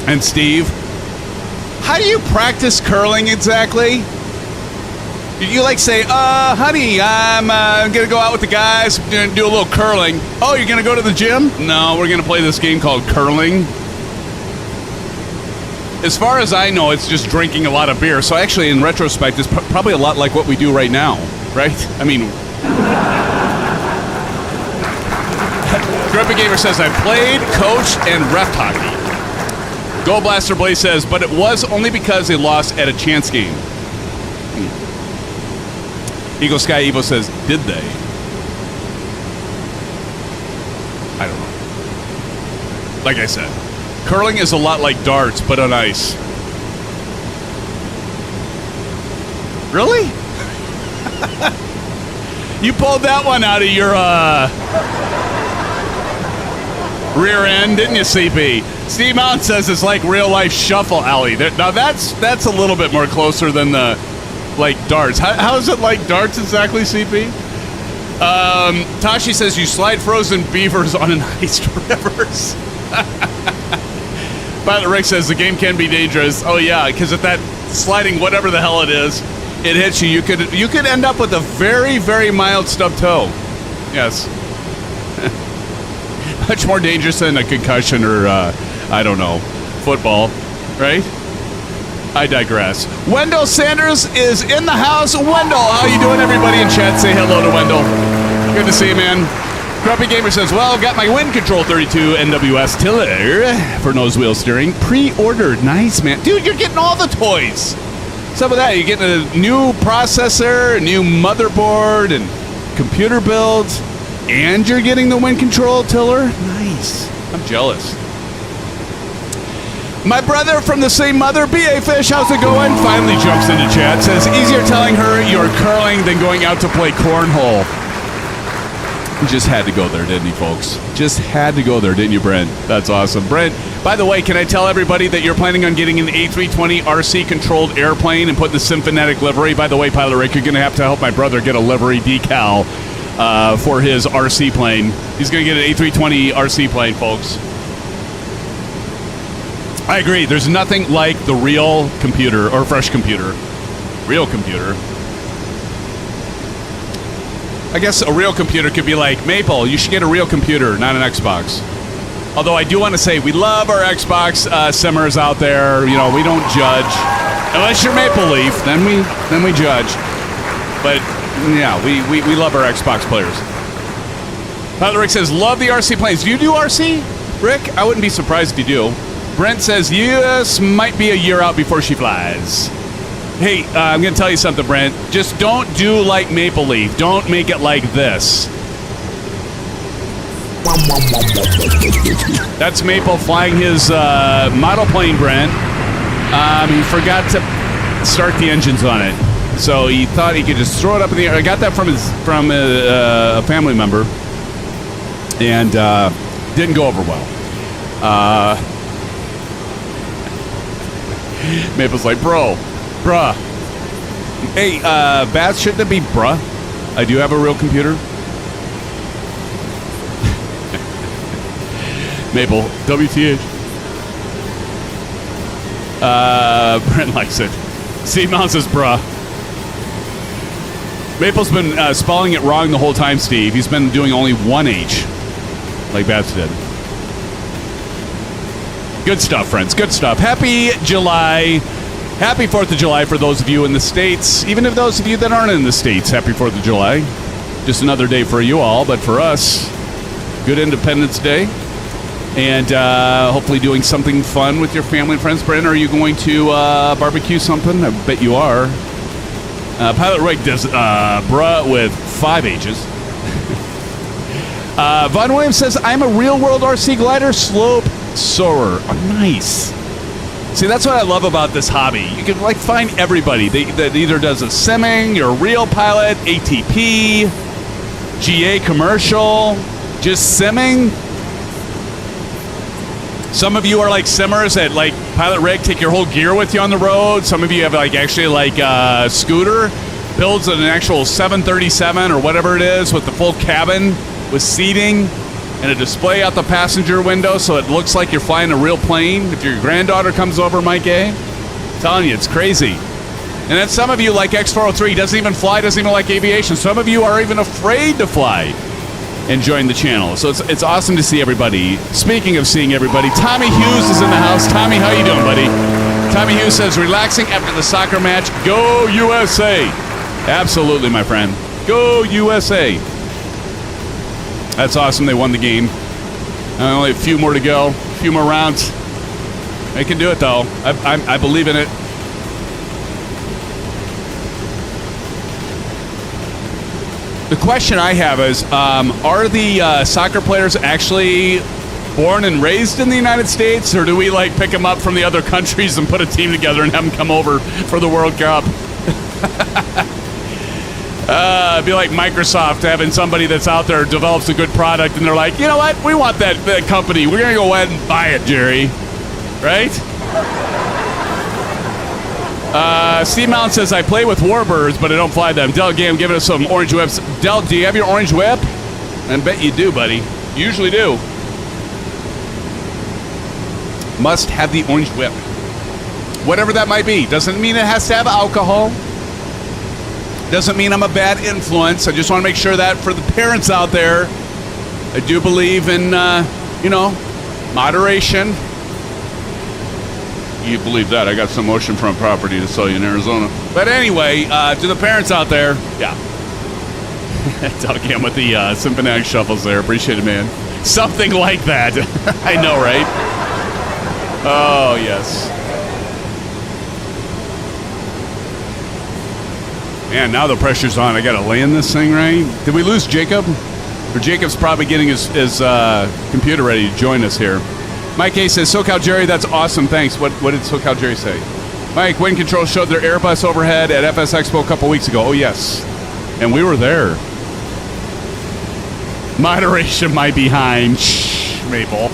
S2: and Steve, how do you practice curling exactly? Do you like say, honey, I'm going to go out with the guys, going to do a little curling. Oh, you're going to go to the gym? No, we're going to play this game called curling. As far as I know, it's just drinking a lot of beer. So actually, in retrospect, it's probably a lot like what we do right now, right? I mean, Grumpy Gamer says, I played, coached, and ref hockey. Gold Blaster Blaze says, but it was only because they lost at a chance game. Eagle Sky Evo says, did they? I don't know. Like I said, curling is a lot like darts, but on ice. Really? You pulled that one out of your rear end, didn't you, CP? Steve Mount says it's like real life shuffle alley. Now that's a little bit more closer than the like darts. How is it like darts exactly, CP? Tashi says you slide frozen beavers on an iced rivers. Pilot Rick says the game can be dangerous. Oh yeah, because if that sliding whatever the hell it is, it hits you, you could end up with a very, very mild stub toe. Yes. Much more dangerous than a concussion or I don't know, football, right? I digress. Wendell Sanders is in the house. Wendell, how you doing, everybody in chat? Say hello to Wendell. Good to see you, man. Grumpy Gamer says, well, got my Wind Control 32 NWS tiller for nose wheel steering. Pre-ordered. Nice, man. Dude, you're getting all the toys. Some of that. You're getting a new processor, a new motherboard, and computer builds. And you're getting the Wind Control tiller. Nice. I'm jealous. My brother from the same mother, B.A. Fish, how's it going? Finally jumps into chat. Says, easier telling her you're curling than going out to play cornhole. Just had to go there, didn't he, folks? Just had to go there, didn't you, Brent? That's awesome. Brent, by the way, can I tell everybody that you're planning on getting an A320 RC-controlled airplane and putting the SimFanatic livery? By the way, Pilot Rick, you're going to have to help my brother get a livery decal for his RC plane. He's going to get an A320 RC plane, folks. I agree. There's nothing like the real computer or fresh computer. Real computer. I guess a real computer could be like, Maple, you should get a real computer, not an Xbox. Although I do want to say, we love our Xbox simmers out there. You know, we don't judge. Unless you're Maple Leaf, then we judge. But, yeah, we love our Xbox players. Pilot Rick says, love the RC planes. Do you do RC, Rick? I wouldn't be surprised if you do. Brent says, yes, might be a year out before she flies. Hey, I'm going to tell you something, Brent. Just don't do like Maple Leaf. Don't make it like this. That's Maple flying his model plane, Brent. He forgot to start the engines on it. So he thought he could just throw it up in the air. I got that from a family member. And didn't go over well. Maple's like, bruh. Hey, Bats, shouldn't it be bruh? I do have a real computer. Maple, WTH. Brent likes it. Steve Mount says, bruh. Maple's been spelling it wrong the whole time, Steve. He's been doing only one H, like Bats did. Good stuff, friends. Good stuff. Happy July. Happy 4th of July for those of you in the States. Even if those of you that aren't in the States, happy 4th of July. Just another day for you all, but for us, good Independence Day. And hopefully doing something fun with your family and friends. Brent, are you going to barbecue something? I bet you are. Pilot Rick does bruh with 5 H's. Von Williams says, I'm a real-world RC glider slope soarer. Oh, nice. See, that's what I love about this hobby. You can like find everybody that either does a simming, you're a real pilot, ATP, GA commercial, just simming. Some of you are like simmers that like Pilot Rick, take your whole gear with you on the road. Some of you have like actually like a scooter, builds an actual 737 or whatever it is with the full cabin with seating and a display out the passenger window so it looks like you're flying a real plane. If your granddaughter comes over, Mike A, I'm telling you, it's crazy. And then some of you, like X403, doesn't even fly, doesn't even like aviation. Some of you are even afraid to fly and join the channel. So it's awesome to see everybody. Speaking of seeing everybody, Tommy Hughes is in the house. Tommy, how you doing, buddy? Tommy Hughes says, relaxing after the soccer match. Go USA. Absolutely, my friend. Go USA. That's awesome. They won the game. Only a few more to go. A few more rounds. They can do it, though. I believe in it. The question I have is, are the soccer players actually born and raised in the United States, or do we like pick them up from the other countries and put a team together and have them come over for the World Cup? It'd be like Microsoft having somebody that's out there develops a good product, and they're like, you know what? We want that company. We're going to go ahead and buy it, Jerry. Right? Steve Mountain says, I play with warbirds, but I don't fly them. Del Gam giving us some orange whips. Del, do you have your orange whip? I bet you do, buddy. You usually do. Must have the orange whip. Whatever that might be. Doesn't mean it has to have alcohol. Doesn't mean I'm a bad influence. I just want to make sure that for the parents out there, I do believe in, moderation. You believe that? I got some oceanfront property to sell you in Arizona. But anyway, to the parents out there, yeah. Talking with the SimFanatic shuffles there. Appreciate it, man. Something like that. I know, right? Oh, yes. Man, now the pressure's on. I got to land this thing right. Did we lose Jacob? Or Jacob's probably getting his computer ready to join us here. Mike A says, SoCal Jerry, that's awesome. Thanks. What did SoCal Jerry say? Mike, Wind Control showed their Airbus overhead at FS Expo a couple weeks ago. Oh, yes. And we were there. Moderation might be behind. Shh, Maple.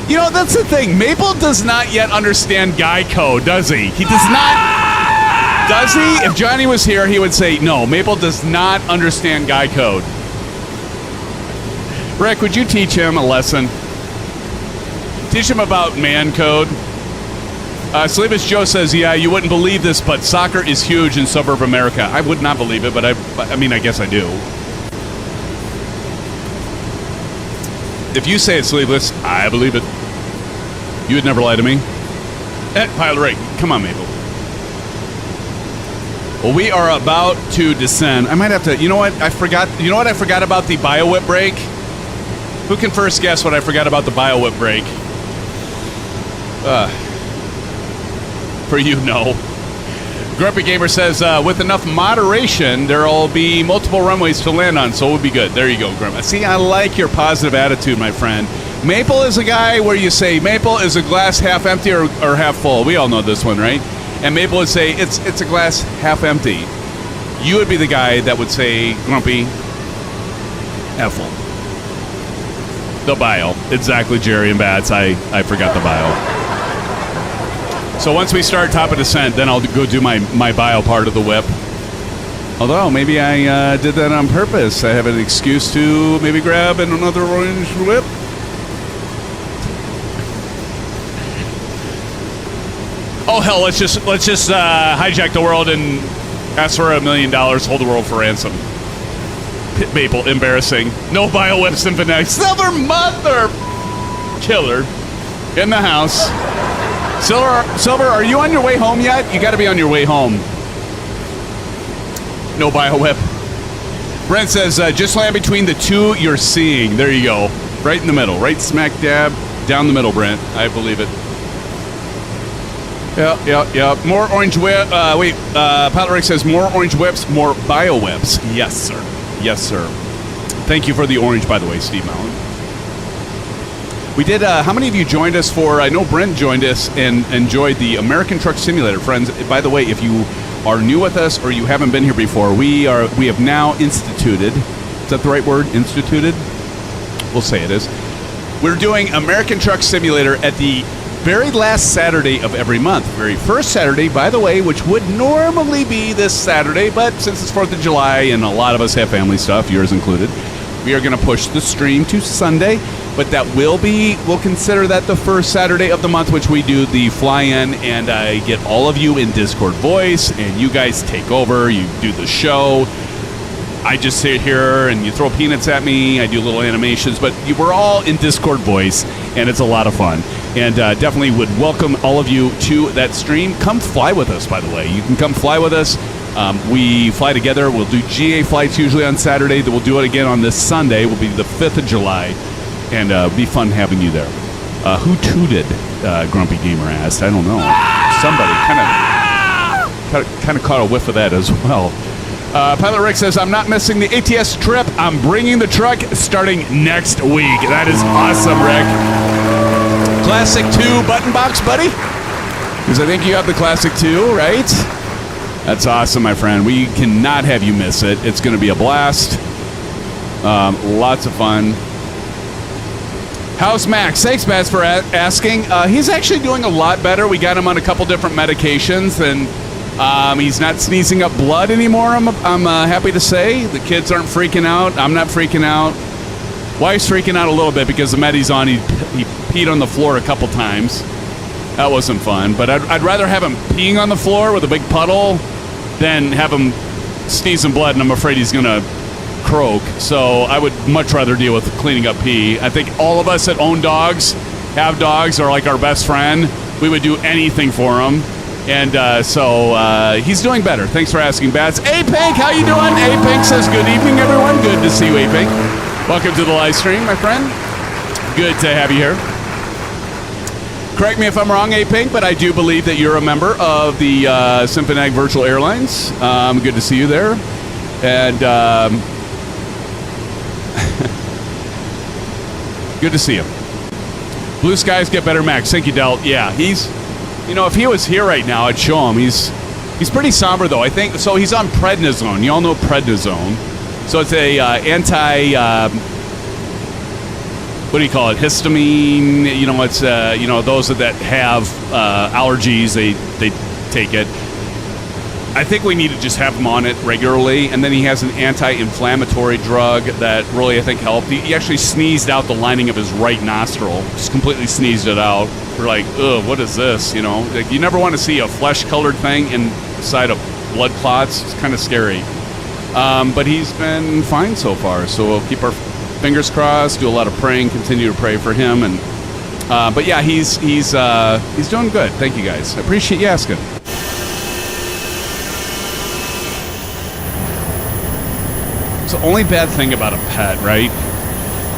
S2: You know, that's the thing. Maple does not yet understand guy code, does he? He does not. Does he? If Johnny was here, he would say, no, Maple does not understand guy code. Rick, would you teach him a lesson? Teach him about man code. Sleepless Joe says, yeah, you wouldn't believe this, but soccer is huge in suburb America. I would not believe it, but I mean, I guess I do. If you say it's Sleepless, I believe it. You would never lie to me. Pilot Ray, come on, Maple. Well, we are about to descend. I might have to, you know what I forgot about the bio-whip brake? Who can first guess what I forgot about the bio-whip brake? For you, no. Grumpy Gamer says, with enough moderation, there'll be multiple runways to land on, so it would be good. There you go, Grumpy. See, I like your positive attitude, my friend. Maple is a guy where you say, Maple, is a glass half empty or half full? We all know this one, right? And Maple would say, it's a glass half empty. You would be the guy that would say, Grumpy, half full. The bio. Exactly, Jerry and Bats. I forgot the bio. So once we start top of descent, then I'll go do my bio part of the whip. Although, maybe I did that on purpose. I have an excuse to maybe grab another orange whip. Oh, hell, let's just hijack the world and ask for $1 million, hold the world for ransom. Pit Maple, embarrassing. No bio whip SimFanatic. Silver mother killer in the house. Silver, are you on your way home yet? You got to be on your way home. No bio whip. Brent says, just land between the two you're seeing. There you go. Right in the middle. Right smack dab down the middle, Brent. I believe it. Yeah. More orange whip. Pilot Rick says, more orange whips, more bio whips. Yes, sir. Yes, sir. Thank you for the orange, by the way, Steve Mallon. We did, how many of you joined us for, I know Brent joined us and enjoyed the American Truck Simulator. Friends, by the way, if you are new with us or you haven't been here before, we have now instituted, is that the right word, instituted? We'll say it is. We're doing American Truck Simulator at the very last Saturday of every month. Very first Saturday, by the way, which would normally be this Saturday, but since it's 4th of July and a lot of us have family stuff, yours included, we are going to push the stream to Sunday. But we'll consider that the first Saturday of the month, which we do the fly-in, and I get all of you in Discord voice, and you guys take over, you do the show. I just sit here, and you throw peanuts at me, I do little animations, but we're all in Discord voice, and it's a lot of fun. And definitely would welcome all of you to that stream. Come fly with us, by the way. You can come fly with us. We fly together. We'll do GA flights usually on Saturday. Then we'll do it again on this Sunday. Will be the 5th of July. And be fun having you there. Who tooted? Grumpy Gamer asked. I don't know. Somebody kind of caught a whiff of that as well. Pilot Rick says, I'm not missing the ATS trip. I'm bringing the truck starting next week. That is awesome, Rick. Classic 2 button box, buddy? Because I think you have the Classic 2, right? That's awesome, my friend. We cannot have you miss it. It's going to be a blast. Lots of fun. How's Max? Thanks, Max, for asking. He's actually doing a lot better. We got him on a couple different medications, and he's not sneezing up blood anymore, I'm happy to say. The kids aren't freaking out. I'm not freaking out. Wife's freaking out a little bit because the med he's on, he peed on the floor a couple times. That wasn't fun. But I'd rather have him peeing on the floor with a big puddle than have him sneezing blood, and I'm afraid he's going to croak. So I would much rather deal with cleaning up pee. I think all of us that own dogs, have dogs, are like our best friend. We would do anything for him. And so he's doing better. Thanks for asking, Bats. A-Pink, how you doing? A-Pink says, good evening, everyone. Good to see you, A-Pink. Welcome to the live stream, my friend. Good to have you here. Correct me if I'm wrong, A-Pink, but I do believe that you're a member of the SimFanatic Virtual Airlines. Good to see you there. And good to see you. Blue skies get better, Max. Thank you, Del. Yeah, he's... You know, if he was here right now, I'd show him. He's pretty somber, though. I think so. He's on prednisone. You all know prednisone. So it's a anti. What do you call it? Histamine. You know, it's those that have allergies. They take it. I think we need to just have him on it regularly. And then he has an anti-inflammatory drug that really, I think, helped. He actually sneezed out the lining of his right nostril. Just completely sneezed it out. We're like, ugh, what is this? You know, like, you never want to see a flesh-colored thing inside of blood clots. It's kind of scary. But he's been fine so far. So we'll keep our fingers crossed, do a lot of praying, continue to pray for him. And but yeah, he's doing good. Thank you, guys. I appreciate you asking. It's the only bad thing about a pet, right?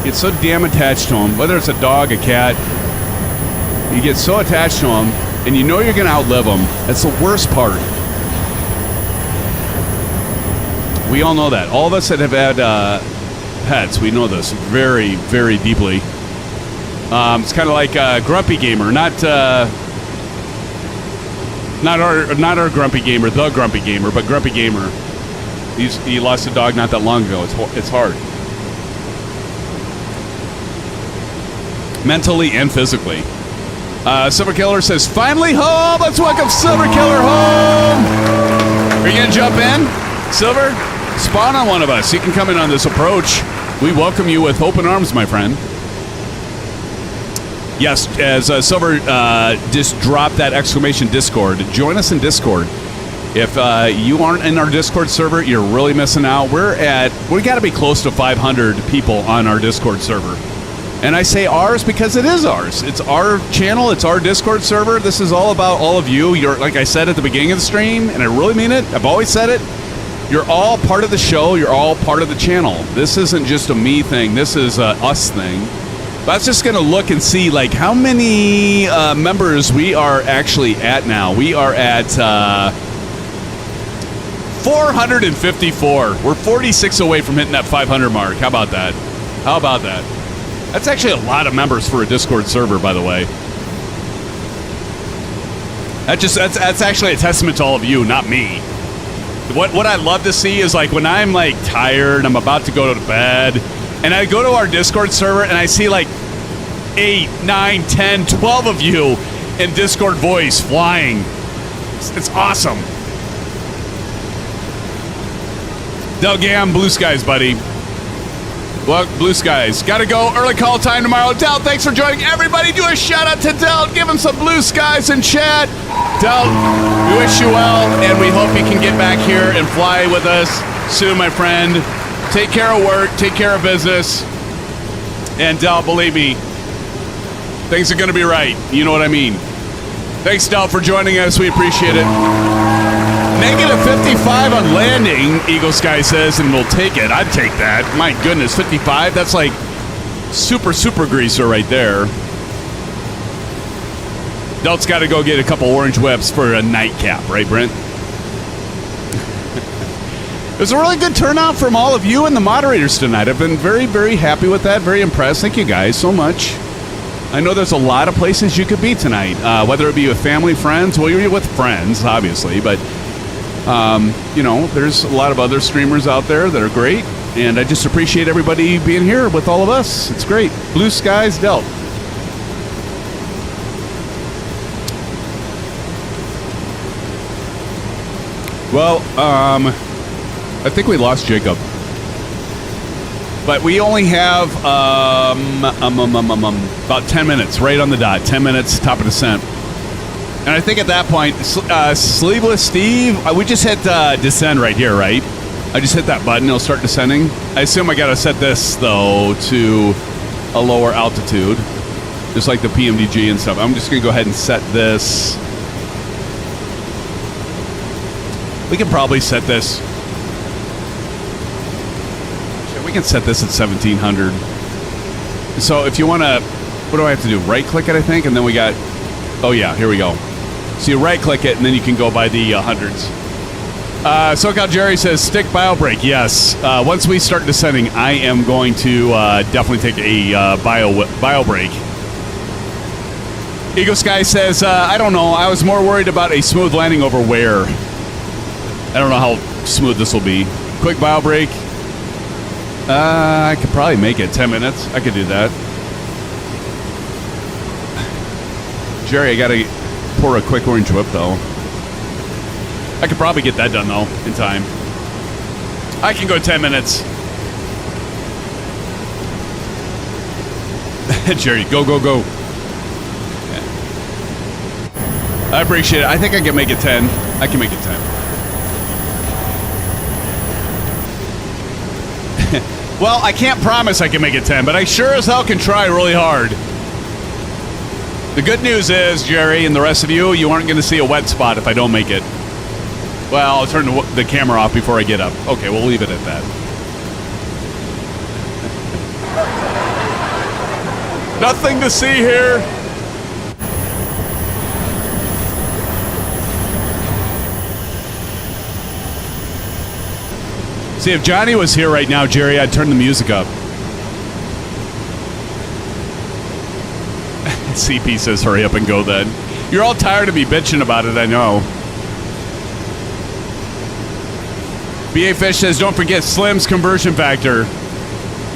S2: It's so damn attached to him, whether it's a dog, a cat. You get so attached to them, and you know you're going to outlive them. That's the worst part. We all know that. All of us that have had pets, we know this very, very deeply. It's kind of like Grumpy Gamer, not our Grumpy Gamer, the Grumpy Gamer, but Grumpy Gamer. He lost a dog not that long ago. It's hard. Mentally and physically. Silver Killer says, finally home! Let's welcome Silver Killer home! Are you going to jump in? Silver, spawn on one of us. You can come in on this approach. We welcome you with open arms, my friend. Yes, as Silver just dropped that exclamation Discord, join us in Discord. If you aren't in our Discord server, you're really missing out. We got to be close to 500 people on our Discord server. And I say ours because it is ours. It's our channel. It's our Discord server. This is all about all of you. You're, like I said at the beginning of the stream, and I really mean it. I've always said it. You're all part of the show. You're all part of the channel. This isn't just a me thing. This is a us thing. But I was just going to look and see, like, how many members we are actually at now. We are at 454. We're 46 away from hitting that 500 mark. How about that? How about that? That's actually a lot of members for a Discord server, by the way. That's actually a testament to all of you, not me. What I love to see is, like, when I'm, like, tired, I'm about to go to bed, and I go to our Discord server and I see, like, 8, 9, 10, 12 of you in Discord voice flying. It's awesome. Del Gam, blue skies, buddy. Well, blue skies. Gotta go. Early call time tomorrow. Del, thanks for joining. Everybody do a shout out to Del. Give him some blue skies in chat. Del, we wish you well, and we hope you can get back here and fly with us soon, my friend. Take care of work. Take care of business. And Del, believe me, things are going to be right. You know what I mean. Thanks, Del, for joining us. We appreciate it. -55 on landing, Eagle Sky says, and we'll take it. I'd take that. My goodness, 55? That's like super greaser right there. Delt's got to go get a couple orange whips for a nightcap, right, Brent? It was a really good turnout from all of you and the moderators tonight. I've been very, very happy with that. Very impressed. Thank you guys so much. I know there's a lot of places you could be tonight, whether it be with family, friends. Well, you're with friends, obviously, but You know, there's a lot of other streamers out there that are great, and I just appreciate everybody being here with all of us. It's great. Blue skies, Delt. Well, I think we lost Jacob. But we only have about 10 minutes, right on the dot. 10 minutes, top of descent. And I think at that point, Sleeveless Steve, we just hit descend right here, right? I just hit that button, it'll start descending. I assume I gotta set this, though, to a lower altitude, just like the PMDG and stuff. I'm just gonna go ahead and set this. We can probably set this. We can set this at 1700. So if you want to, what do I have to do? Right click it, I think, and then we got, oh yeah, here we go. So you right click it, and then you can go by the hundreds. SoCal Jerry says, stick bio brake. Yes. Once we start descending, I am going to definitely take a bio brake. Eagle Sky says, I don't know. I was more worried about a smooth landing over where. I don't know how smooth this will be. Quick bio brake. I could probably make it 10 minutes. I could do that. Jerry, I gotta pour a quick orange whip, though. I could probably get that done, though, in time. I can go 10 minutes. Jerry, go, go, go. Yeah. I appreciate it. I think I can make it 10. I can make it 10. Well, I can't promise I can make it 10, but I sure as hell can try really hard. The good news is, Jerry, and the rest of you, you aren't going to see a wet spot if I don't make it. Well, I'll turn the camera off before I get up. Okay, we'll leave it at that. Nothing to see here. See, if Johnny was here right now, Jerry, I'd turn the music up. CP says, hurry up and go then. You're all tired of me bitching about it, I know. BA Fish says, don't forget Slim's conversion factor.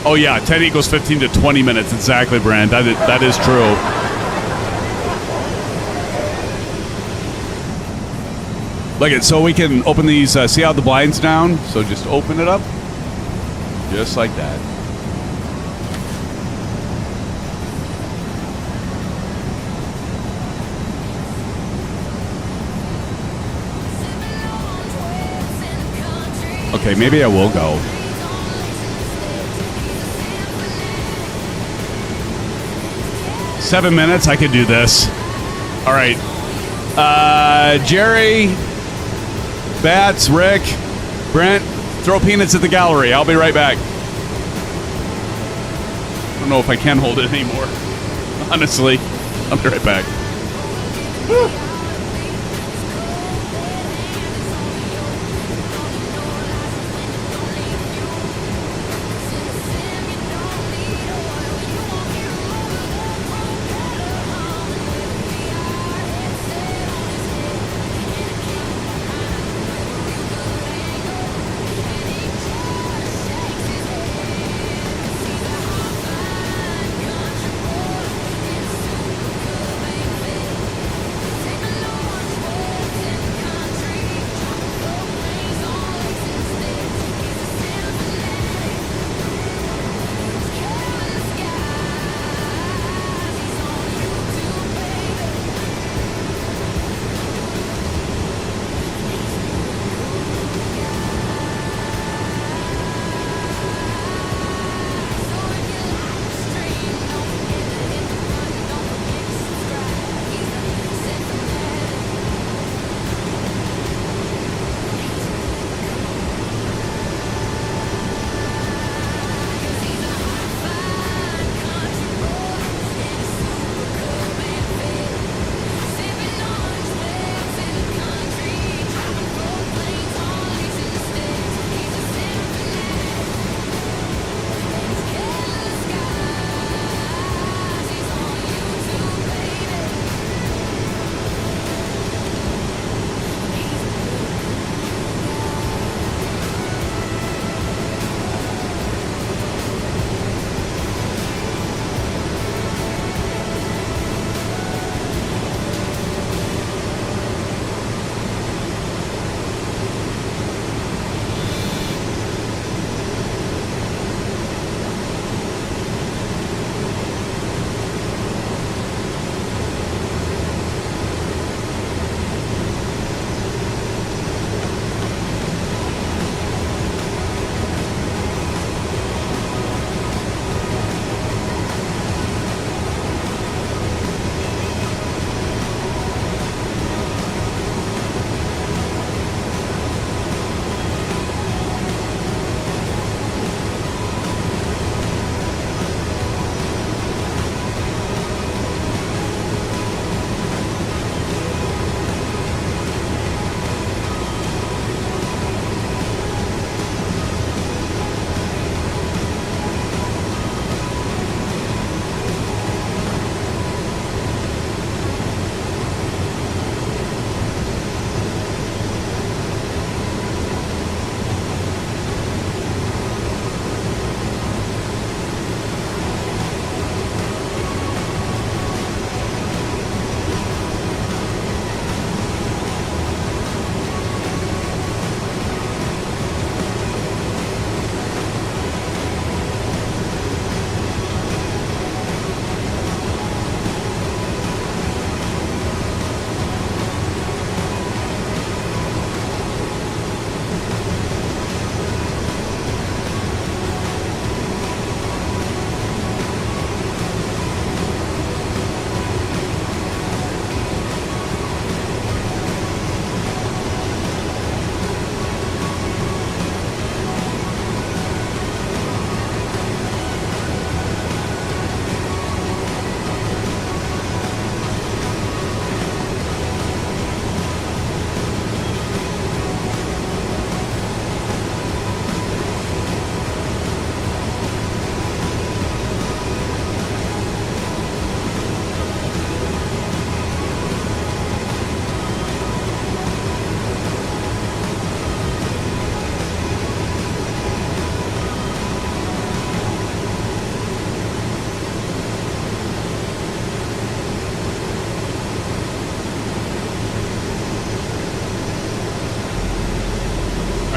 S2: Oh yeah, 10 equals 15 to 20 minutes. Exactly, Brand. That is true. Look at, so we can open these, see how the blind's down? So just open it up. Just like that. Okay, maybe I will go. Seven minutes, I could do this. All right. Jerry, Bats, Rick, Brent, throw peanuts at the gallery. I'll be right back. I don't know if I can hold it anymore. Honestly, I'll be right back. Woo.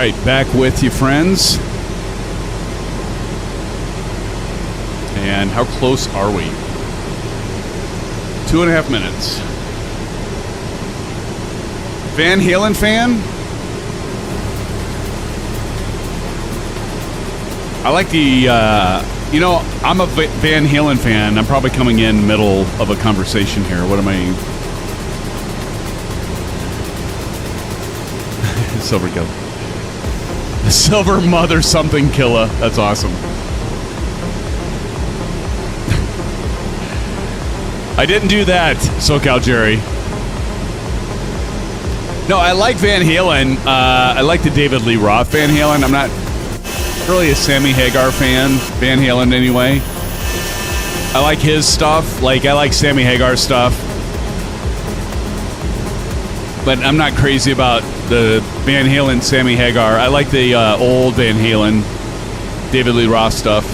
S2: right, back with you, friends. And how close are we? 2.5 minutes. Van Halen fan? I like the, I'm a Van Halen fan. I'm probably coming in middle of a conversation here. What am I? Silver Killer. Silver Mother something Killa. That's awesome. I didn't do that, SoCal Jerry. No, I like Van Halen. I like the David Lee Roth Van Halen. I'm not really a Sammy Hagar fan. Van Halen anyway. I like his stuff. Like, I like Sammy Hagar's stuff. But I'm not crazy about the Van Halen Sammy Hagar. I like the old Van Halen David Lee Roth stuff.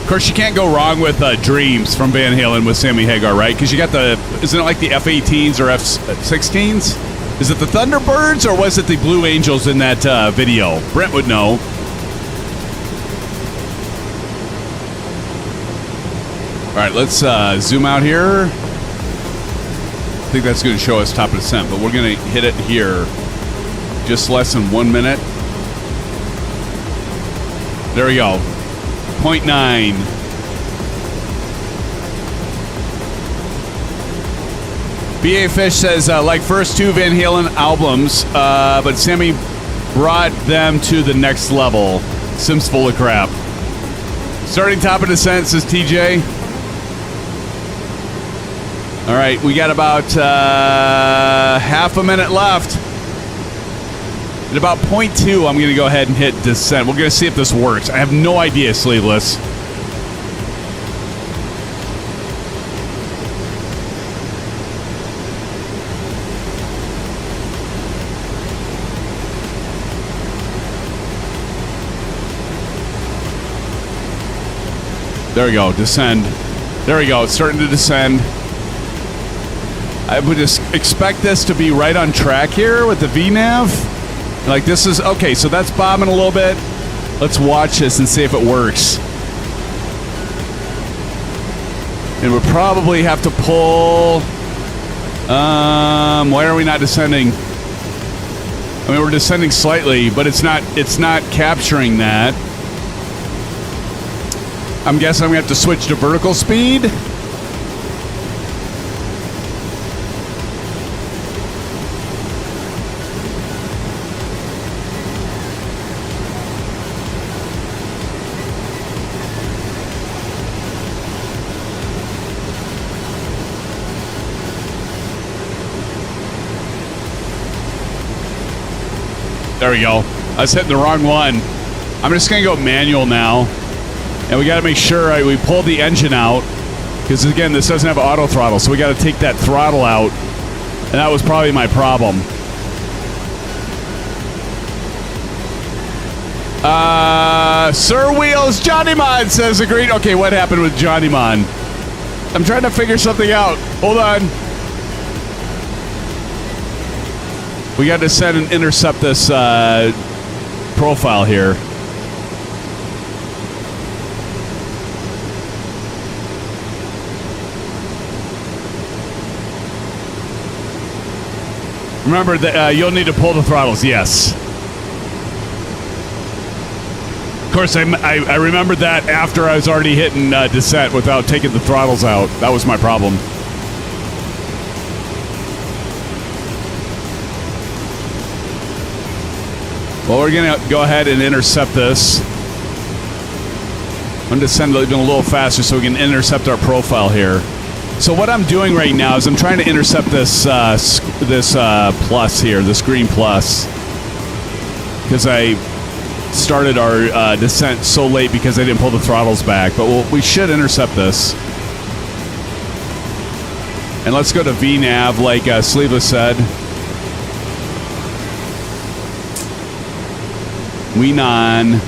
S2: Of course, you can't go wrong with Dreams from Van Halen with Sammy Hagar, right? Because you got isn't it like the F-18s or F-16s? Is it the Thunderbirds or was it the Blue Angels in that video? Brent would know. All right, let's zoom out here. I think that's going to show us top of descent, but we're going to hit it here. Just less than 1 minute. There we go. 0.9. B.A. Fish says, like first two Van Halen albums, but Sammy brought them to the next level. Sim's full of crap. Starting top of descent, says TJ. All right, we got about half a minute left. At about 0.2, I'm going to go ahead and hit descent. We're going to see if this works. I have no idea, Sleeveless. There we go, descend. There we go, it's starting to descend. I would just expect this to be right on track here with the VNAV. Like this is, okay, so that's bobbing a little bit. Let's watch this and see if it works. And we'll probably have to pull, why are we not descending? I mean, we're descending slightly, but it's not capturing that. I'm guessing I'm gonna have to switch to vertical speed. There we go. I was hitting the wrong one. I'm just going to go manual now. And we got to make sure we pull the engine out. Because, again, this doesn't have auto throttle. So we got to take that throttle out. And that was probably my problem. Sir Wheels, Johnny Mon says agreed. Okay, what happened with Johnny Mon? I'm trying to figure something out. Hold on. We got to send and intercept this profile here. Remember that you'll need to pull the throttles. Yes. Of course, I remembered that after I was already hitting descent without taking the throttles out. That was my problem. Well, we're going to go ahead and intercept this. I'm going to send even a little faster so we can intercept our profile here. So what I'm doing right now is I'm trying to intercept this plus here, this green plus, because I started our descent so late because I didn't pull the throttles back. But we should intercept this. And let's go to VNAV, like Sleeveless said. Weenon.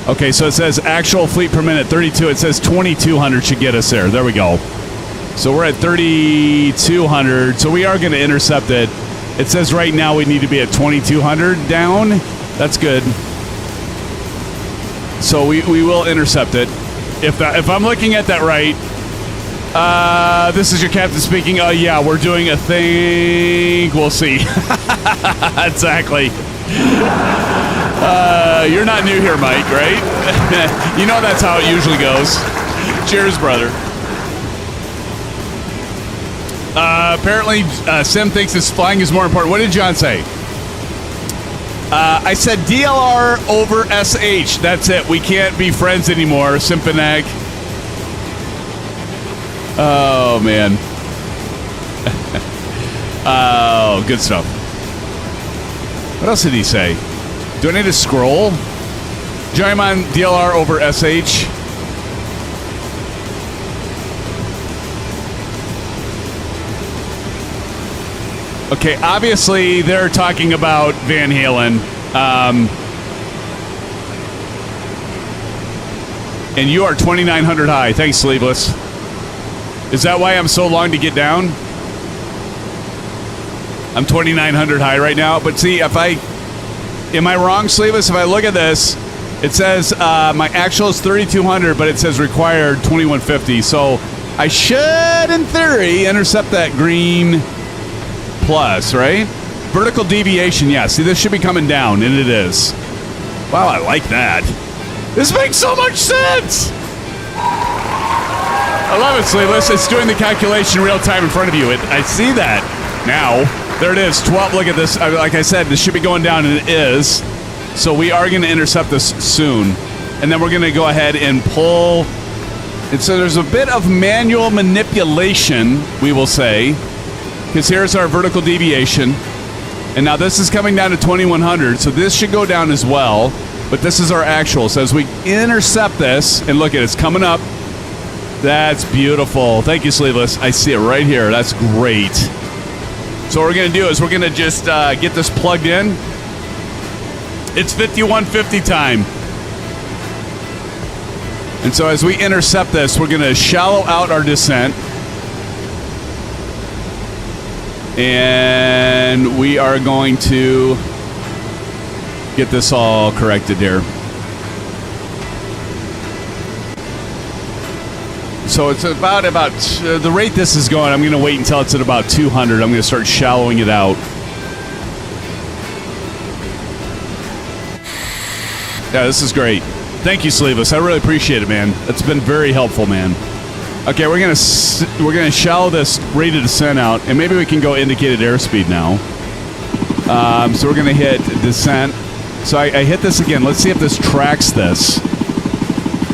S2: Okay, so it says actual fleet per minute, 32. It says 2,200 should get us there. There we go. So we're at 3,200. So we are going to intercept it. It says right now we need to be at 2,200 down. That's good. So we will intercept it. If I'm looking at that right, this is your captain speaking. Yeah, we're doing a thing. We'll see. Exactly. You're not new here, Mike, right? You know that's how it usually goes. Cheers, brother. Apparently, Sim thinks this flying is more important. What did John say? I said DLR over SH. That's it. We can't be friends anymore. SimFanatic. Oh, man. Oh, good stuff. What else did he say? Do I need to scroll? Join on DLR over SH. Okay, obviously they're talking about Van Halen. And you are 2,900 high. Thanks, Sleeveless. Is that why I'm so long to get down? I'm 2,900 high right now. But see, if I... Am I wrong, Sleeveless? If I look at this, it says my actual is 3,200, but it says required 2,150. So I should, in theory, intercept that green plus, right? Vertical deviation, yeah. See, this should be coming down, and it is. Wow, I like that. This makes so much sense. I love it, Sleeveless. It's doing the calculation real time in front of you. I see that now. There it is. 12. Look at this. Like I said, this should be going down, and it is. So we are going to intercept this soon. And then we're going to go ahead and pull. And so there's a bit of manual manipulation, we will say. Because here's our vertical deviation. And now this is coming down to 2,100. So this should go down as well. But this is our actual. So as we intercept this, and look at it, it's coming up. That's beautiful. Thank you, Sleeveless. I see it right here. That's great. So what we're going to do is we're going to just get this plugged in. It's 5150 time. And so as we intercept this, we're going to shallow out our descent. And we are going to get this all corrected here. So it's about the rate this is going. I'm going to wait until it's at about 200. I'm going to start shallowing it out. Yeah, this is great. Thank you, Sleeveless. I really appreciate it, man. That's been very helpful, man. Okay, we're gonna shallow this rate of descent out, and maybe we can go indicated airspeed now. So we're gonna hit descent. So I hit this again. Let's see if this tracks this.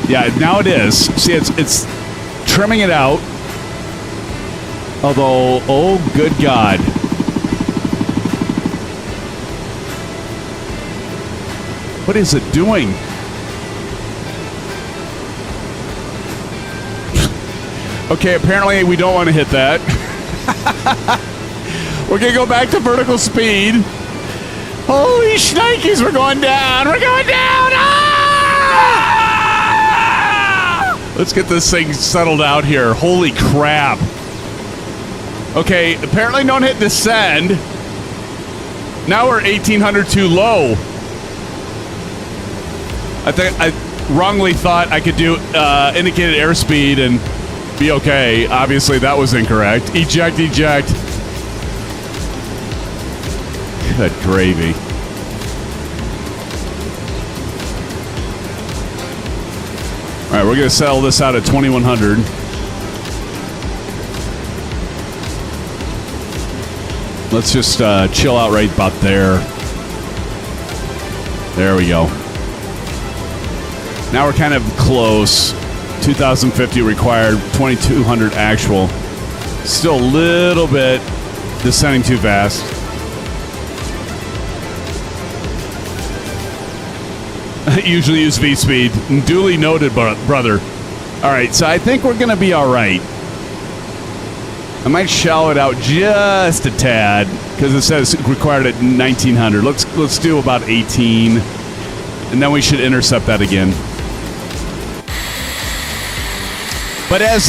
S2: Yeah, now it is. See, it's trimming it out. Although, oh, good God. What is it doing? Okay, apparently we don't want to hit that. We're going to go back to vertical speed. Holy shnikes, we're going down. We're going down. Ah! Let's get this thing settled out here. Holy crap. Okay, apparently don't hit descend. Now we're 1,800 too low. I think I wrongly thought I could do indicated airspeed and be okay. Obviously, that was incorrect. Eject, eject. Good gravy. All right, we're going to settle this out at 2,100. Let's just chill out right about there. There we go. Now we're kind of close. 2,050 required, 2,200 actual. Still a little bit descending too fast. Usually use V-speed. Duly noted, brother. All right, so I think we're going to be all right. I might shallow it out just a tad because it says required at 1,900. Let's do about 18. and then we should intercept that again. But as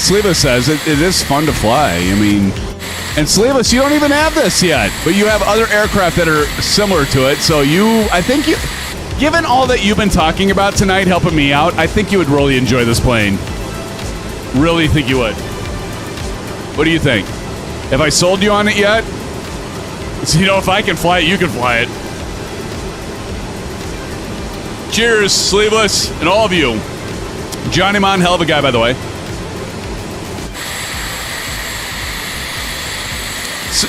S2: Sleeveless says, it is fun to fly. I mean, and Sleeveless, you don't even have this yet, but you have other aircraft that are similar to it. So I think given all that you've been talking about tonight, helping me out, I think you would really enjoy this plane. Really think you would. What do you think? Have I sold you on it yet? So, if I can fly it, you can fly it. Cheers, Sleeveless, and all of you. Johnny Mon, hell of a guy, by the way.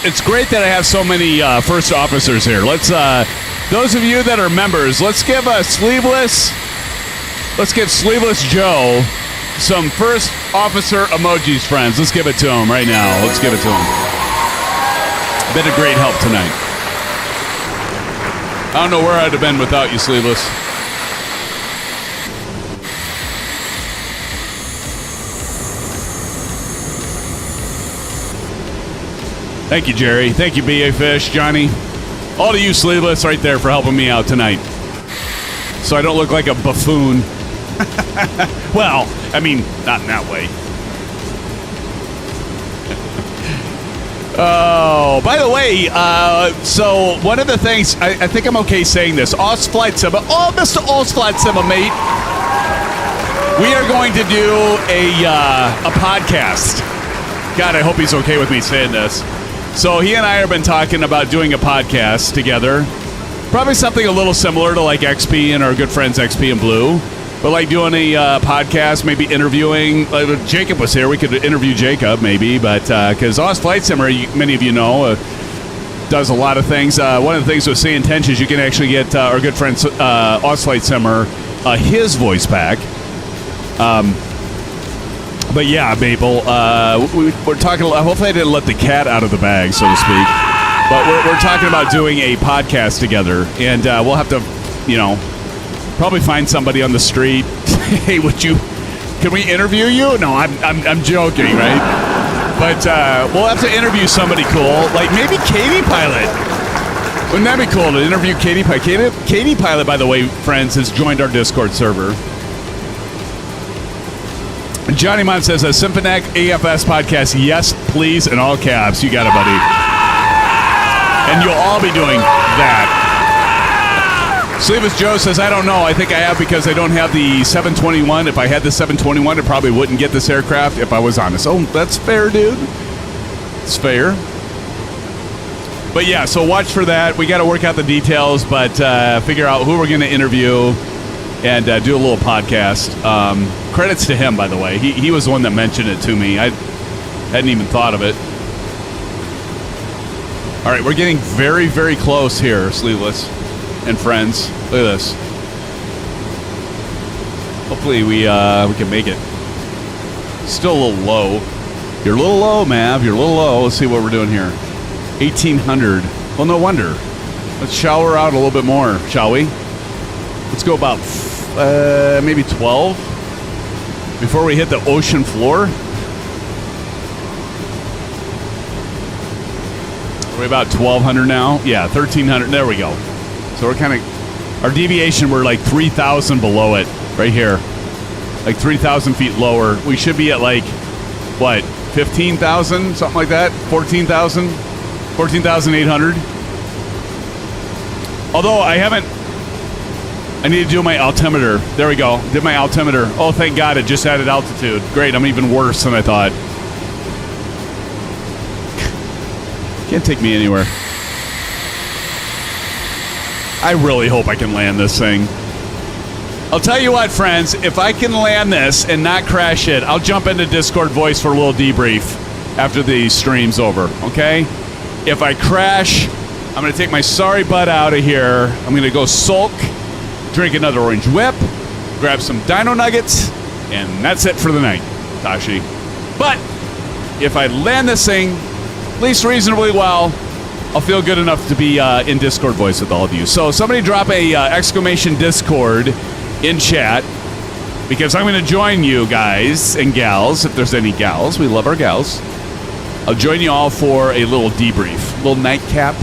S2: It's great that I have so many first officers here. Let's, those of you that are members, let's give Sleeveless Joe some first officer emojis, friends. Let's give it to him right now. Let's give it to him. Been a great help tonight. I don't know where I'd have been without you, Sleeveless. Thank you, Jerry. Thank you, B.A. Fish, Johnny. All of you Sleeveless right there for helping me out tonight. So I don't look like a buffoon. Well, I mean, not in that way. Oh, by the way, so one of the things, I think I'm okay saying this. Flight Simba. Oh, Mr. Flight Simba, mate. We are going to do a podcast. God, I hope he's okay with me saying this. So he and I have been talking about doing a podcast together. Probably something a little similar to like XP and our good friends XP and Blue. But like doing a podcast, maybe interviewing. Jacob was here. We could interview Jacob maybe. But because Flight Simmer, many of you know, does a lot of things. One of the things with Say Intentions, you can actually get our good friend Flight Simmer his voice back. But yeah, Maple, we're talking. Hopefully, I didn't let the cat out of the bag, so to speak. But we're talking about doing a podcast together, and we'll have to, probably find somebody on the street. Hey, can we interview you? No, I'm joking, right? But we'll have to interview somebody cool, like maybe Katie Pilot. Wouldn't that be cool to interview Katie Pilot? Katie Pilot, by the way, friends, has joined our Discord server. Johnny Mon says, a SimFanatic AFS podcast, yes, please, in all caps. You got it, buddy. And you'll all be doing that. Sleeveless Joe says, I don't know. I think I have because I don't have the 721. If I had the 721, I probably wouldn't get this aircraft if I was honest. Oh, that's fair, dude. It's fair. But yeah, so watch for that. We got to work out the details, but figure out who we're going to interview and do a little podcast. Credits to him, by the way. He was the one that mentioned it to me. I hadn't even thought of it. All right, we're getting very, very close here, Sleeveless and friends. Look at this. Hopefully we can make it. Still a little low. You're a little low, Mav. You're a little low. Let's see what we're doing here. 1,800. Well, no wonder. Let's shower out a little bit more, shall we? Let's go about maybe 12 before we hit the ocean floor. Are we about 1,200 now? Yeah, 1,300. There we go. So we're kind of, our deviation, we're like 3,000 below it right here. Like 3,000 feet lower. We should be at like, what, 15,000? Something like that? 14,000? 14,800? Although I need to do my altimeter. There we go. Did my altimeter. Oh, thank God, it just added altitude. Great, I'm even worse than I thought. Can't take me anywhere. I really hope I can land this thing. I'll tell you what, friends, if I can land this and not crash it, I'll jump into Discord voice for a little debrief after the stream's over, okay? If I crash, I'm going to take my sorry butt out of here. I'm going to go sulk, drink another orange whip, grab some dino nuggets, and that's it for the night, Tashi. But if I land this thing at least reasonably well, I'll feel good enough to be in Discord voice with all of you. So somebody drop a exclamation Discord in chat, because I'm going to join you guys and gals, if there's any gals. We love our gals. I'll join you all for a little debrief, little nightcap.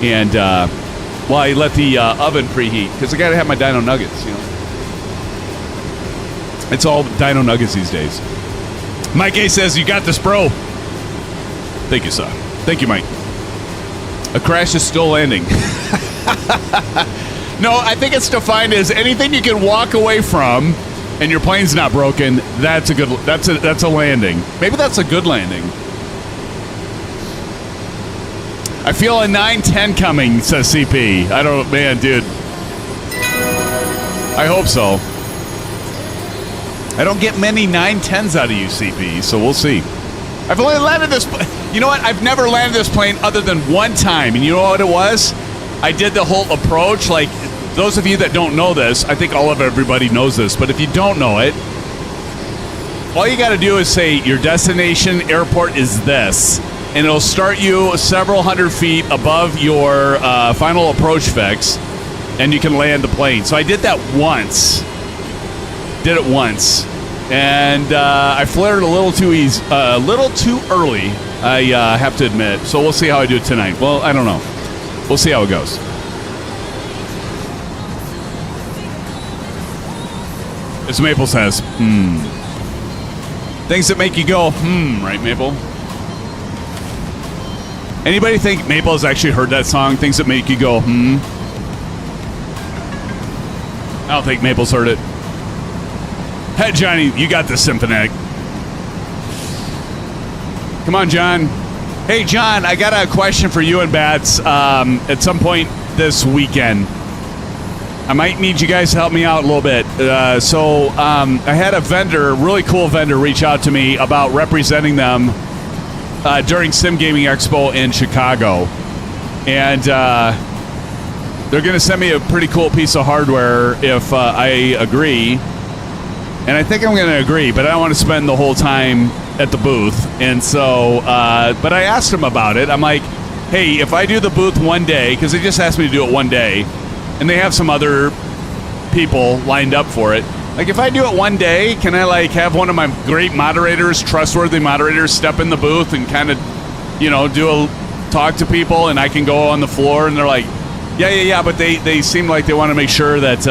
S2: And while I let the oven preheat, because I got to have my Dino Nuggets, you know. It's all Dino Nuggets these days. Mike A says, you got this, bro. Thank you, sir. Thank you, Mike. A crash is still landing. No, I think it's defined as anything you can walk away from and your plane's not broken. That's a landing. Maybe that's a good landing. I feel a 910 coming, says CP. I don't, man, dude. I hope so. I don't get many 910s out of you, CP, so we'll see. I've only landed this. You know what? I've never landed this plane other than one time, and you know what it was? I did the whole approach. Like, those of you that don't know this, I think all of everybody knows this, but if you don't know it, all you got to do is say your destination airport is this, and it'll start you several hundred feet above your final approach fix, and you can land the plane. So I did that once. Did it once, and I flared a little too early. I have to admit. So we'll see how I do it tonight. Well, I don't know. We'll see how it goes. As Maple says, things that make you go, right, Maple? Anybody think Maple has actually heard that song, Things That Make You Go, I don't think Maple's heard it. Hey, Johnny, you got this, SimFanatic. Come on, John. Hey, John, I got a question for you and Bats at some point this weekend. I might need you guys to help me out a little bit. I had a vendor, really cool vendor, reach out to me about representing them during Sim Gaming Expo in Chicago. And they're going to send me a pretty cool piece of hardware if I agree. And I think I'm going to agree, but I don't want to spend the whole time at the booth. And so, but I asked them about it. I'm like, hey, if I do the booth one day, because they just asked me to do it one day, and they have some other people lined up for it. Like, if I do it one day, can I, like, have one of my great moderators, trustworthy moderators, step in the booth and kind of, you know, talk to people, and I can go on the floor, and they're like, yeah, but they seem like they want to make sure that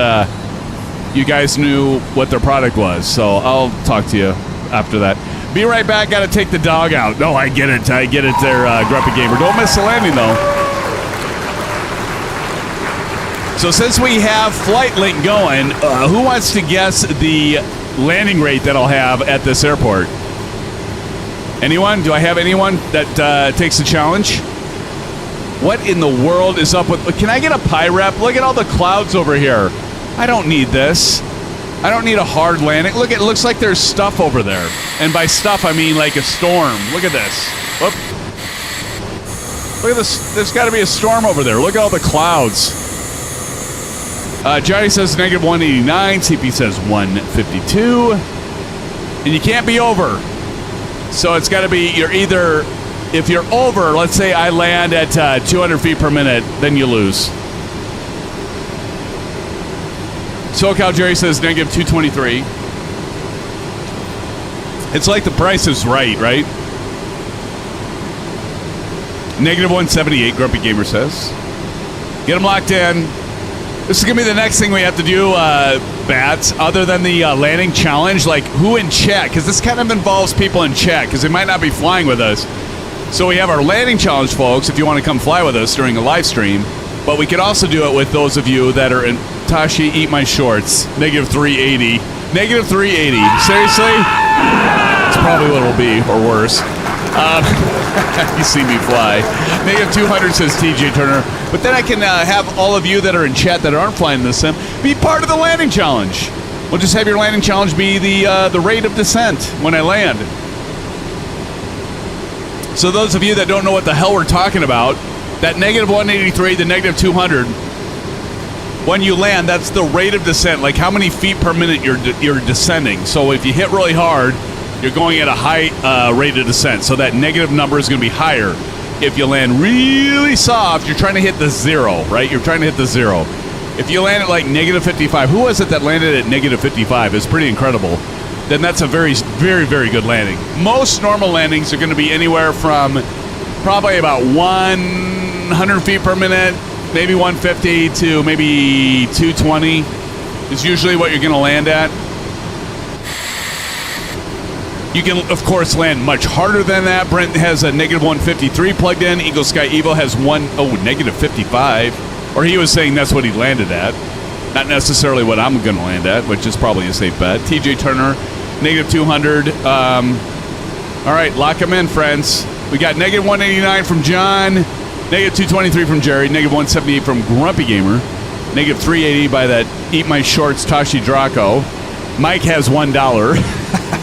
S2: you guys knew what their product was. So I'll talk to you after that. Be right back. Got to take the dog out. No, I get it there, Grumpy Gamer. Don't miss the landing, though. So since we have Flight Link going, who wants to guess the landing rate that I'll have at this airport? Anyone? Do I have anyone that takes the challenge? What in the world is up with... Can I get a pie rep? Look at all the clouds over here. I don't need this. I don't need a hard landing. Look, it looks like there's stuff over there. And by stuff, I mean like a storm. Look at this. Whoop. Look at this. There's got to be a storm over there. Look at all the clouds. Johnny says negative 189. CP says 152. And you can't be over. So it's got to be, you're either, if you're over, let's say I land at 200 feet per minute, then you lose. SoCal Jerry says negative 223. It's like the price is right? Negative 178, Grumpy Gamer says. Get them locked in. This is going to be the next thing we have to do, Bats, other than the landing challenge. Like, who in chat? Because this kind of involves people in chat, because they might not be flying with us. So we have our landing challenge, folks, if you want to come fly with us during a live stream. But we could also do it with those of you that are in... Tashi, eat my shorts. Negative 380. Negative 380. Seriously? It's probably what it'll be, or worse. You see me fly. Negative 200 says TJ Turner. But then I can have all of you that are in chat that aren't flying this sim be part of the landing challenge. We'll just have your landing challenge be the rate of descent when I land. So those of you that don't know what the hell we're talking about, that negative 183, the negative 200, when you land, that's the rate of descent, like how many feet per minute you're descending. So if you hit really hard, you're going at a high rate of descent. So that negative number is going to be higher. If you land really soft, you're trying to hit the zero, right? You're trying to hit the zero. If you land at like negative 55, who was it that landed at negative 55? It's pretty incredible. Then that's a very, very, very good landing. Most normal landings are going to be anywhere from probably about 100 feet per minute maybe 150 to maybe 220 is usually what you're going to land at. You can, of course, land much harder than that. Brent has a negative 153 plugged in. Eagle Sky Evo has negative 55. Or he was saying that's what he landed at. Not necessarily what I'm going to land at, which is probably a safe bet. TJ Turner, negative 200. All right, lock them in, friends. We got negative 189 from John, negative 223 from Jerry, negative 178 from Grumpy Gamer, negative 380 by that Eat My Shorts Tashi Draco. Mike has $1.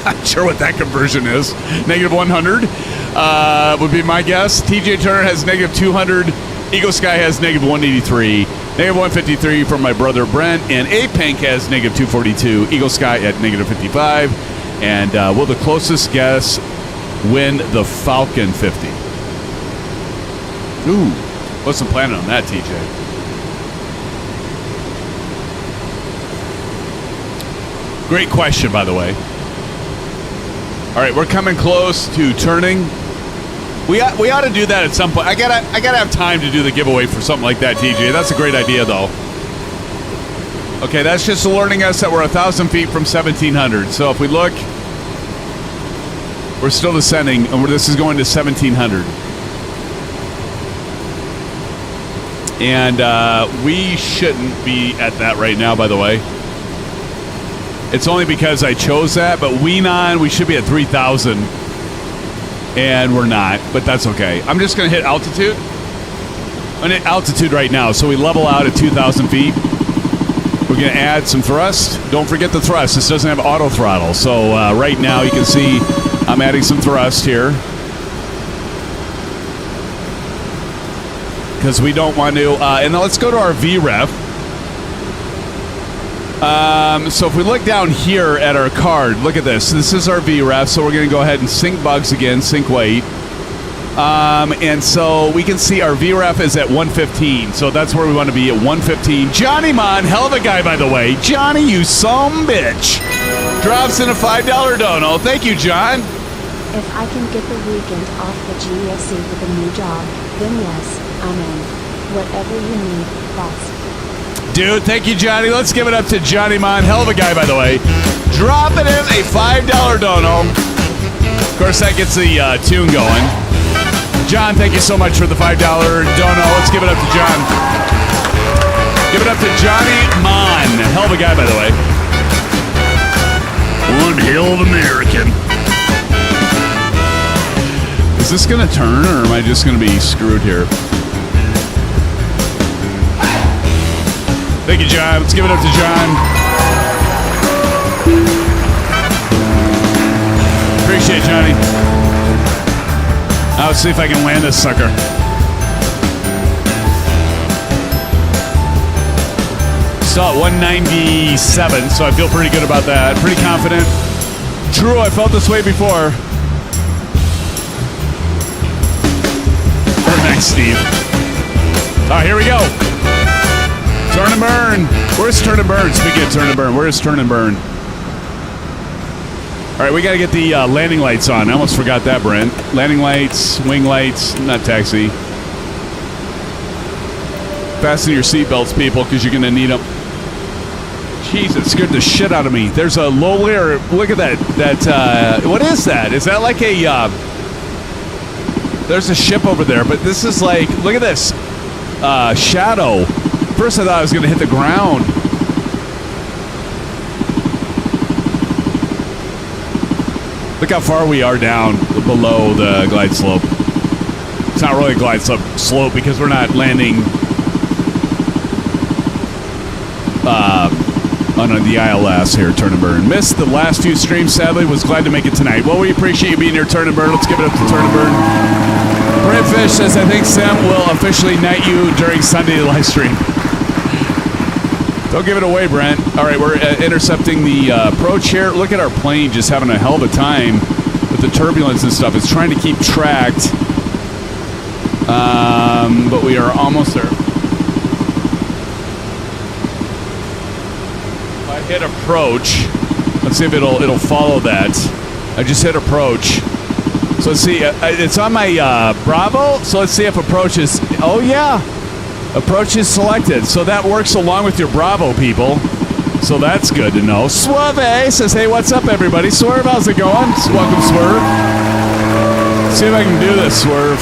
S2: Not sure what that conversion is. Negative 100 would be my guess. TJ Turner has negative 200. Eagle Sky has negative 183. Negative 153 from my brother Brent. And A-Pink has negative 242. Eagle Sky at negative 55. And will the closest guess win the Falcon 50? Ooh, wasn't planning on that, TJ. Great question, by the way. All right, we're coming close to turning. We ought to do that at some point. I gotta have time to do the giveaway for something like that, TJ. That's a great idea, though. Okay, that's just alerting us that we're 1,000 feet from 1,700. So if we look, we're still descending, and this is going to 1,700. And we shouldn't be at that right now, by the way. It's only because I chose that, but we should be at 3,000. And we're not, but that's okay. I'm just going to hit altitude. I'm at altitude right now, so we level out at 2,000 feet. We're going to add some thrust. Don't forget the thrust. This doesn't have auto throttle. So right now you can see I'm adding some thrust here. Because we don't want to... and now let's go to our VREF. So if we look down here at our card, look at this. This is our VREF, so we're going to go ahead and sync bugs again, sync weight. And so we can see our VREF is at 115, so that's where we want to be, at 115. Johnny Mon, hell of a guy, by the way. Johnny, you some bitch. Drops in a $5 dono. Thank you, John.
S3: If I can get the weekend off the GSC with a new job, then yes, I'm in. Whatever you need, boss.
S2: Dude, thank you, Johnny. Let's give it up to Johnny Mon. Hell of a guy, by the way. Dropping in a $5 dono. Of course, that gets the tune going. John, thank you so much for the $5 dono. Let's give it up to John. Give it up to Johnny Mon. Hell of a guy, by the way. One hell of American. Is this going to turn, or am I just going to be screwed here? Thank you, John. Let's give it up to John. Appreciate it, Johnny. Now let's see if I can land this sucker. Still at 197, so I feel pretty good about that. Pretty confident. True, I felt this way before. Thanks, Steve. All right, here we go. Turn and burn. Where's turn and burn? Speaking of turn and burn, where's turn and burn? All right, we got to get the landing lights on. I almost forgot that, Brent. Landing lights, wing lights, not taxi. Fasten your seatbelts, people, because you're going to need them. Jeez, it scared the shit out of me. There's a low layer. Look at that. What is that? Is that like a... there's a ship over there, but this is like... Look at this. Shadow. First I thought I was going to hit the ground. Look how far we are down below the glide slope. It's not really a glide slope because we're not landing on the ILS here, Turn and Burn. Missed the last few streams, sadly. Was glad to make it tonight. Well, we appreciate you being here, Turn and Burn. Let's give it up to Turn and Burn. Brent Fish says, I think Sim will officially knight you during Sunday live stream. Don't give it away, Brent. All right, we're intercepting the approach here. Look at our plane just having a hell of a time with the turbulence and stuff. It's trying to keep tracked, but we are almost there. If I hit approach, let's see if it'll follow that. I just hit approach. So let's see. It's on my Bravo. So let's see if approach is. Oh yeah. Approach is selected, so that works along with your Bravo, people. So that's good to know. Suave says, hey, what's up, everybody? Swerve, how's it going? Welcome, Swerve. See if I can do this, Swerve.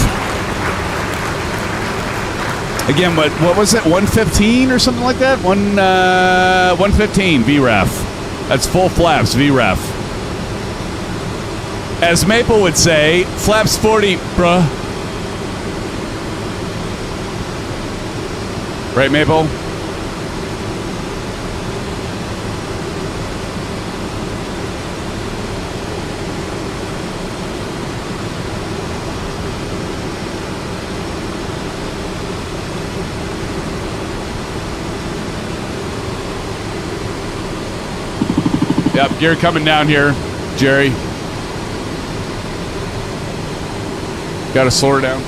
S2: Again, what was it? 115 or something like that? 115 VREF. That's full flaps VREF. As Maple would say, flaps 40, bruh. Right, Maple? Yep, gear coming down here, Jerry. Got to slow her down.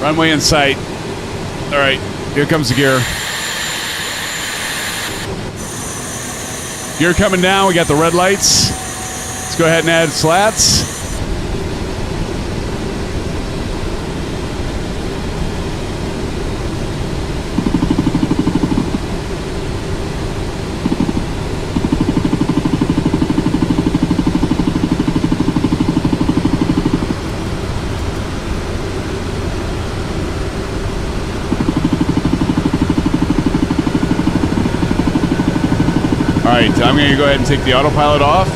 S2: Runway in sight. All right, here comes the gear. Gear coming down. We got the red lights. Let's go ahead and add slats. All right, I'm going to go ahead and take the autopilot off.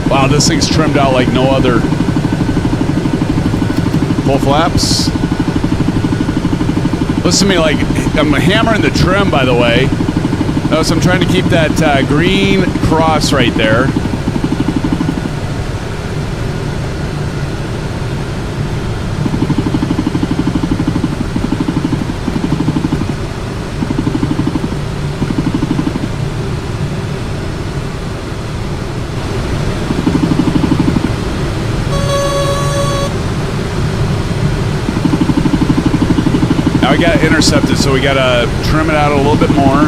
S2: Wow, this thing's trimmed out like no other. Full flaps. Listen to me, like I'm hammering the trim, by the way. Notice I'm trying to keep that green cross right there. I got intercepted, so we got to trim it out a little bit more.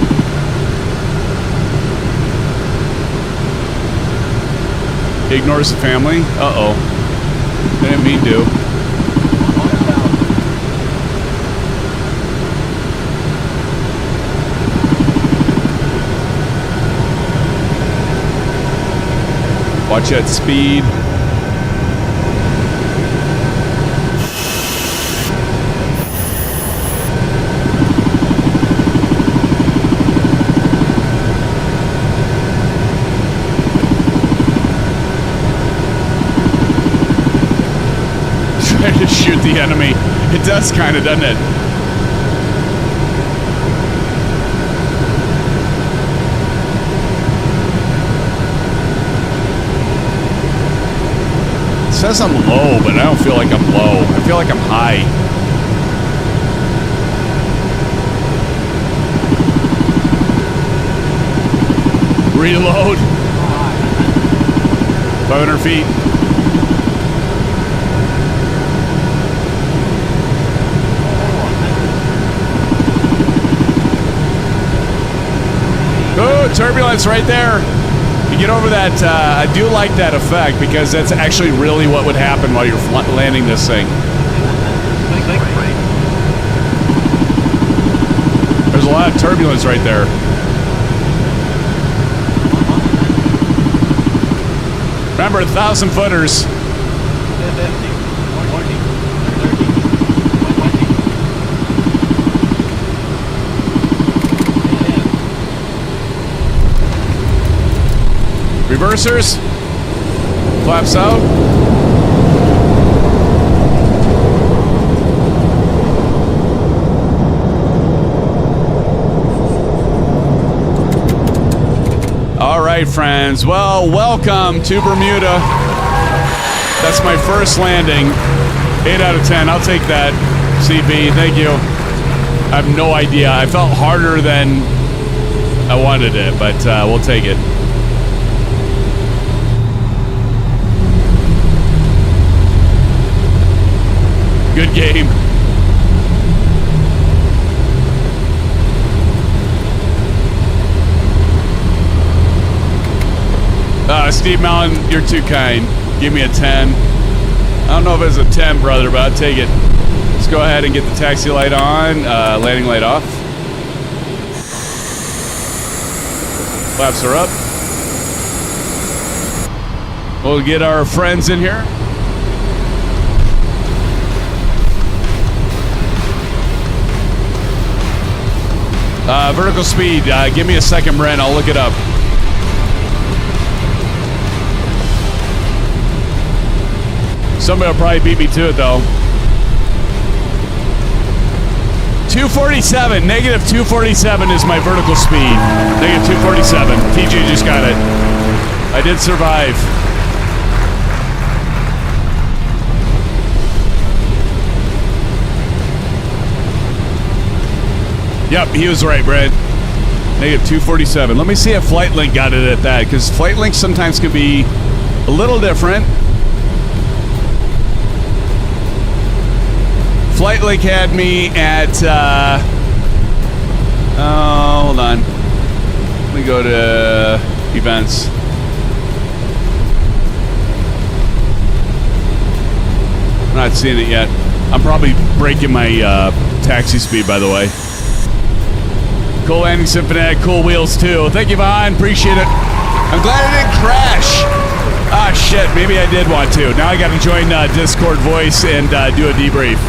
S2: He ignores the family. Uh-oh. I didn't mean to. Watch that speed. To shoot the enemy. It does kind of, doesn't it? It says I'm low, but I don't feel like I'm low. I feel like I'm high. Reload. 500 feet. Oh, turbulence right there. You get over that. I do like that effect because that's actually really what would happen while you're landing this thing. There's a lot of turbulence right there. Remember, 1,000 footers. Reversers. Flaps out. All right, friends. Well, welcome to Bermuda. That's my first landing. 8 out of 10. I'll take that. CB, thank you. I have no idea. I felt harder than I wanted it, but we'll take it. Good game. Steve Mellon, you're too kind. Give me a 10. I don't know if it's a 10, brother, but I'll take it. Let's go ahead and get the taxi light on, landing light off. Flaps are up. We'll get our friends in here. Vertical speed, give me a second, Brent. I'll look it up. Somebody will probably beat me to it, though. 247, negative 247 is my vertical speed. Negative 247. TJ just got it. I did survive. Yep, he was right, Brad. Negative 247. Let me see if FlightLink got it at that, because FlightLink sometimes can be a little different. FlightLink had me at, hold on. Let me go to events. I'm not seeing it yet. I'm probably breaking my taxi speed, by the way. Cool landing, SimFanatic. Cool wheels, too. Thank you, Vaughn. Appreciate it. I'm glad I didn't crash. Ah, shit. Maybe I did want to. Now I got to join Discord voice and do a debrief.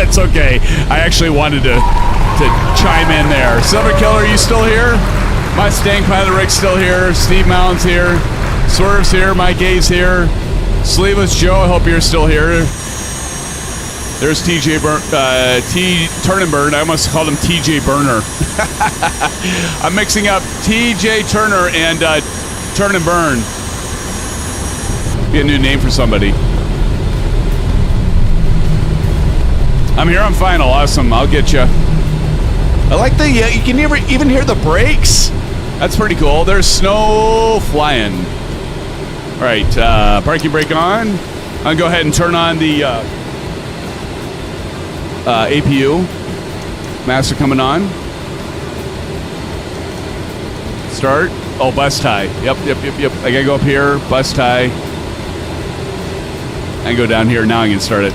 S2: It's okay. I actually wanted to chime in there. Silver Killer, you still here? Mustang Pilot Rick's still here. Steve Mounds here. Swerve's here. Mike A's here. Sleeveless Joe, I hope you're still here. There's TJ Turn and Burn. I almost called him TJ Burner. I'm mixing up TJ Turner and Turn and Burn. Be a new name for somebody. I'm here on final. Awesome. I'll get you. I like the, you can even hear the brakes. That's pretty cool. There's snow flying. All right. Parking brake on. I'll go ahead and turn on the APU. Master coming on. Start. Oh, bus tie. Yep. I gotta go up here. Bus tie. I go down here. Now I can start it.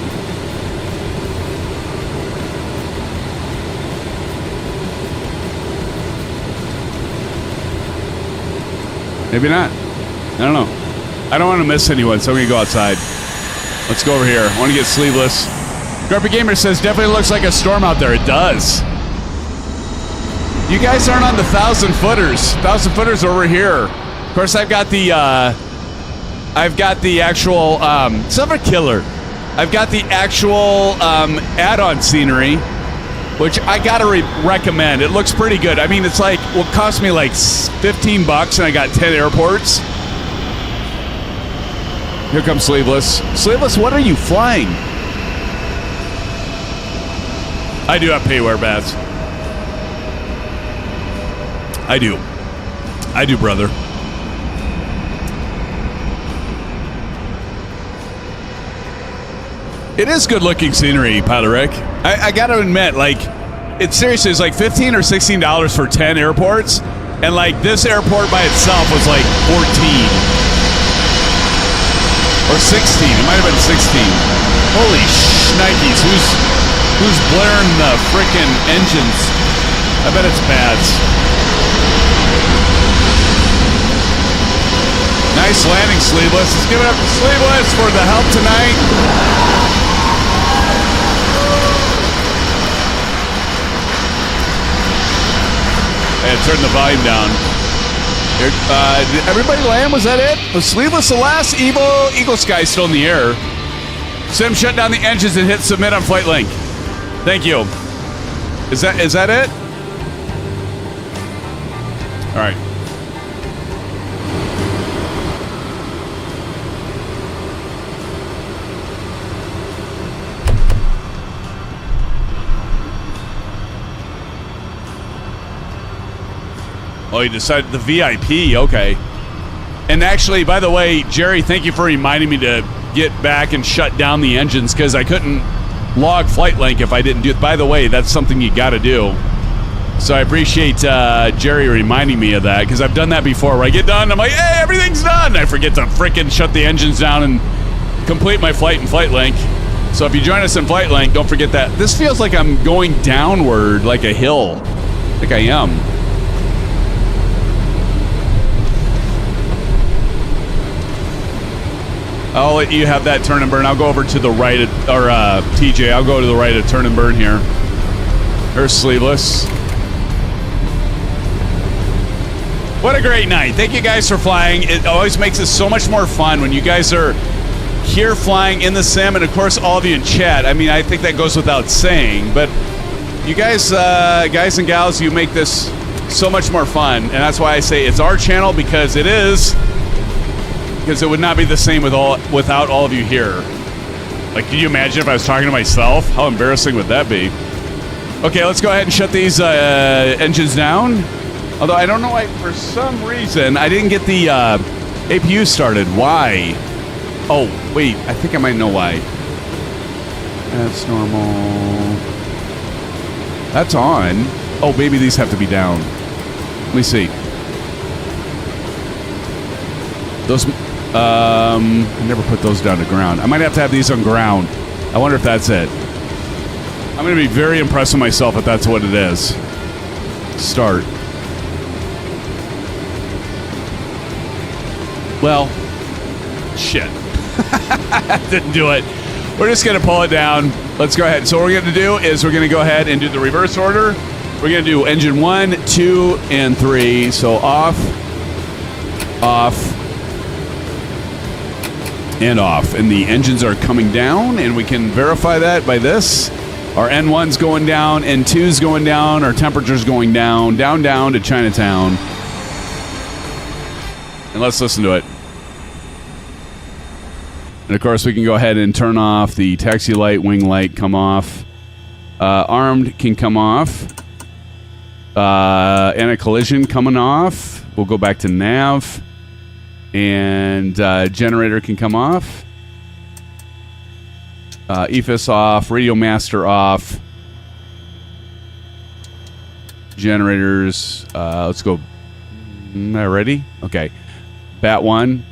S2: Maybe not. I don't know. I don't want to miss anyone, so I'm going to go outside. Let's go over here. I want to get sleeveless. Grumpy Gamer says, definitely looks like a storm out there. It does. You guys aren't on the 1,000-footers. 1,000-footers are over here. Of course, I've got the actual Silver Killer. I've got the actual add-on scenery, which I gotta recommend. It looks pretty good. I mean, it's like, will cost me like $15 and I got 10 airports. Here comes Sleeveless. Sleeveless, what are you flying? I do have payware bats. I do, brother. It is good-looking scenery, Pilot Rick. I gotta admit, like, it's seriously, it's like $15 or $16 for 10 airports, and like this airport by itself was like 14 or 16. It might have been 16. Holy shnikes! Who's blaring the frickin' engines? I bet it's Bats. Nice landing, Sleeveless. Let's give it up to Sleeveless for the help tonight. And turn the volume down. Did everybody land? Was that it? Was Sleeveless the last? Eagle Sky still in the air. Sim, shut down the engines and hit submit on FlightLink. Thank you. Is that it? All right. Oh, you decided the VIP. Okay. And actually, by the way, Jerry, thank you for reminding me to get back and shut down the engines because I couldn't log FlightLink if I didn't do it. By the way, that's something you got to do. So I appreciate Jerry reminding me of that, because I've done that before where I get done, I'm like, hey, everything's done. I forget to frickin' shut the engines down and complete my flight in FlightLink. So if you join us in FlightLink, don't forget that. This feels like I'm going downward like a hill. I think I am. I'll let you have that turn and burn. I'll go over to the right, TJ, I'll go to the right of turn and burn here. There's Sleeveless. What a great night. Thank you guys for flying. It always makes it so much more fun when you guys are here flying in the sim, and of course all of you in chat. I mean, I think that goes without saying, but you guys, guys and gals, you make this so much more fun, and that's why I say it's our channel, because it is, because it would not be the same without all of you here. Like, can you imagine if I was talking to myself? How embarrassing would that be? Okay, let's go ahead and shut these engines down. Although I don't know why, for some reason, I didn't get the APU started. Why? Oh, wait, I think I might know why. That's normal. That's on. Oh, maybe these have to be down. Let me see. Those, I never put those down to ground. I might have to have these on ground. I wonder if that's it. I'm going to be very impressed with myself if that's what it is. Start. Well, shit. Didn't do it. We're just going to pull it down. Let's go ahead. So what we're going to do is we're going to go ahead and do the reverse order. We're going to do engine 1, 2, and 3. So off, off, and off. And the engines are coming down, and we can verify that by this. Our N1's going down, N2's going down, our temperature's going down, down to Chinatown. And let's listen to it. And of course, we can go ahead and turn off the taxi light, wing light, come off. Armed can come off. Anti-collision coming off. We'll go back to nav. And generator can come off. EFIS off. Radio master off. Generators. Let's go. Ready? Okay. Bat 1.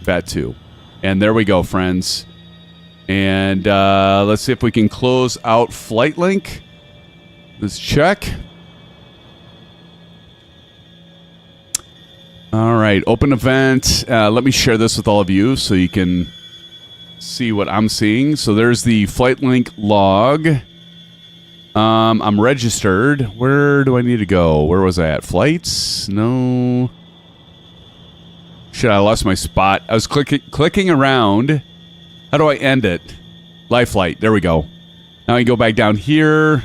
S2: Bat 2. And there we go, friends. And let's see if we can close out FlightLink. Let's check. All right, open event. Let me share this with all of you so you can see what I'm seeing. So there's the FlightLink log. I'm registered. Where do I need to go? Where was I at? Flights? No. Shit, I lost my spot. I was clicking around. How do I end it? Live flight. There we go. Now I go back down here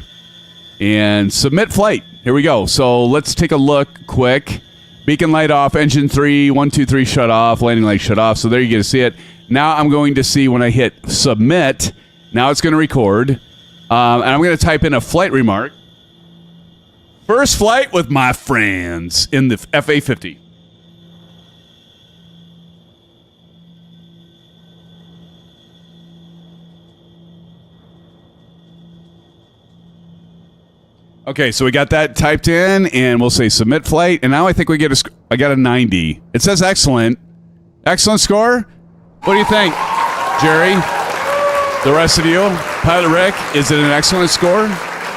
S2: and submit flight. Here we go. So let's take a look quick. Beacon light off. Engine 3. 1, 2, 3 shut off. Landing light shut off. So there you get to see it. Now I'm going to see when I hit submit. Now it's going to record. And I'm going to type in a flight remark. First flight with my friends in the FA50. Okay, so we got that typed in, and we'll say submit flight, and now I think we get I got a 90. It says excellent. Excellent score? What do you think, Jerry? The rest of you? Pilot Rick, is it an excellent score?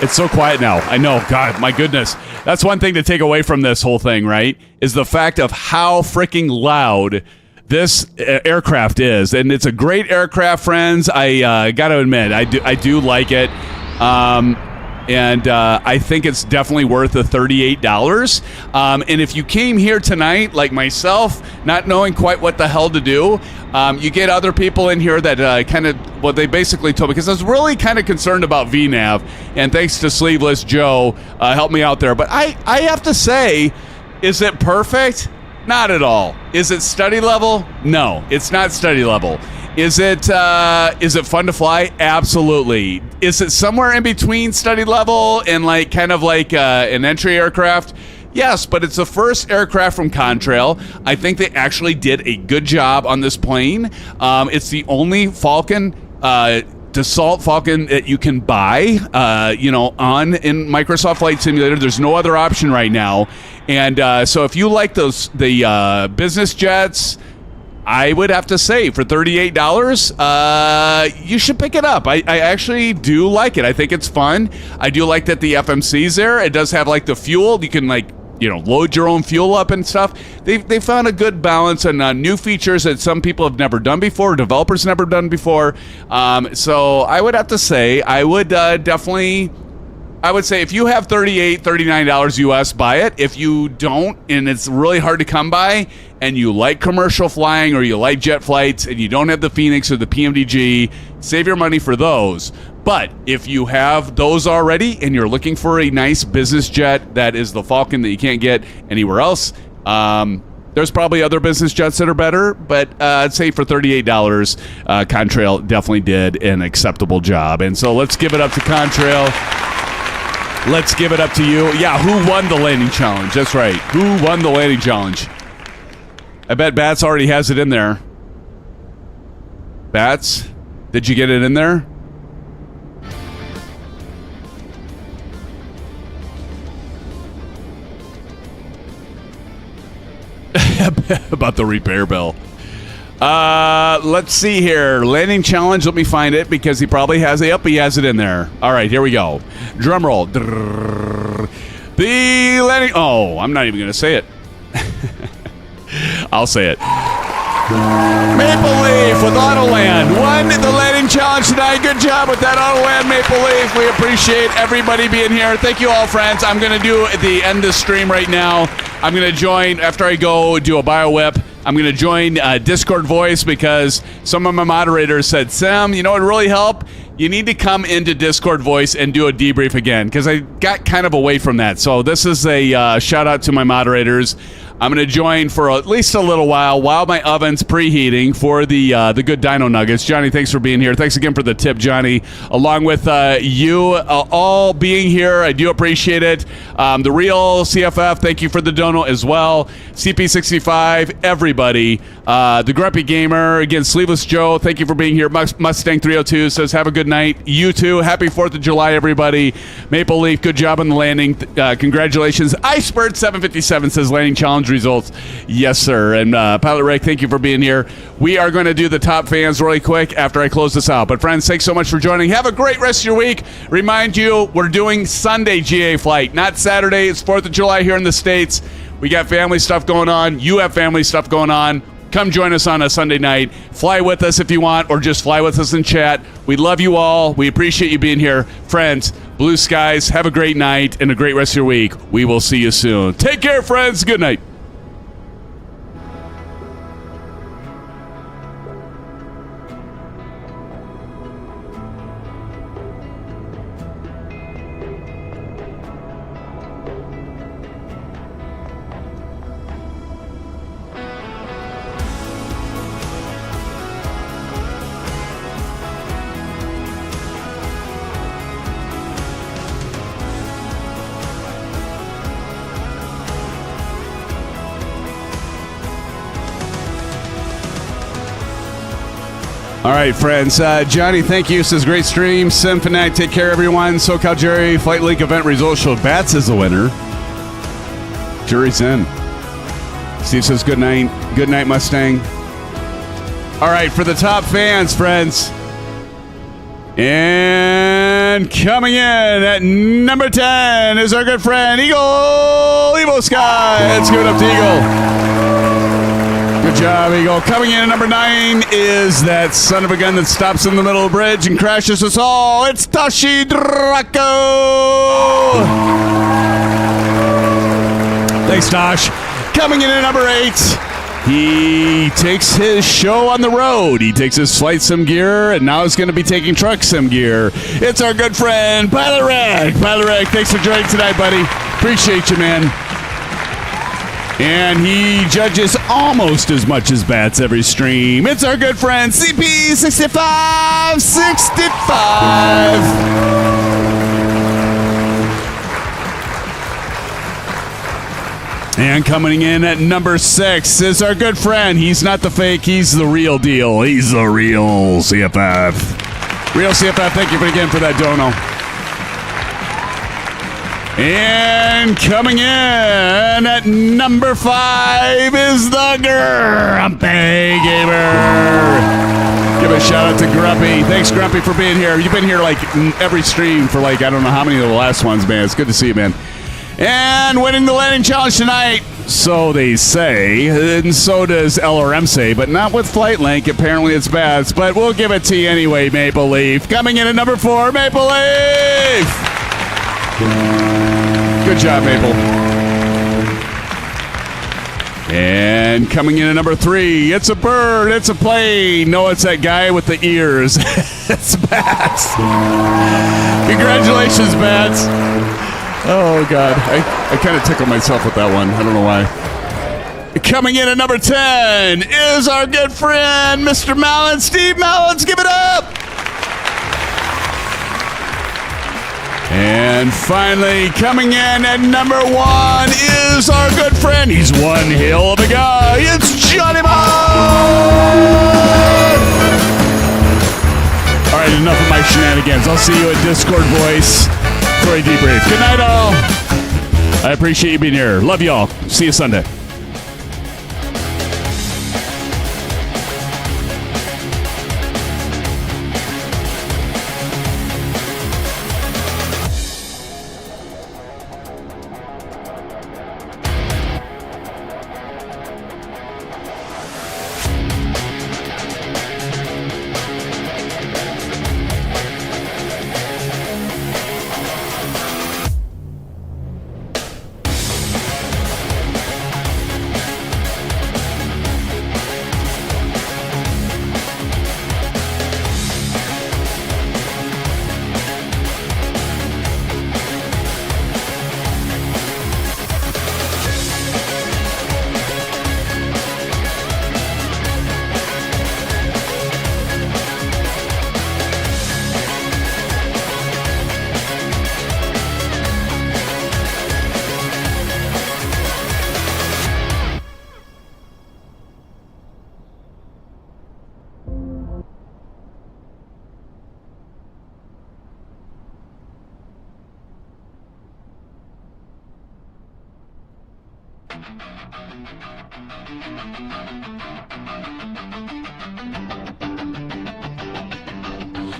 S2: It's so quiet now. I know. God, my goodness. That's one thing to take away from this whole thing, right? Is the fact of how freaking loud this aircraft is. And it's a great aircraft, friends. I got to admit, I do like it. And I think it's definitely worth the $38. And if you came here tonight, like myself, not knowing quite what the hell to do, you get other people in here that kind of, what they basically told me, because I was really kind of concerned about VNAV, and thanks to Sleeveless Joe, helped me out there. But I have to say, is it perfect? Not at all. Is it study level? No, it's not study level. Is it fun to fly? Absolutely. Is it somewhere in between study level and like kind of like an entry aircraft? Yes, but it's the first aircraft from Contrail. I think they actually did a good job on this plane. It's the only Falcon Dassault Falcon that you can buy, in Microsoft Flight Simulator. There's no other option right now. And so if you like the business jets, I would have to say for $38, you should pick it up. I actually do like it. I think it's fun. I do like that the FMC's there. It does have like the fuel. You can load your own fuel up and stuff. They found a good balance and new features that some people have never done before, developers never done before. So I would have to say, I would say if you have $39 US, buy it. If you don't, and it's really hard to come by, and you like commercial flying or you like jet flights and you don't have the Phoenix or the PMDG, save your money for those. But if you have those already and you're looking for a nice business jet that is the Falcon that you can't get anywhere else, there's probably other business jets that are better, but I'd say for $38, Contrail definitely did an acceptable job. And so let's give it up to Contrail. Let's give it up to you. Yeah, who won the landing challenge? That's right. Who won the landing challenge? I bet Bats already has it in there. Bats, did you get it in there? About the repair bill. Let's see here. Landing challenge. Let me find it because he probably has it. Yep, he has it in there. All right, here we go. Drum roll. The landing. Oh, I'm not even going to say it. I'll say it. Maple Leaf with Autoland won the landing challenge tonight. Good job with that Autoland, Maple Leaf. We appreciate everybody being here. Thank you all, friends. I'm going to do at the end of the stream right now. I'm going to join, after I go do a bio whip, I'm going to join Discord voice because some of my moderators said, Sam, you know what would really help? You need to come into Discord voice and do a debrief again because I got kind of away from that. So this is a shout out to my moderators. I'm going to join for at least a little while my oven's preheating for the good Dino Nuggets. Johnny, thanks for being here. Thanks again for the tip, Johnny. Along with you all being here, I do appreciate it. The real CFF, thank you for the dono as well. CP65, everybody. The Grumpy Gamer, again, Sleeveless Joe, thank you for being here. Mustang 302 says, have a good night. You too. Happy 4th of July, everybody. Maple Leaf, good job on the landing. Congratulations. Icebird 757 says, landing challenge results. Yes, sir. And Pilot Rick, thank you for being here. We are going to do the top fans really quick after I close this out. But friends, thanks so much for joining. Have a great rest of your week. Remind you, we're doing Sunday GA flight, not Saturday. It's 4th of July here in the States. We got family stuff going on. You have family stuff going on. Come join us on a Sunday night. Fly with us if you want, or just fly with us in chat. We love you all. We appreciate you being here. Friends, blue skies, have a great night and a great rest of your week. We will see you soon. Take care, friends. Good night. All right, friends. Johnny, thank you. Says great stream. SimFanatic, take care, everyone. SoCal Jerry, Flight Link event results show Bats is the winner. Jury's in. Steve says good night. Good night, Mustang. All right, for the top fans, friends. And coming in at number 10 is our good friend, Eagle Evo Sky. Let's give it up to Eagle. Good job, Eagle. Coming in at number 9 is that son of a gun that stops in the middle of the bridge and crashes us all. It's Tashi Draco. Thanks, Tosh. Coming in at number 8, he takes his show on the road. He takes his flight sim gear, and now he's going to be taking truck sim gear. It's our good friend, Pilot Rag. Pilot Rag, thanks for joining tonight, buddy. Appreciate you, man. And he judges almost as much as Bats every stream. It's our good friend, CP6565. And coming in at number 6 is our good friend. He's not the fake, he's the real deal. He's the real CFF. Real CFF, thank you again for that dono. And coming in at number 5 is the Grumpy Gamer. Give a shout out to Grumpy. Thanks, Grumpy, for being here. You've been here like every stream for like, I don't know how many of the last ones, man. It's good to see you, man. And winning the landing challenge tonight, so they say, and so does LRM say, but not with Flight Link. Apparently it's bad, but we'll give it to you anyway, Maple Leaf. Coming in at number 4, Maple Leaf. Good job, Maple. And coming in at number 3, it's a bird, it's a plane. No, it's that guy with the ears. It's Bats. Congratulations, Bats. Oh, God. I kind of tickled myself with that one. I don't know why. Coming in at number 10 is our good friend, Mr. Mallon. Steve Mallons, give it up. And finally, coming in at number 1 is our good friend. He's one hell of a guy. It's Johnny Bond. All right, enough of my shenanigans. I'll see you at Discord Voice for a debrief. Good night, all. I appreciate you being here. Love you all. See you Sunday.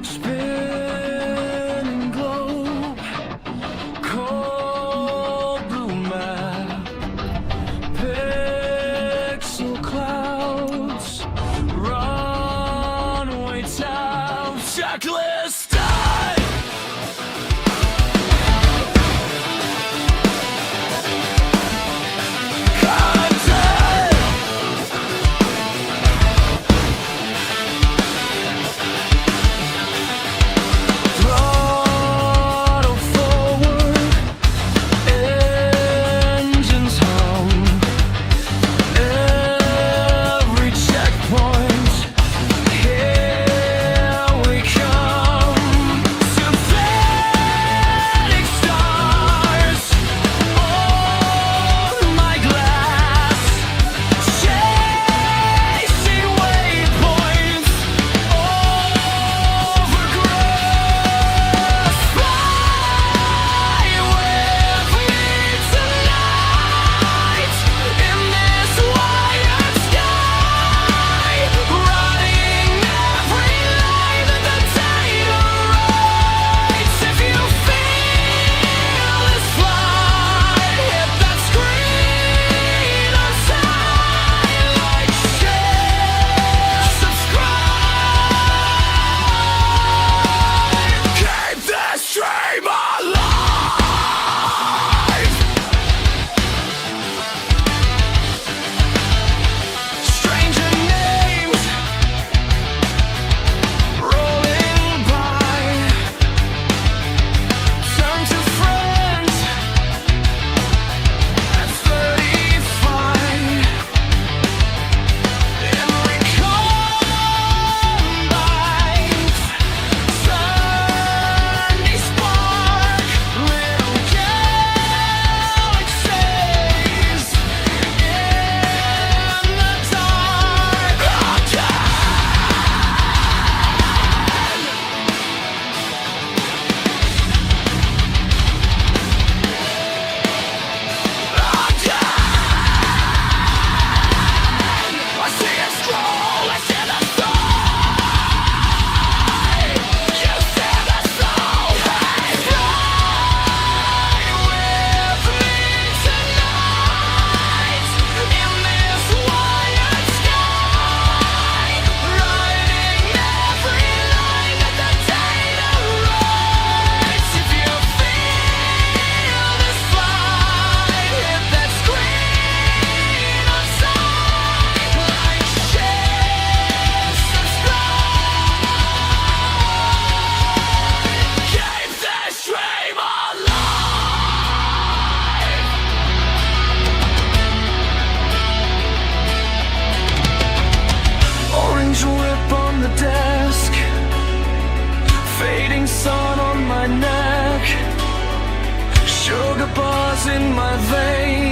S1: Spinning globe, cold blue map, pixel clouds, runway town, checklist time. sun on my neck, sugar bars in my veins.